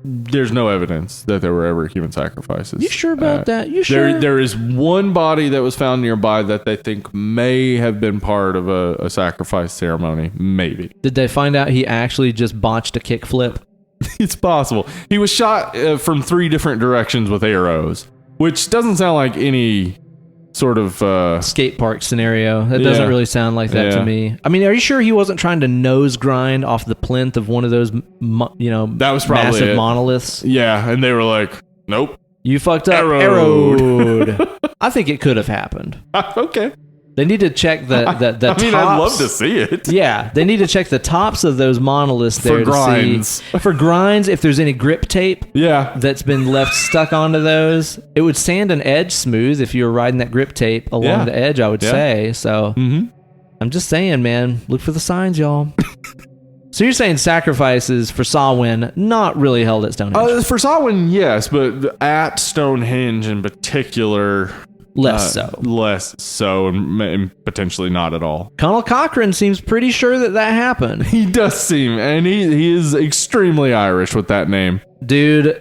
There's no evidence that there were ever human sacrifices. You sure about that? You sure? There is one body that was found nearby that they think may have been part of a sacrifice ceremony. Maybe. Did they find out he actually just botched a kickflip? It's possible. He was shot from 3 different directions with arrows, which doesn't sound like any sort of skate park scenario. That doesn't really sound like that to me. I mean, are you sure he wasn't trying to nose grind off the plinth of one of those, that was probably massive monoliths? Yeah, and they were like, "Nope, you fucked up, arrowed." I think it could have happened. Okay. They need to check the tops. I mean, I'd love to see it. Yeah, they need to check the tops of those monoliths there for grinds. To see. For grinds, if there's any grip tape that's been left stuck onto those. It would sand an edge smooth if you were riding that grip tape along the edge, I would say. So I'm just saying, man, look for the signs, y'all. So you're saying sacrifices for Samhain not really held at Stonehenge? For Samhain, yes, but at Stonehenge in particular... Less so, and potentially not at all. Conal Cochran seems pretty sure that happened. He does seem, and he is extremely Irish with that name. Dude,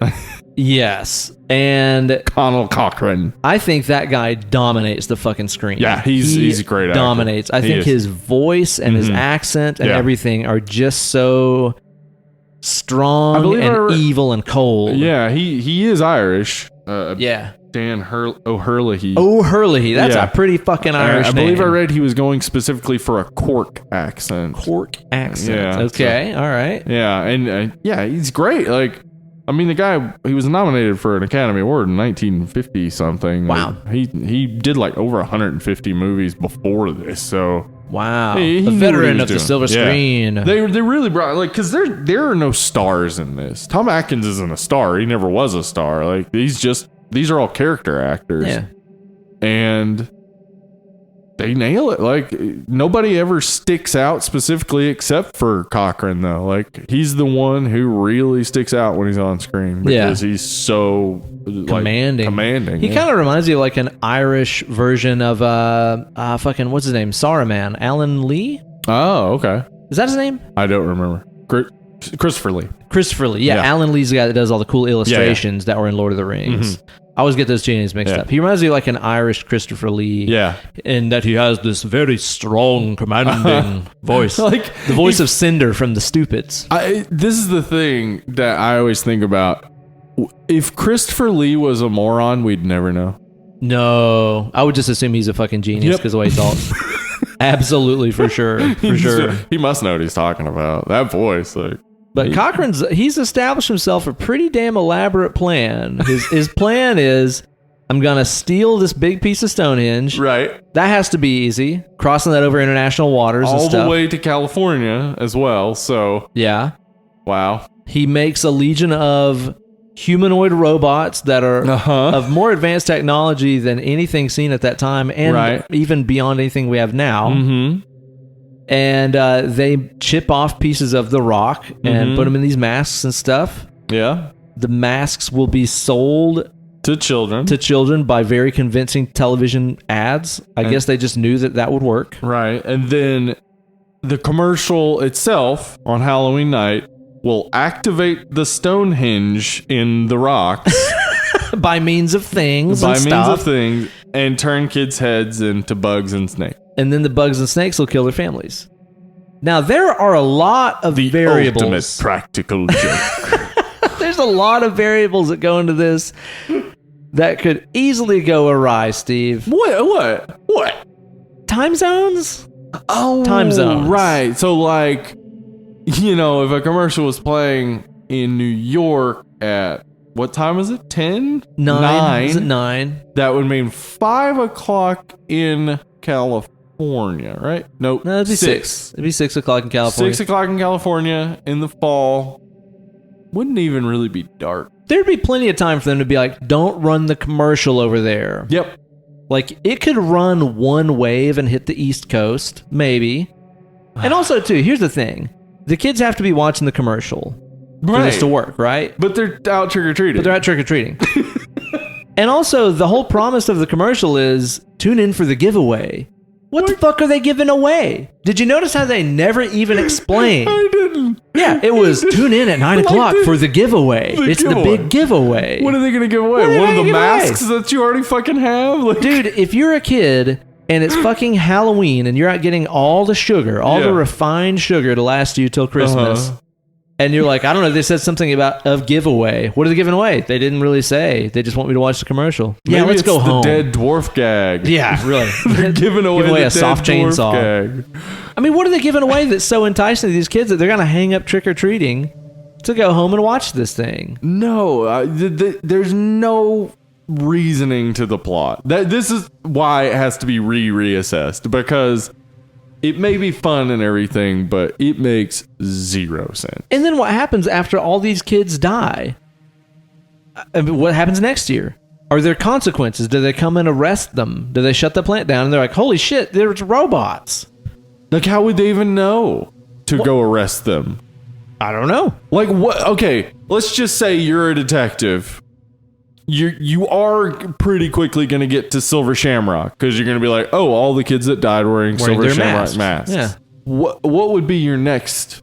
yes. And Conal Cochran. I think that guy dominates the fucking screen. Yeah, he's a great actor. Dominates. I think his voice and his accent and everything are just so strong and evil and cold. Yeah, he is Irish. Dan O'Herlihy. O'Herlihy. That's a pretty fucking Irish name. I believe I read he was going specifically for a Cork accent. Cork accent. Yeah. Okay. All right. Yeah. And he's great. Like, I mean, the guy, he was nominated for an Academy Award in 1950 something. Wow. He did like over 150 movies before this. So. Wow. He a veteran of the silver screen. They really brought, like, because there are no stars in this. Tom Atkins isn't a star. He never was a star. Like, these are all character actors. Yeah. And they nail it. Like, nobody ever sticks out specifically except for Cochran, though. Like, he's the one who really sticks out when he's on screen because he's so commanding. He kind of reminds me of like an Irish version of fucking what's his name? Saruman, Alan Lee? Oh, okay. Is that his name? I don't remember. Christopher Lee. Yeah. Alan Lee's the guy that does all the cool illustrations that were in Lord of the Rings. I always get those two names mixed up. He reminds me of like an Irish Christopher Lee. Yeah. In that he has this very strong, commanding voice. Like the voice of Cinder from The Stupids. This is the thing that I always think about. If Christopher Lee was a moron, we'd never know. No. I would just assume he's a fucking genius because the way he talks. Absolutely, for sure. He must know what he's talking about. That voice, like. But he's established himself a pretty damn elaborate plan. His plan is, I'm going to steal this big piece of Stonehenge. Right. That has to be easy. Crossing that over international waters and stuff. All the way to California as well, so. Yeah. Wow. He makes a legion of humanoid robots that are of more advanced technology than anything seen at that time and even beyond anything we have now. Mm-hmm. And they chip off pieces of the rock and put them in these masks and stuff. Yeah. The masks will be sold to children by very convincing television ads. I guess they just knew that would work. Right. And then the commercial itself on Halloween night will activate the Stonehenge in the rocks. By means of things and turn kids' heads into bugs and snakes. and then the bugs and snakes will kill their families. Now, there are a lot of variables. The ultimate practical joke. There's a lot of variables that go into this that could easily go awry, Steve. What? Time zones? Oh, time zones. Right. So, like, you know, if a commercial was playing in New York at, what time is it? 10? 9. Is it 9? That would mean 5 o'clock in California, right? Nope. No, it'd be 6. It'd be 6 o'clock in California. 6 o'clock in California in the fall. Wouldn't even really be dark. There'd be plenty of time for them to be like, don't run the commercial over there. Yep. Like, it could run one wave and hit the East Coast, maybe. And also, too, here's the thing. The kids have to be watching the commercial for this to work, right? But they're out trick-or-treating. But they're out trick-or-treating. And also, the whole promise of the commercial is, tune in for the giveaway. What the fuck are they giving away? Did you notice how they never even explained? I didn't. Yeah, it was tune in at 9 o'clock for the giveaway. It's the big giveaway. What are they going to give away? One of the masks that you already fucking have? Like, dude, if you're a kid and it's fucking Halloween and you're out getting all the sugar, all the refined sugar to last you till Christmas, and you're like, I don't know, they said something about a giveaway. What are they giving away? They didn't really say. They just want me to watch the commercial. Maybe let's go home. The dead dwarf gag. Yeah, really. They're giving away a soft chainsaw gag. I mean, what are they giving away that's so enticing to these kids that they're going to hang up trick-or-treating to go home and watch this thing? No, there's no reasoning to the plot. This is why it has to be reassessed, because it may be fun and everything, but it makes zero sense. And then what happens after all these kids die? I mean, what happens next year? Are there consequences? Do they come and arrest them? Do they shut the plant down and they're like, holy shit, there's robots? Like, how would they even know to go arrest them? I don't know. Like, what? Okay, let's just say you're a detective. You are pretty quickly going to get to Silver Shamrock, because you're going to be like, oh, all the kids that died wearing Silver Shamrock masks. Yeah. What would be your next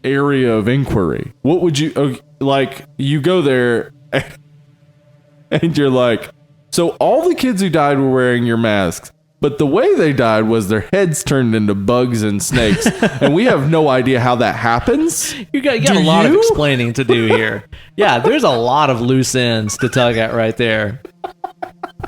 area of inquiry? What would you, like, you go there and you're like, so all the kids who died were wearing your masks, but the way they died was their heads turned into bugs and snakes, and we have no idea how that happens. You got a lot of explaining to do here. Yeah, there's a lot of loose ends to tug at right there.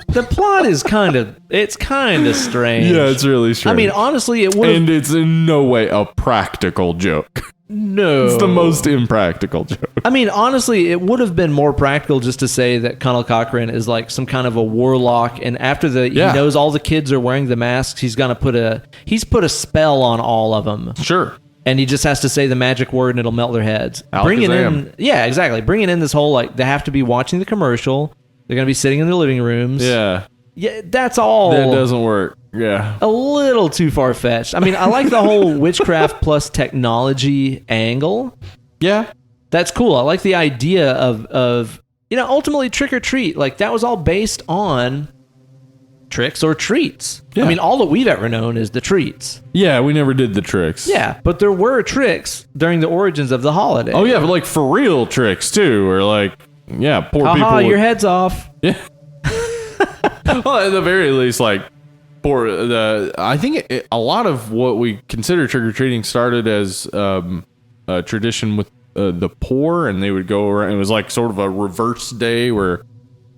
The plot is kind of strange. Yeah, it's really strange. I mean, honestly, it would. And it's in no way a practical joke. No. It's the most impractical joke. I mean, honestly, it would have been more practical just to say that Conal Cochran is like some kind of a warlock, and after he knows all the kids are wearing the masks, he's put a spell on all of them. Sure. And he just has to say the magic word and it'll melt their heads. Bringing in this whole, like, they have to be watching the commercial. They're going to be sitting in their living rooms. Yeah. Yeah, that's all. That doesn't work. Yeah. A little too far-fetched. I mean, I like the whole witchcraft plus technology angle. Yeah. That's cool. I like the idea of ultimately trick or treat. Like, that was all based on tricks or treats. Yeah. I mean, all that we've ever known is the treats. Yeah, we never did the tricks. Yeah, but there were tricks during the origins of the holiday. Oh, yeah, but like for real tricks, too. Or like, yeah, poor people. Your head's off. Yeah. Well, at the very least, like, I think a lot of what we consider trick-or-treating started as a tradition with the poor, and they would go around. It was like sort of a reverse day where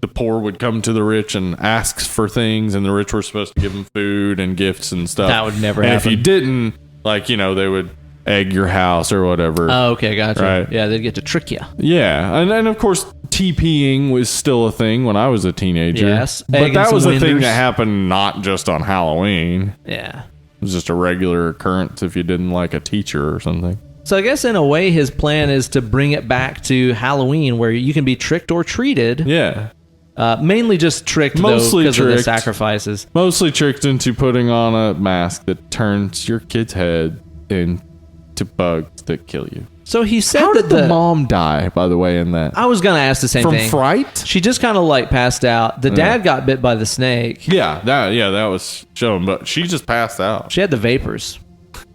the poor would come to the rich and ask for things, and the rich were supposed to give them food and gifts and stuff. That would never happen. And if you didn't, like, they would egg your house or whatever. Oh, okay, gotcha. Right? Yeah, they'd get to trick you. Yeah, and of course, TPing was still a thing when I was a teenager. Yes, but that was a thing that happened not just on Halloween. Yeah. It was just a regular occurrence if you didn't like a teacher or something. So I guess in a way his plan is to bring it back to Halloween where you can be tricked or treated. Yeah. Mainly just tricked, mostly because of the sacrifices. Mostly tricked into putting on a mask that turns your kid's head into bugs that kill you. So he said How that did the mom die, by the way, in that? I was going to ask the same thing. From fright? She just kind of like passed out. The dad got bit by the snake. Yeah, that was shown, but she just passed out. She had the vapors.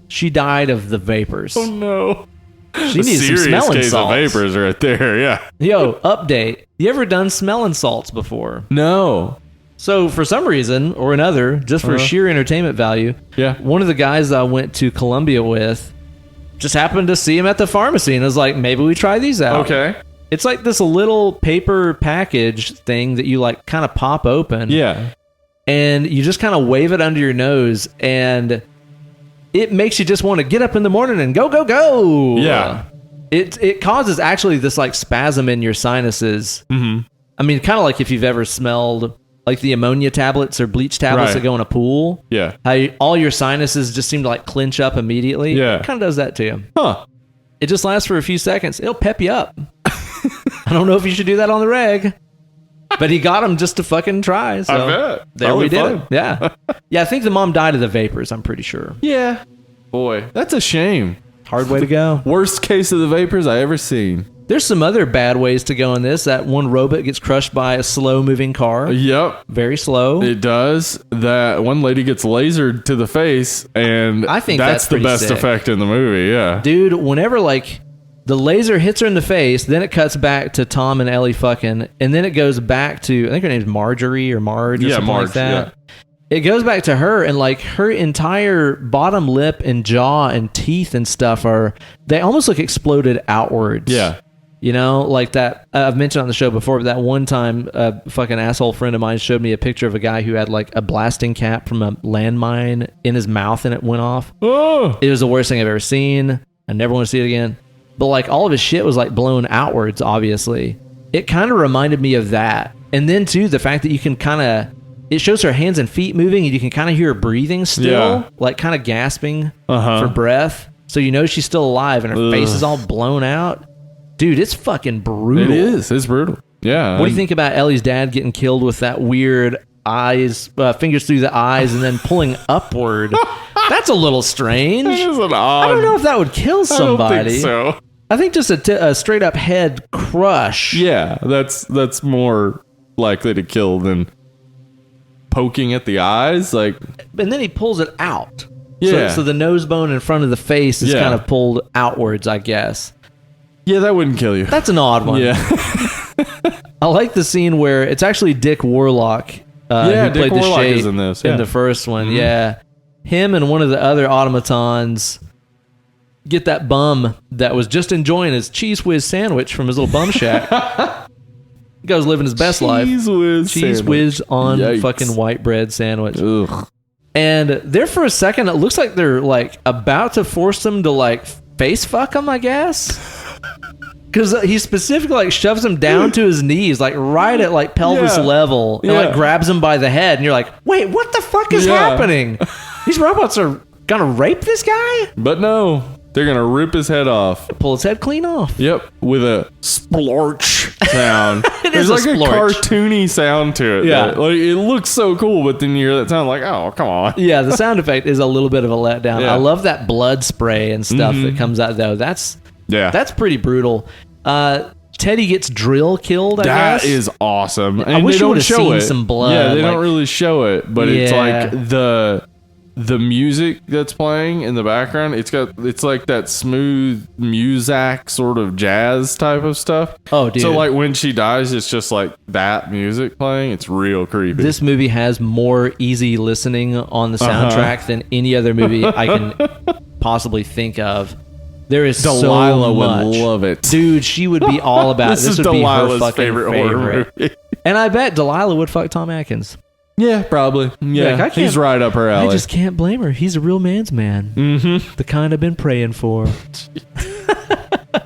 She died of the vapors. Oh no. She needs some smelling case salts. Of vapors right there, yeah. Yo, update. You ever done smelling salts before? No. So for some reason or another, just for sheer entertainment value, one of the guys I went to Columbia with just happened to see him at the pharmacy and was like, maybe we try these out. Okay. It's like this little paper package thing that you like kind of pop open. Yeah. And you just kind of wave it under your nose, and it makes you just want to get up in the morning and go. Yeah. It causes actually this like spasm in your sinuses. Mm-hmm. I mean, kind of like if you've ever smelled like the ammonia tablets or bleach tablets that go in a pool. Yeah. How all your sinuses just seem to like clench up immediately. Yeah. It kind of does that to you. Huh. It just lasts for a few seconds. It'll pep you up. I don't know if you should do that on the reg, but he got him just to fucking try. So I bet. There we did it. Yeah. Yeah, I think the mom died of the vapors, I'm pretty sure. Yeah. Boy, that's a shame. Hard way to go. Worst case of the vapors I ever seen. There's some other bad ways to go in this. That one robot gets crushed by a slow-moving car. Yep. Very slow. It does. That one lady gets lasered to the face, and I think that's the best sick effect in the movie, yeah. Dude, whenever, like, the laser hits her in the face, then it cuts back to Tom and Ellie fucking, and then it goes back to, I think her name's Marjorie or Marge or something Marge, like that. Yeah. It goes back to her, and like her entire bottom lip and jaw and teeth and stuff they almost look exploded outwards. Yeah. You know, like that, I've mentioned on the show before, but that one time a fucking asshole friend of mine showed me a picture of a guy who had like a blasting cap from a landmine in his mouth and it went off. Oh. It was the worst thing I've ever seen. I never want to see it again. But like all of his shit was like blown outwards, obviously. It kind of reminded me of that. And then too, the fact that you can kind of, it shows her hands and feet moving and you can kind of hear her breathing still, like kind of gasping for breath. So you know she's still alive and her face is all blown out. Dude, it's fucking brutal. It is. It's brutal. Yeah. What do you think about Ellie's dad getting killed with that weird fingers through the eyes and then pulling upward? That's a little strange. That is an odd. I don't know if that would kill somebody. I don't think so. I think just a straight up head crush. Yeah, that's more likely to kill than poking at the eyes. Like, and then he pulls it out. Yeah. So the nose bone in front of the face is kind of pulled outwards, I guess. Yeah, that wouldn't kill you. That's an odd one. Yeah. I like the scene where it's actually Dick Warlock who Dick played Warlock the Shape is in this. in the first one. Mm-hmm. Yeah. Him and one of the other automatons get that bum that was just enjoying his Cheese Whiz sandwich from his little bum shack. He goes living his best life. Cheese Whiz on fucking white bread sandwich. Ugh. And there for a second, it looks like they're like about to force him to like face fuck him, I guess. Because he specifically like shoves him down to his knees, like right at like pelvis level, and like grabs him by the head, and you're like, "Wait, what the fuck is happening? These robots are gonna rape this guy?" But no, they're gonna rip his head off, pull his head clean off. Yep, with a splorch sound. There's like a cartoony sound to it. Yeah, like it looks so cool, but then you hear that sound like, oh, come on. Yeah, the sound effect is a little bit of a letdown. I love that blood spray and stuff that comes out though. That's pretty brutal. Teddy gets drill killed, I guess. That is awesome. And I wish they don't would have show seen it. some blood. Yeah, they don't really show it, but it's like the music that's playing in the background. It's like that smooth muzak sort of jazz type of stuff. Oh, dude. So like when she dies, it's just like that music playing. It's real creepy. This movie has more easy listening on the soundtrack than any other movie I can possibly think of. There is Delilah so much. would love it. Dude, she would be all about this. This is would Delilah's be her fucking favorite horror movie. And I bet Delilah would fuck Tom Atkins. Yeah, probably. Yeah, like, he's right up her alley. I just can't blame her. He's a real man's man. Mm-hmm. The kind I've been praying for.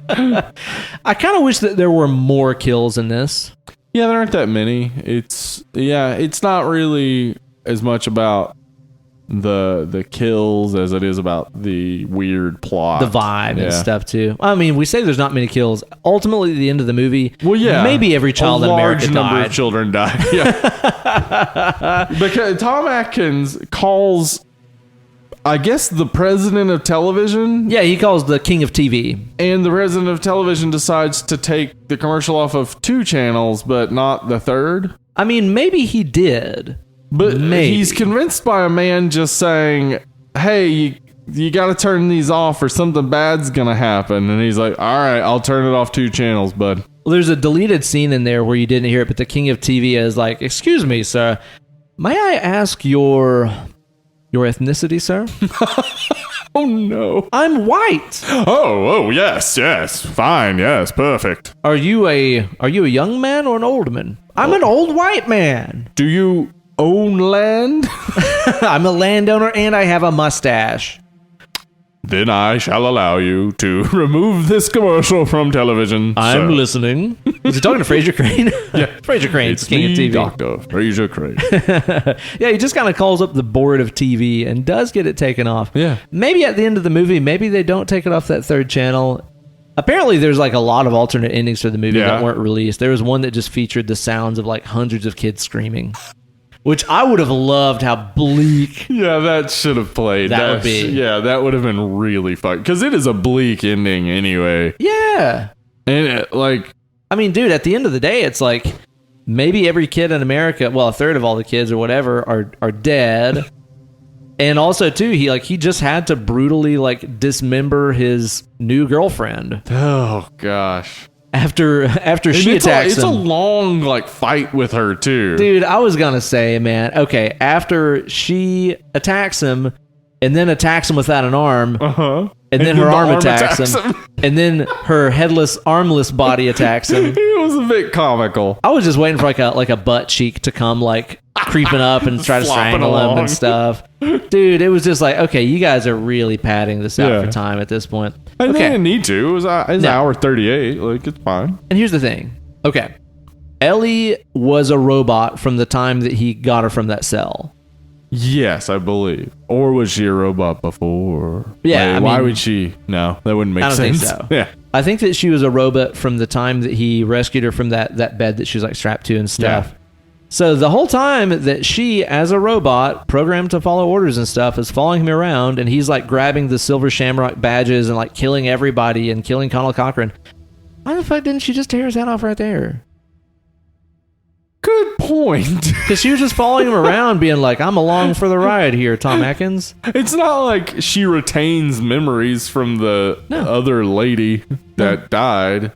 I kind of wish that there were more kills in this. Yeah, there aren't that many. It's not really as much about the kills as it is about the weird plot, the vibe and stuff too. I mean, we say there's not many kills. Ultimately, at the end of the movie, maybe every child in America died. A large number of children died. Yeah, because Tom Atkins calls, I guess, the president of television. Yeah, he calls the king of TV, and the president of television decides to take the commercial off of 2 channels, but not the 3rd. I mean, maybe he did. But he's convinced by a man just saying, hey, you got to turn these off or something bad's going to happen. And he's like, all right, I'll turn it off 2 channels, bud. Well, there's a deleted scene in there where you didn't hear it, but the king of TV is like, excuse me, sir, May I ask your ethnicity, sir? Oh no. I'm white. Oh, yes, fine, yes, perfect. Are you a young man or an old man? I'm an old white man. Do you own land? I'm a landowner and I have a mustache. Then I shall allow you to remove this commercial from television. I'm sir. listening. Is he talking to Fraser Crane? Yeah. Fraser Crane's It's king me, of TV. Dr. Fraser Crane. Yeah, he just kind of calls up the board of TV and does get it taken off. Yeah. Maybe at the end of the movie, maybe they don't take it off that third channel. Apparently, there's like a lot of alternate endings for the movie that weren't released. There was one that just featured the sounds of like hundreds of kids screaming, which I would have loved how bleak. Yeah, that should have played. That would be. Yeah, that would have been really fun. Because it is a bleak ending anyway. Yeah. And I mean, dude, at the end of the day, it's like maybe every kid in America, well, a third of all the kids or whatever are dead. And also, too, he just had to brutally like dismember his new girlfriend. oh gosh. After she attacks him. It's a long like fight with her too. Dude, I was gonna say, man, okay, after she attacks him and then attacks him without an arm, and then her arm attacks him, and then her headless, armless body attacks him. It was a bit comical. I was just waiting for like a butt cheek to come like creeping up and try to strangle him and stuff. Dude, it was just like, okay, you guys are really padding this out for time at this point. I Okay. didn't need to. It was an hour 38. Like, it's fine. And here's the thing. Okay. Ellie was a robot from the time that he got her from that cell. Yes, I believe. Or was she a robot before? Yeah, Why would she? No, that wouldn't make I don't sense. think so. Yeah. I think that she was a robot from the time that he rescued her from that bed that she was like strapped to and stuff. Yeah. So the whole time that she, as a robot, programmed to follow orders and stuff, is following him around, and he's like grabbing the Silver Shamrock badges and like killing everybody and killing Conal Cochran. Why the fuck didn't she just tear his head off right there? Good point. Because she was just following him around being like, I'm along for the ride here, Tom Atkins. It's not like she retains memories from the other lady that died.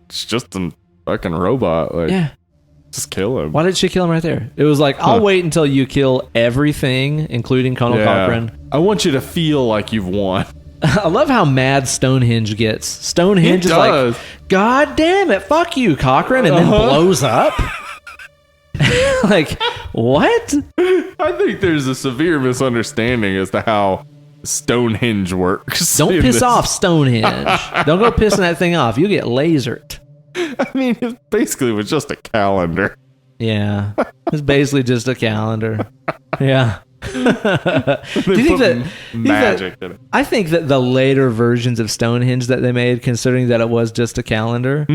It's just a fucking robot. Like, Yeah. just kill him. Why did she kill him right there? It was like, I'll wait until you kill everything, including Conal Cochran. I want you to feel like you've won. I love how mad Stonehenge gets. Stonehenge is like, God damn it, fuck you, Cochran, and then blows up. Like, what? I think there's a severe misunderstanding as to how Stonehenge works. Don't piss off Stonehenge. Don't go pissing that thing off. You'll get lasered. I mean, it basically was just a calendar. Yeah. It's basically just a calendar. Yeah. Do you think that magic in it? I think that the later versions of Stonehenge that they made, considering that it was just a calendar,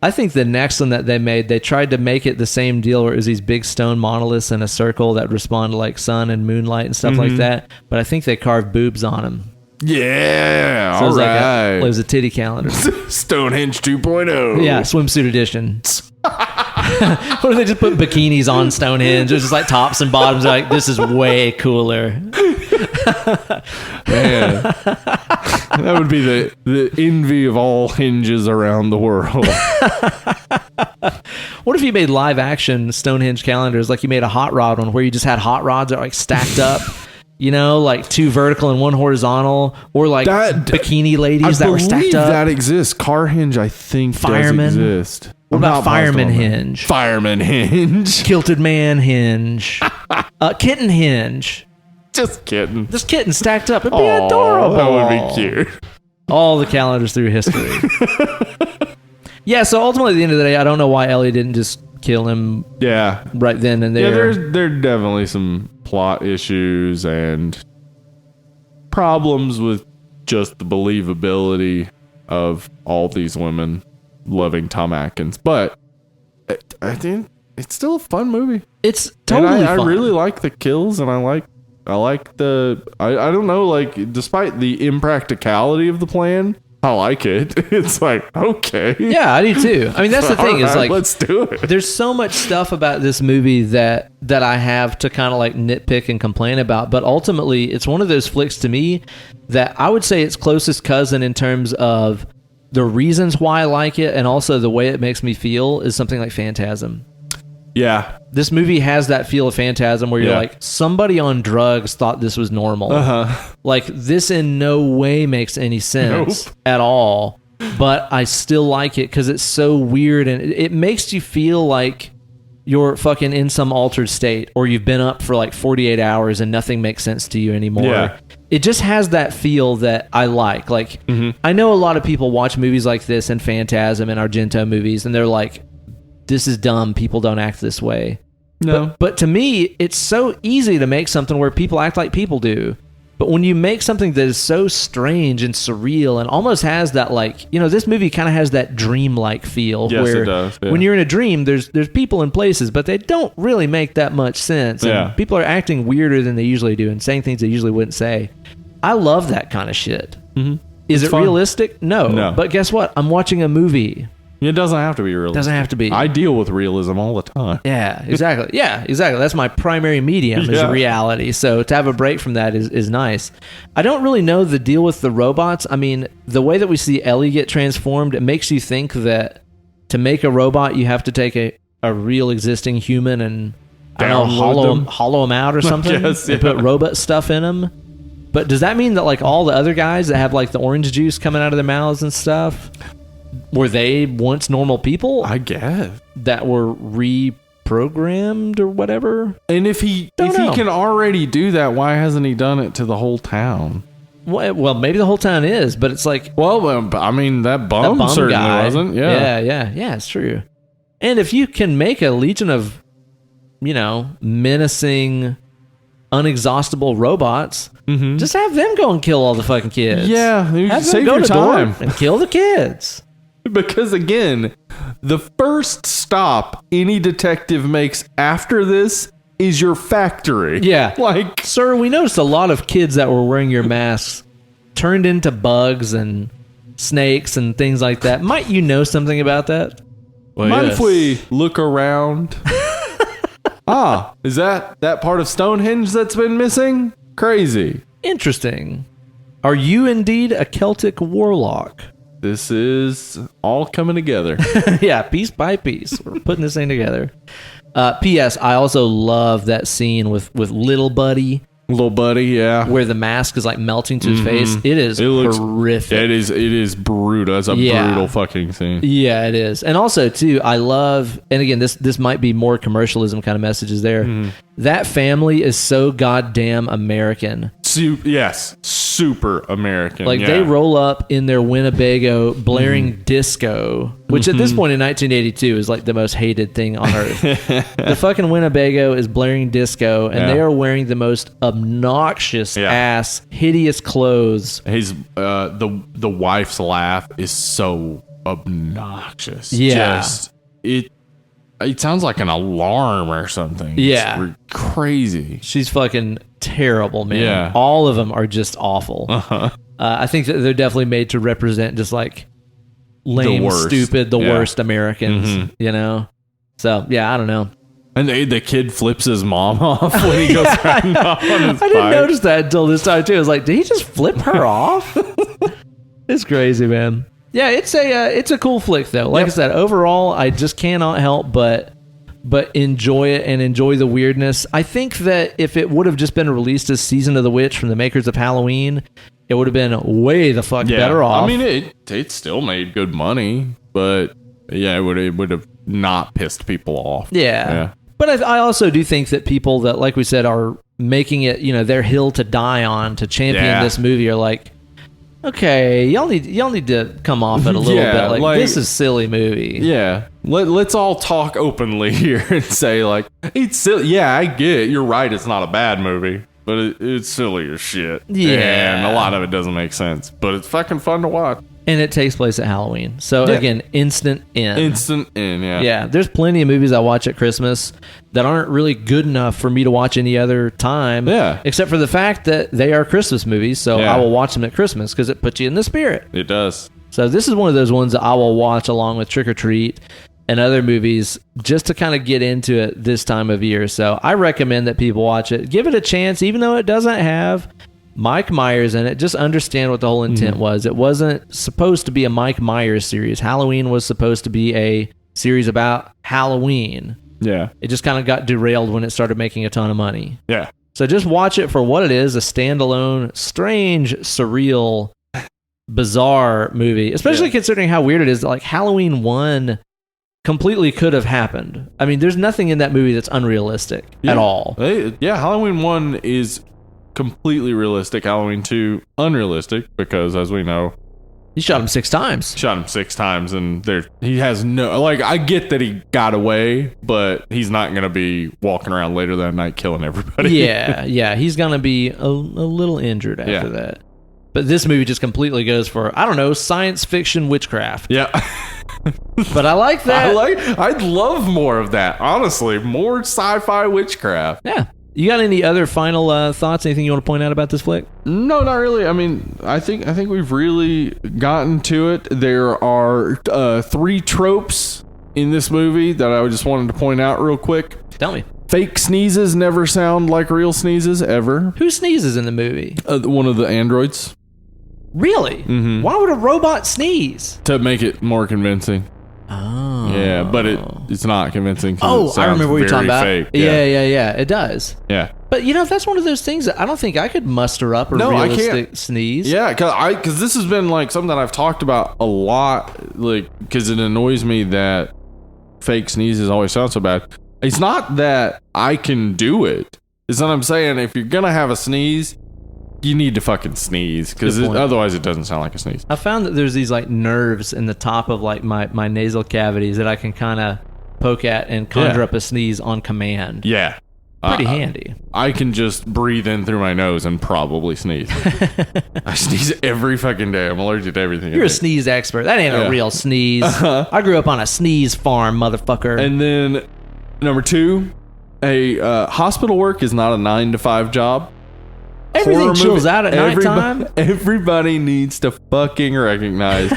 I think the next one that they made, they tried to make it the same deal where it was these big stone monoliths in a circle that respond to like sun and moonlight and stuff like that. But I think they carved boobs on them. Yeah, So all it was right. it was a titty calendar. Stonehenge 2.0. Yeah, swimsuit edition. What if they just put bikinis on Stonehenge? It's just like tops and bottoms. Like, this is way cooler. Man, that would be the envy of all hinges around the world. What if you made live action Stonehenge calendars? Like you made a hot rod one where you just had hot rods that are like stacked up. You know, like two vertical and one horizontal, or like bikini ladies that were stacked up. That exists. Car hinge, I think, Fireman. does exist. What about fireman hinge? Fireman hinge. Kilted man hinge. Kitten hinge. Just kidding. Just kitten stacked up. It'd be adorable. That would be cute. All the calendars through history. Yeah, so ultimately at the end of the day, I don't know why Ellie didn't just kill him right then and there. Yeah, there are definitely some plot issues and problems with just the believability of all these women loving Tom Atkins. But I think it's still a fun movie. It's totally fun. I really like the kills, and I like the I don't know, like, despite the impracticality of the plan, I like it. It's like, okay. Yeah, I do too. I mean, that's the thing is like, let's do it. There's so much stuff about this movie that I have to kind of like nitpick and complain about, but ultimately it's one of those flicks to me that I would say its closest cousin in terms of the reasons why I like it and also the way it makes me feel is something like Phantasm. Yeah. This movie has that feel of Phantasm where you're like, somebody on drugs thought this was normal. Like, this in no way makes any sense at all. But I still like it because it's so weird, and it makes you feel like you're fucking in some altered state, or you've been up for like 48 hours and nothing makes sense to you anymore. Yeah. It just has that feel that I like. Like, I know a lot of people watch movies like this and Phantasm and Argento movies, and they're like, this is dumb. People don't act this way. No. But to me, it's so easy to make something where people act like people do. But when you make something that is so strange and surreal and almost has that, like, you know, this movie kind of has that dream-like feel. Yes, where it does. Yeah. When you're in a dream, there's people in places, but they don't really make that much sense. And people are acting weirder than they usually do and saying things they usually wouldn't say. I love that kind of shit. Is it realistic? No. But guess what? I'm watching a movie. It doesn't have to be realistic. Doesn't have to be. I deal with realism all the time. Yeah, exactly. That's my primary medium is reality. So to have a break from that is nice. I don't really know the deal with the robots. I mean, the way that we see Ellie get transformed, it makes you think that to make a robot, you have to take a real existing human and hollow them out or something and put robot stuff in them. But does that mean that like all the other guys that have like the orange juice coming out of their mouths and stuff, were they once normal people? I guess. That were reprogrammed or whatever? And if he can already do that, why hasn't he done it to the whole town? Well, maybe the whole town is, but it's like... Well, I mean, that bum certainly guy wasn't. Yeah, it's true. And if you can make a legion of, you know, menacing, unexhaustible robots, just have them go and kill all the fucking kids. Yeah, have save them go your to time and kill the kids. Because again, the first stop any detective makes after this is your factory. Yeah. Like, sir, we noticed a lot of kids that were wearing your masks turned into bugs and snakes and things like that. Might you know something about that? Well, Mind if we look around? Is that part of Stonehenge that's been missing? Crazy. Interesting. Are you indeed a Celtic warlock? This is all coming together. Yeah, piece by piece. We're putting this thing together. P.S. I also love that scene with Little Buddy. Little Buddy, yeah. Where the mask is like melting to his face. It looks horrific. It is brutal. It's a brutal fucking scene. Yeah, it is. And also, too, I love, and again, this might be more commercialism kind of messages there. That family is so goddamn American. Yes, super American. Like, they roll up in their Winnebago blaring disco, which at this point in 1982 is like the most hated thing on earth. The fucking Winnebago is blaring disco, and they are wearing the most obnoxious ass, hideous clothes. His the wife's laugh is so obnoxious. Yeah. It sounds like an alarm or something. Yeah. It's crazy. She's fucking terrible, man. Yeah. All of them are just awful. I think that they're definitely made to represent just like lame, the worst Americans, you know? So, yeah, I don't know. And the kid flips his mom off when he goes riding off on his bike. I didn't notice that until this time, too. I was like, did he just flip her off? It's crazy, man. Yeah, it's a cool flick though. Like I said, overall, I just cannot help but enjoy it and enjoy the weirdness. I think that if it would have just been released as Season of the Witch from the makers of Halloween, it would have been way the fuck better off. I mean, it still made good money, but it would have not pissed people off. Yeah. But I also do think that people that, like we said, are making it, you know, their hill to die on to champion this movie are like, okay, y'all need to come off it a little bit. Like, this is silly movie. Yeah. Let's all talk openly here and say, like, it's silly. Yeah, I get it. You're right. It's not a bad movie, but it's silly as shit. Yeah. And a lot of it doesn't make sense, but it's fucking fun to watch. And it takes place at Halloween. So, again, instant in. Yeah. Yeah, there's plenty of movies I watch at Christmas that aren't really good enough for me to watch any other time. Yeah. Except for the fact that they are Christmas movies, so I will watch them at Christmas because it puts you in the spirit. It does. So this is one of those ones that I will watch along with Trick or Treat and other movies just to kind of get into it this time of year. So I recommend that people watch it. Give it a chance, even though it doesn't have Mike Myers in it. Just understand what the whole intent was. It wasn't supposed to be a Mike Myers series. Halloween was supposed to be a series about Halloween. Yeah. It just kind of got derailed when it started making a ton of money. Yeah. So just watch it for what it is, a standalone, strange, surreal, bizarre movie, especially considering how weird it is. Like Halloween 1 completely could have happened. I mean, there's nothing in that movie that's unrealistic at all. Halloween 1 is completely realistic. Halloween 2, unrealistic, because as we know, he shot him 6 times. And he has no, like, I get that he got away, but he's not going to be walking around later that night killing everybody. Yeah, he's going to be a little injured after that. But this movie just completely goes for, I don't know, science fiction witchcraft. Yeah. But I like that. I'd love more of that, honestly. More sci-fi witchcraft. Yeah. You got any other final thoughts? Anything you want to point out about this flick? No, not really. I mean, I think we've really gotten to it. There are 3 tropes in this movie that I just wanted to point out real quick. Tell me. Fake sneezes never sound like real sneezes, ever. Who sneezes in the movie? One of the androids. Really? Mm-hmm. Why would a robot sneeze? To make it more convincing. Oh. Yeah, but it's not convincing. Oh, I remember what you're talking about. Fake. Yeah. It does. Yeah. But, that's one of those things that I don't think I could muster up a realistic sneeze. Yeah, because this has been, like, something that I've talked about a lot, like, because it annoys me that fake sneezes always sound so bad. It's not that I can do it. It's what I'm saying. If you're going to have a sneeze, you need to fucking sneeze, because otherwise it doesn't sound like a sneeze. I found that there's these like nerves in the top of like my nasal cavities that I can kind of poke at and conjure up a sneeze on command. Yeah. Pretty handy. I can just breathe in through my nose and probably sneeze. I sneeze every fucking day. I'm allergic to everything. You're a sneeze expert. That ain't a real sneeze. I grew up on a sneeze farm, motherfucker. And then number 2, a hospital work is not a 9-to-5 job. Everything chills out at nighttime. Everybody needs to fucking recognize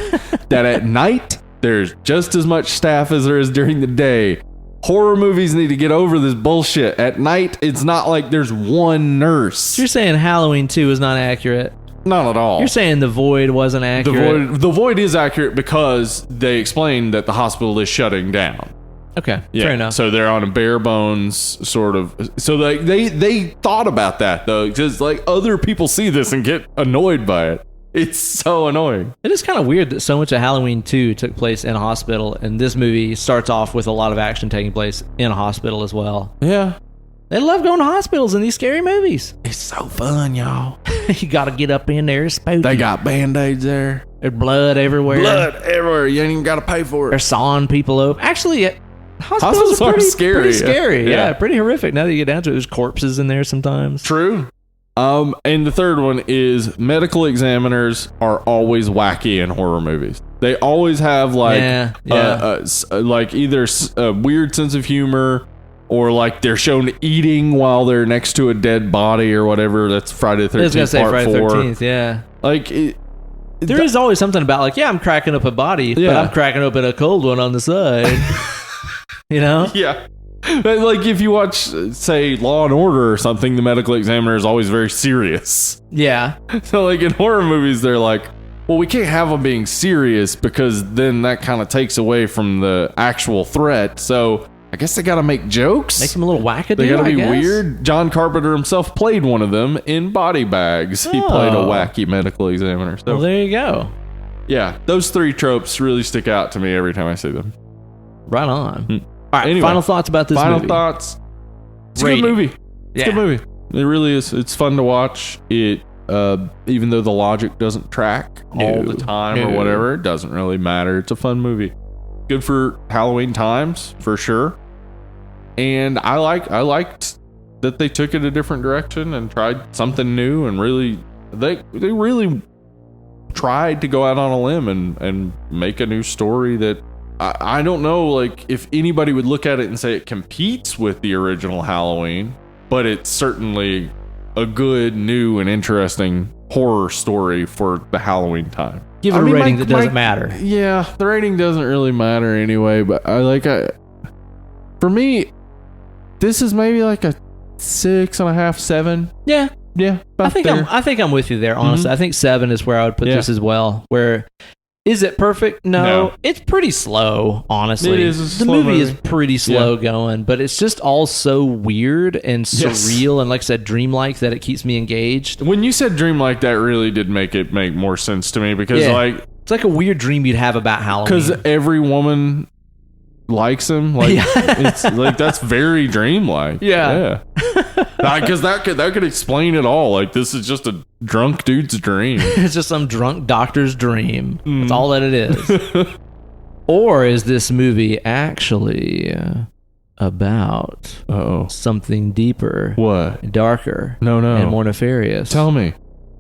that at night, there's just as much staff as there is during the day. Horror movies need to get over this bullshit. At night, it's not like there's one nurse. So you're saying Halloween 2 is not accurate? Not at all. You're saying The Void wasn't accurate? The Void is accurate because they explain that the hospital is shutting down. Okay, fair enough. So they're on a bare bones sort of. So they thought about that though, because like other people see this and get annoyed by it. It's so annoying. It is kind of weird that so much of Halloween 2 took place in a hospital, and this movie starts off with a lot of action taking place in a hospital as well. Yeah. They love going to hospitals in these scary movies. It's so fun, y'all. You got to get up in there. It's spooky. They got Band-Aids there. There's blood everywhere. You ain't even got to pay for it. They're sawing people open. Actually, hospitals are scary. Pretty scary. Yeah, pretty horrific. Now that you get down to it, there's corpses in there sometimes. True. And the third one is medical examiners are always wacky in horror movies. They always have like like either a weird sense of humor, or like they're shown eating while they're next to a dead body or whatever. That's Friday the 13th. I was gonna say part Friday the 4. 13th. Yeah. Like there is always something about like, I'm cracking up a body, but I'm cracking open a cold one on the side. You know? Yeah. Like if you watch, say, Law and Order or something, the medical examiner is always very serious. Yeah. So like in horror movies, they're like, well, we can't have them being serious because then that kind of takes away from the actual threat. So I guess they got to make jokes. Make them a little wackadoo. They got to be weird. John Carpenter himself played one of them in Body Bags. He played a wacky medical examiner. So well, there you go. Yeah, those 3 tropes really stick out to me every time I see them. Right on. All right, anyway, final thoughts about this movie. Final thoughts. It's a good movie. It's a good movie. It really is. It's fun to watch. It, even though the logic doesn't track all the time or whatever, it doesn't really matter. It's a fun movie. Good for Halloween times, for sure. And I liked that they took it a different direction and tried something new, and really, they really tried to go out on a limb and make a new story that I don't know, like, if anybody would look at it and say it competes with the original Halloween, but it's certainly a good, new, and interesting horror story for the Halloween time. Give it a rating that doesn't matter. Yeah, the rating doesn't really matter anyway, but for me, this is maybe like a 6.5, 7. Yeah. Yeah, I think I'm with you there, honestly. I think 7 is where I would put this as well, where Is it perfect? No. It's pretty slow, honestly. It is. The movie is pretty slow going, but it's just all so weird and surreal and, like I said, dreamlike that it keeps me engaged. When you said dreamlike, that really did make it make more sense to me because, like... It's like a weird dream you'd have about Halloween. Because every woman likes him. Like, it's like, that's very dreamlike. Yeah. Because that could explain it all. Like, this is just a drunk dude's dream. It's just some drunk doctor's dream. That's all that it is. Or is this movie actually about something deeper? What? Darker. No. And more nefarious. Tell me.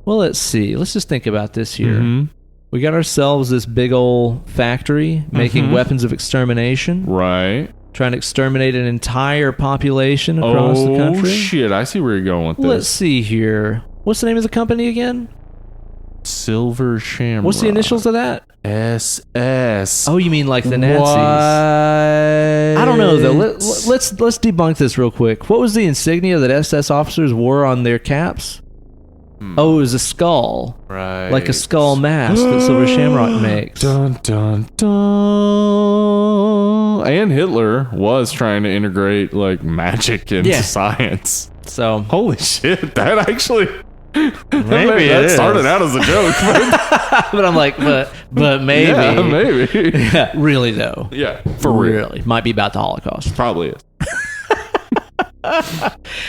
Well, let's see. Let's just think about this here. We got ourselves this big old factory making weapons of extermination. Right. Trying to exterminate an entire population across the country. Oh, shit. I see where you're going with this. Let's see here. What's the name of the company again? Silver Shamrock. What's the initials of that? SS. Oh, you mean like the Nazis? What? I don't know, though. Let's debunk this real quick. What was the insignia that SS officers wore on their caps? Oh, it was a skull. Right. Like a skull mask that Silver Shamrock makes. Dun, dun, dun. And Hitler was trying to integrate, like, magic into science. So, holy shit, that actually... Maybe that started out as a joke. But I'm like, but maybe. Yeah, maybe. Yeah, really, though. Yeah, for real. Really. Might be about the Holocaust. Probably is.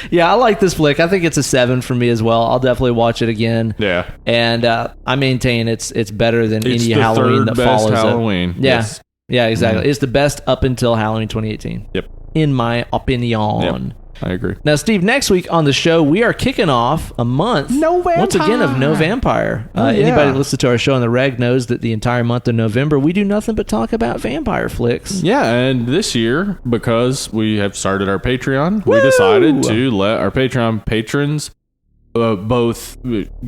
Yeah, I like this flick. I think it's a 7 for me as well. I'll definitely watch it again. Yeah. And I maintain it's better than it's any the Halloween that follows Halloween. it. Yeah. Yes. Yeah, exactly. It's the best up until Halloween 2018. Yep. In my opinion. Yep. I agree. Now, Steve, next week on the show, we are kicking off a month once again of No Vampire. Anybody that listens to our show on the reg knows that the entire month of November, we do nothing but talk about vampire flicks. Yeah, and this year, because we have started our Patreon, we decided to let our Patreon patrons both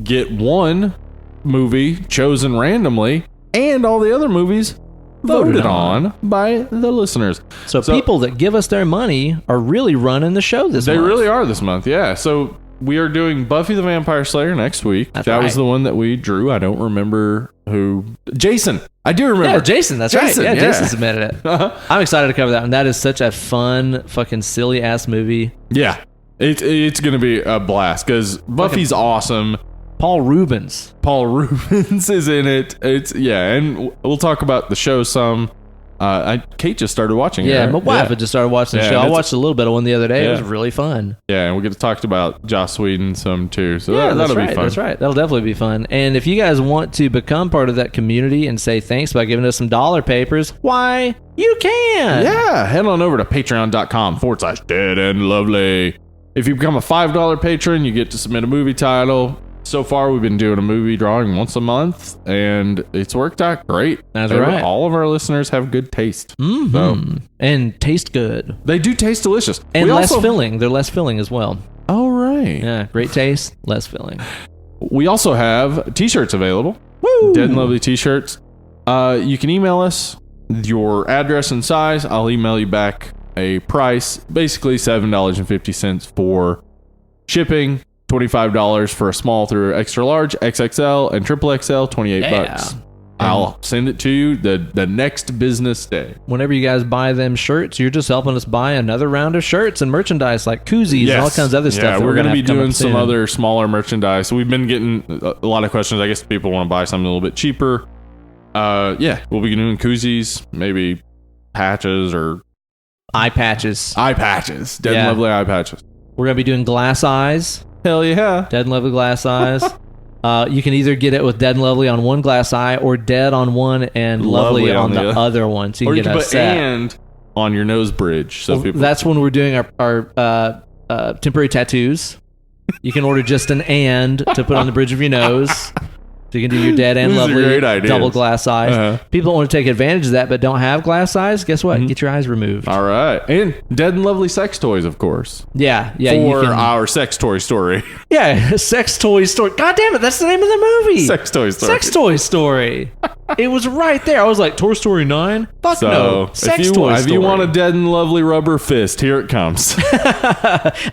get one movie chosen randomly and all the other movies voted on by the listeners. So people that give us their money are really running the show this month. They really are this month, yeah. So we are doing Buffy the Vampire Slayer next week. That was the one that we drew. I don't remember who. Jason. I do remember. Yeah, Jason. That's right. Yeah, Jason submitted it. I'm excited to cover that one. That is such a fun, fucking silly ass movie. Yeah. It's going to be a blast because Buffy's awesome. Paul Rubens is in it. And we'll talk about the show some. Kate just started watching it. Yeah, my wife had just started watching the show. I watched a little bit of one the other day. Yeah. It was really fun. Yeah, and we get to talk about Joss Whedon some too. So that'll be fun. That's right. That'll definitely be fun. And if you guys want to become part of that community and say thanks by giving us some dollar papers, why, you can. Yeah, head on over to patreon.com/dead and lovely. If you become a $5 patron, you get to submit a movie title. So far, we've been doing a movie drawing once a month, and it's worked out great. That's right. All of our listeners have good taste. Mm-hmm. So, and taste good. They do taste delicious. And less filling. They're less filling as well. Oh, right. Yeah, great taste, less filling. We also have t-shirts available. Woo! Dead and Lovely t-shirts. You can email us your address and size. I'll email you back a price, basically $7.50 for shipping. $25 for a small through extra large, XXL, and triple XL, $28. I'll send it to you the next business day. Whenever you guys buy them shirts, you're just helping us buy another round of shirts and mercandise like koozies and all kinds of other stuff. Yeah, we're going to be doing some other smaller merchandise. We've been getting a lot of questions. I guess people want to buy something a little bit cheaper. We'll be doing koozies, maybe patches or... Eye patches. Dead and Lovely eye patches. We're going to be doing glass eyes. Hell yeah. Dead and Lovely glass eyes. You can either get it with Dead and Lovely on one glass eye or Dead on one and Lovely on the other one. So you can get a set. And on your nose bridge. So that's when we're doing our temporary tattoos. You can order just an and to put on the bridge of your nose. So you can do your Dead and Lovely double glass eyes. People that want to take advantage of that but don't have glass eyes, guess what? Get your eyes removed. All right. And Dead and Lovely sex toys, of course. Yeah. For our sex toy story. Yeah, sex toy story. God damn it, that's the name of the movie. Sex toy story. Sex toy story. It was right there. I was like, Toy Story 9? Fuck no. Sex toy story. If you want a Dead and Lovely rubber fist, here it comes.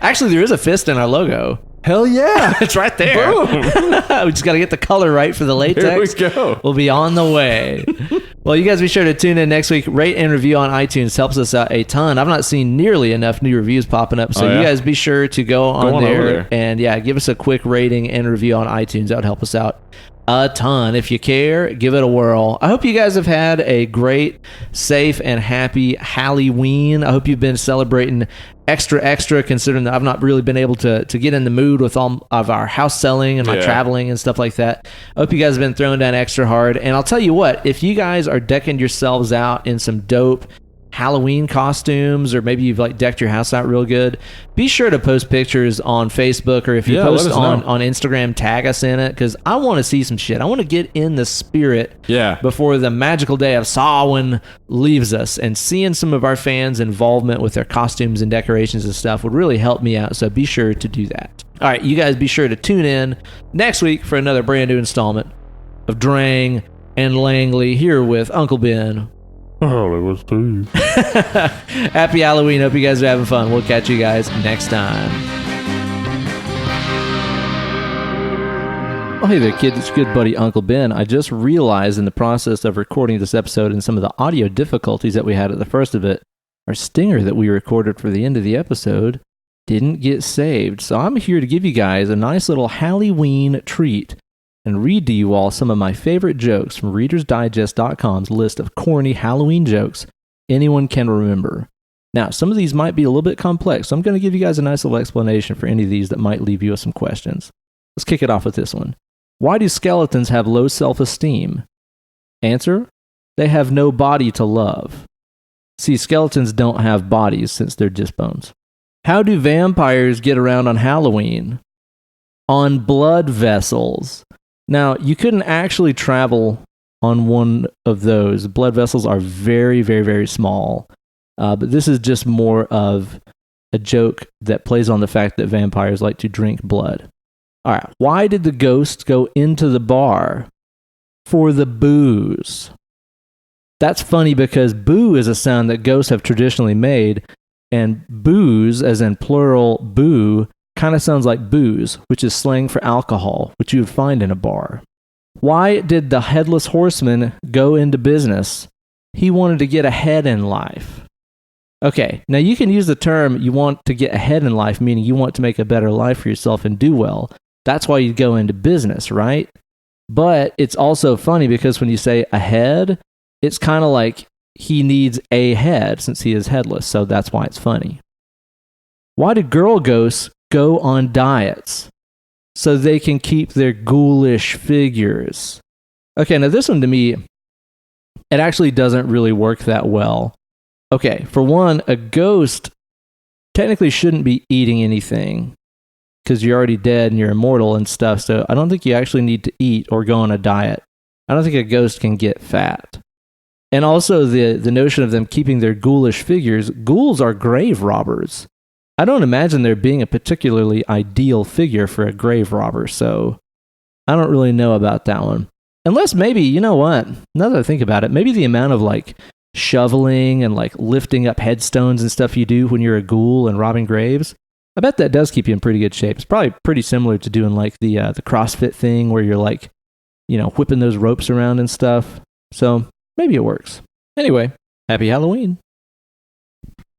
Actually, there is a fist in our logo. Hell yeah. It's right there. Boom. We just got to get the color right for the latex. Here we go. We'll be on the way. Well, you guys be sure to tune in next week. Rate and review on iTunes helps us out a ton. I've not seen nearly enough new reviews popping up, so you guys be sure to go on there and give us a quick rating and review on iTunes. That would help us out a ton. If you care, give it a whirl. I hope you guys have had a great, safe, and happy Halloween. I hope you've been celebrating extra, considering that I've not really been able to get in the mood with all of our house selling and my traveling and stuff like that. I hope you guys have been throwing down extra hard. And I'll tell you what, if you guys are decking yourselves out in some dope Halloween costumes, or maybe you've like decked your house out real good, be sure to post pictures on Facebook, or if you post on Instagram, tag us in it, because I want to see some shit. I want to get in the spirit before the magical day of Samhain leaves us, and seeing some of our fans' involvement with their costumes and decorations and stuff would really help me out, so be sure to do that. All right, you guys be sure to tune in next week for another brand new installment of Drang and Langley here with Uncle Ben. Hollywood Steve. Happy Halloween. Hope you guys are having fun. We'll catch you guys next time. Oh, hey there, kids. It's your good buddy Uncle Ben. I just realized in the process of recording this episode and some of the audio difficulties that we had at the first of it, our stinger that we recorded for the end of the episode didn't get saved. So I'm here to give you guys a nice little Halloween treat and read to you all some of my favorite jokes from ReadersDigest.com's list of corny Halloween jokes anyone can remember. Now, some of these might be a little bit complex, so I'm going to give you guys a nice little explanation for any of these that might leave you with some questions. Let's kick it off with this one. Why do skeletons have low self-esteem? Answer: they have no body to love. See, skeletons don't have bodies since they're just bones. How do vampires get around on Halloween? On blood vessels. Now, you couldn't actually travel on one of those. Blood vessels are very, very, very small. But this is just more of a joke that plays on the fact that vampires like to drink blood. All right. Why did the ghost go into the bar? For the booze. That's funny because boo is a sound that ghosts have traditionally made, and booze, as in plural boo, kind of sounds like booze, which is slang for alcohol, which you would find in a bar. Why did the headless horseman go into business? He wanted to get ahead in life. Okay, now you can use the term you want to get ahead in life, meaning you want to make a better life for yourself and do well. That's why you go into business, right? But it's also funny because when you say ahead, it's kind of like he needs a head since he is headless, so that's why it's funny. Why do girl ghosts go on diets? So they can keep their ghoulish figures. Okay, now this one to me, it actually doesn't really work that well. Okay, for one, a ghost technically shouldn't be eating anything because you're already dead and you're immortal and stuff, so I don't think you actually need to eat or go on a diet. I don't think a ghost can get fat. And also the notion of them keeping their ghoulish figures, ghouls are grave robbers. I don't imagine there being a particularly ideal figure for a grave robber, so I don't really know about that one. Unless maybe, you know what, now that I think about it, maybe the amount of like shoveling and like lifting up headstones and stuff you do when you're a ghoul and robbing graves, I bet that does keep you in pretty good shape. It's probably pretty similar to doing like the CrossFit thing where you're like, you know, whipping those ropes around and stuff. So maybe it works. Anyway, happy Halloween.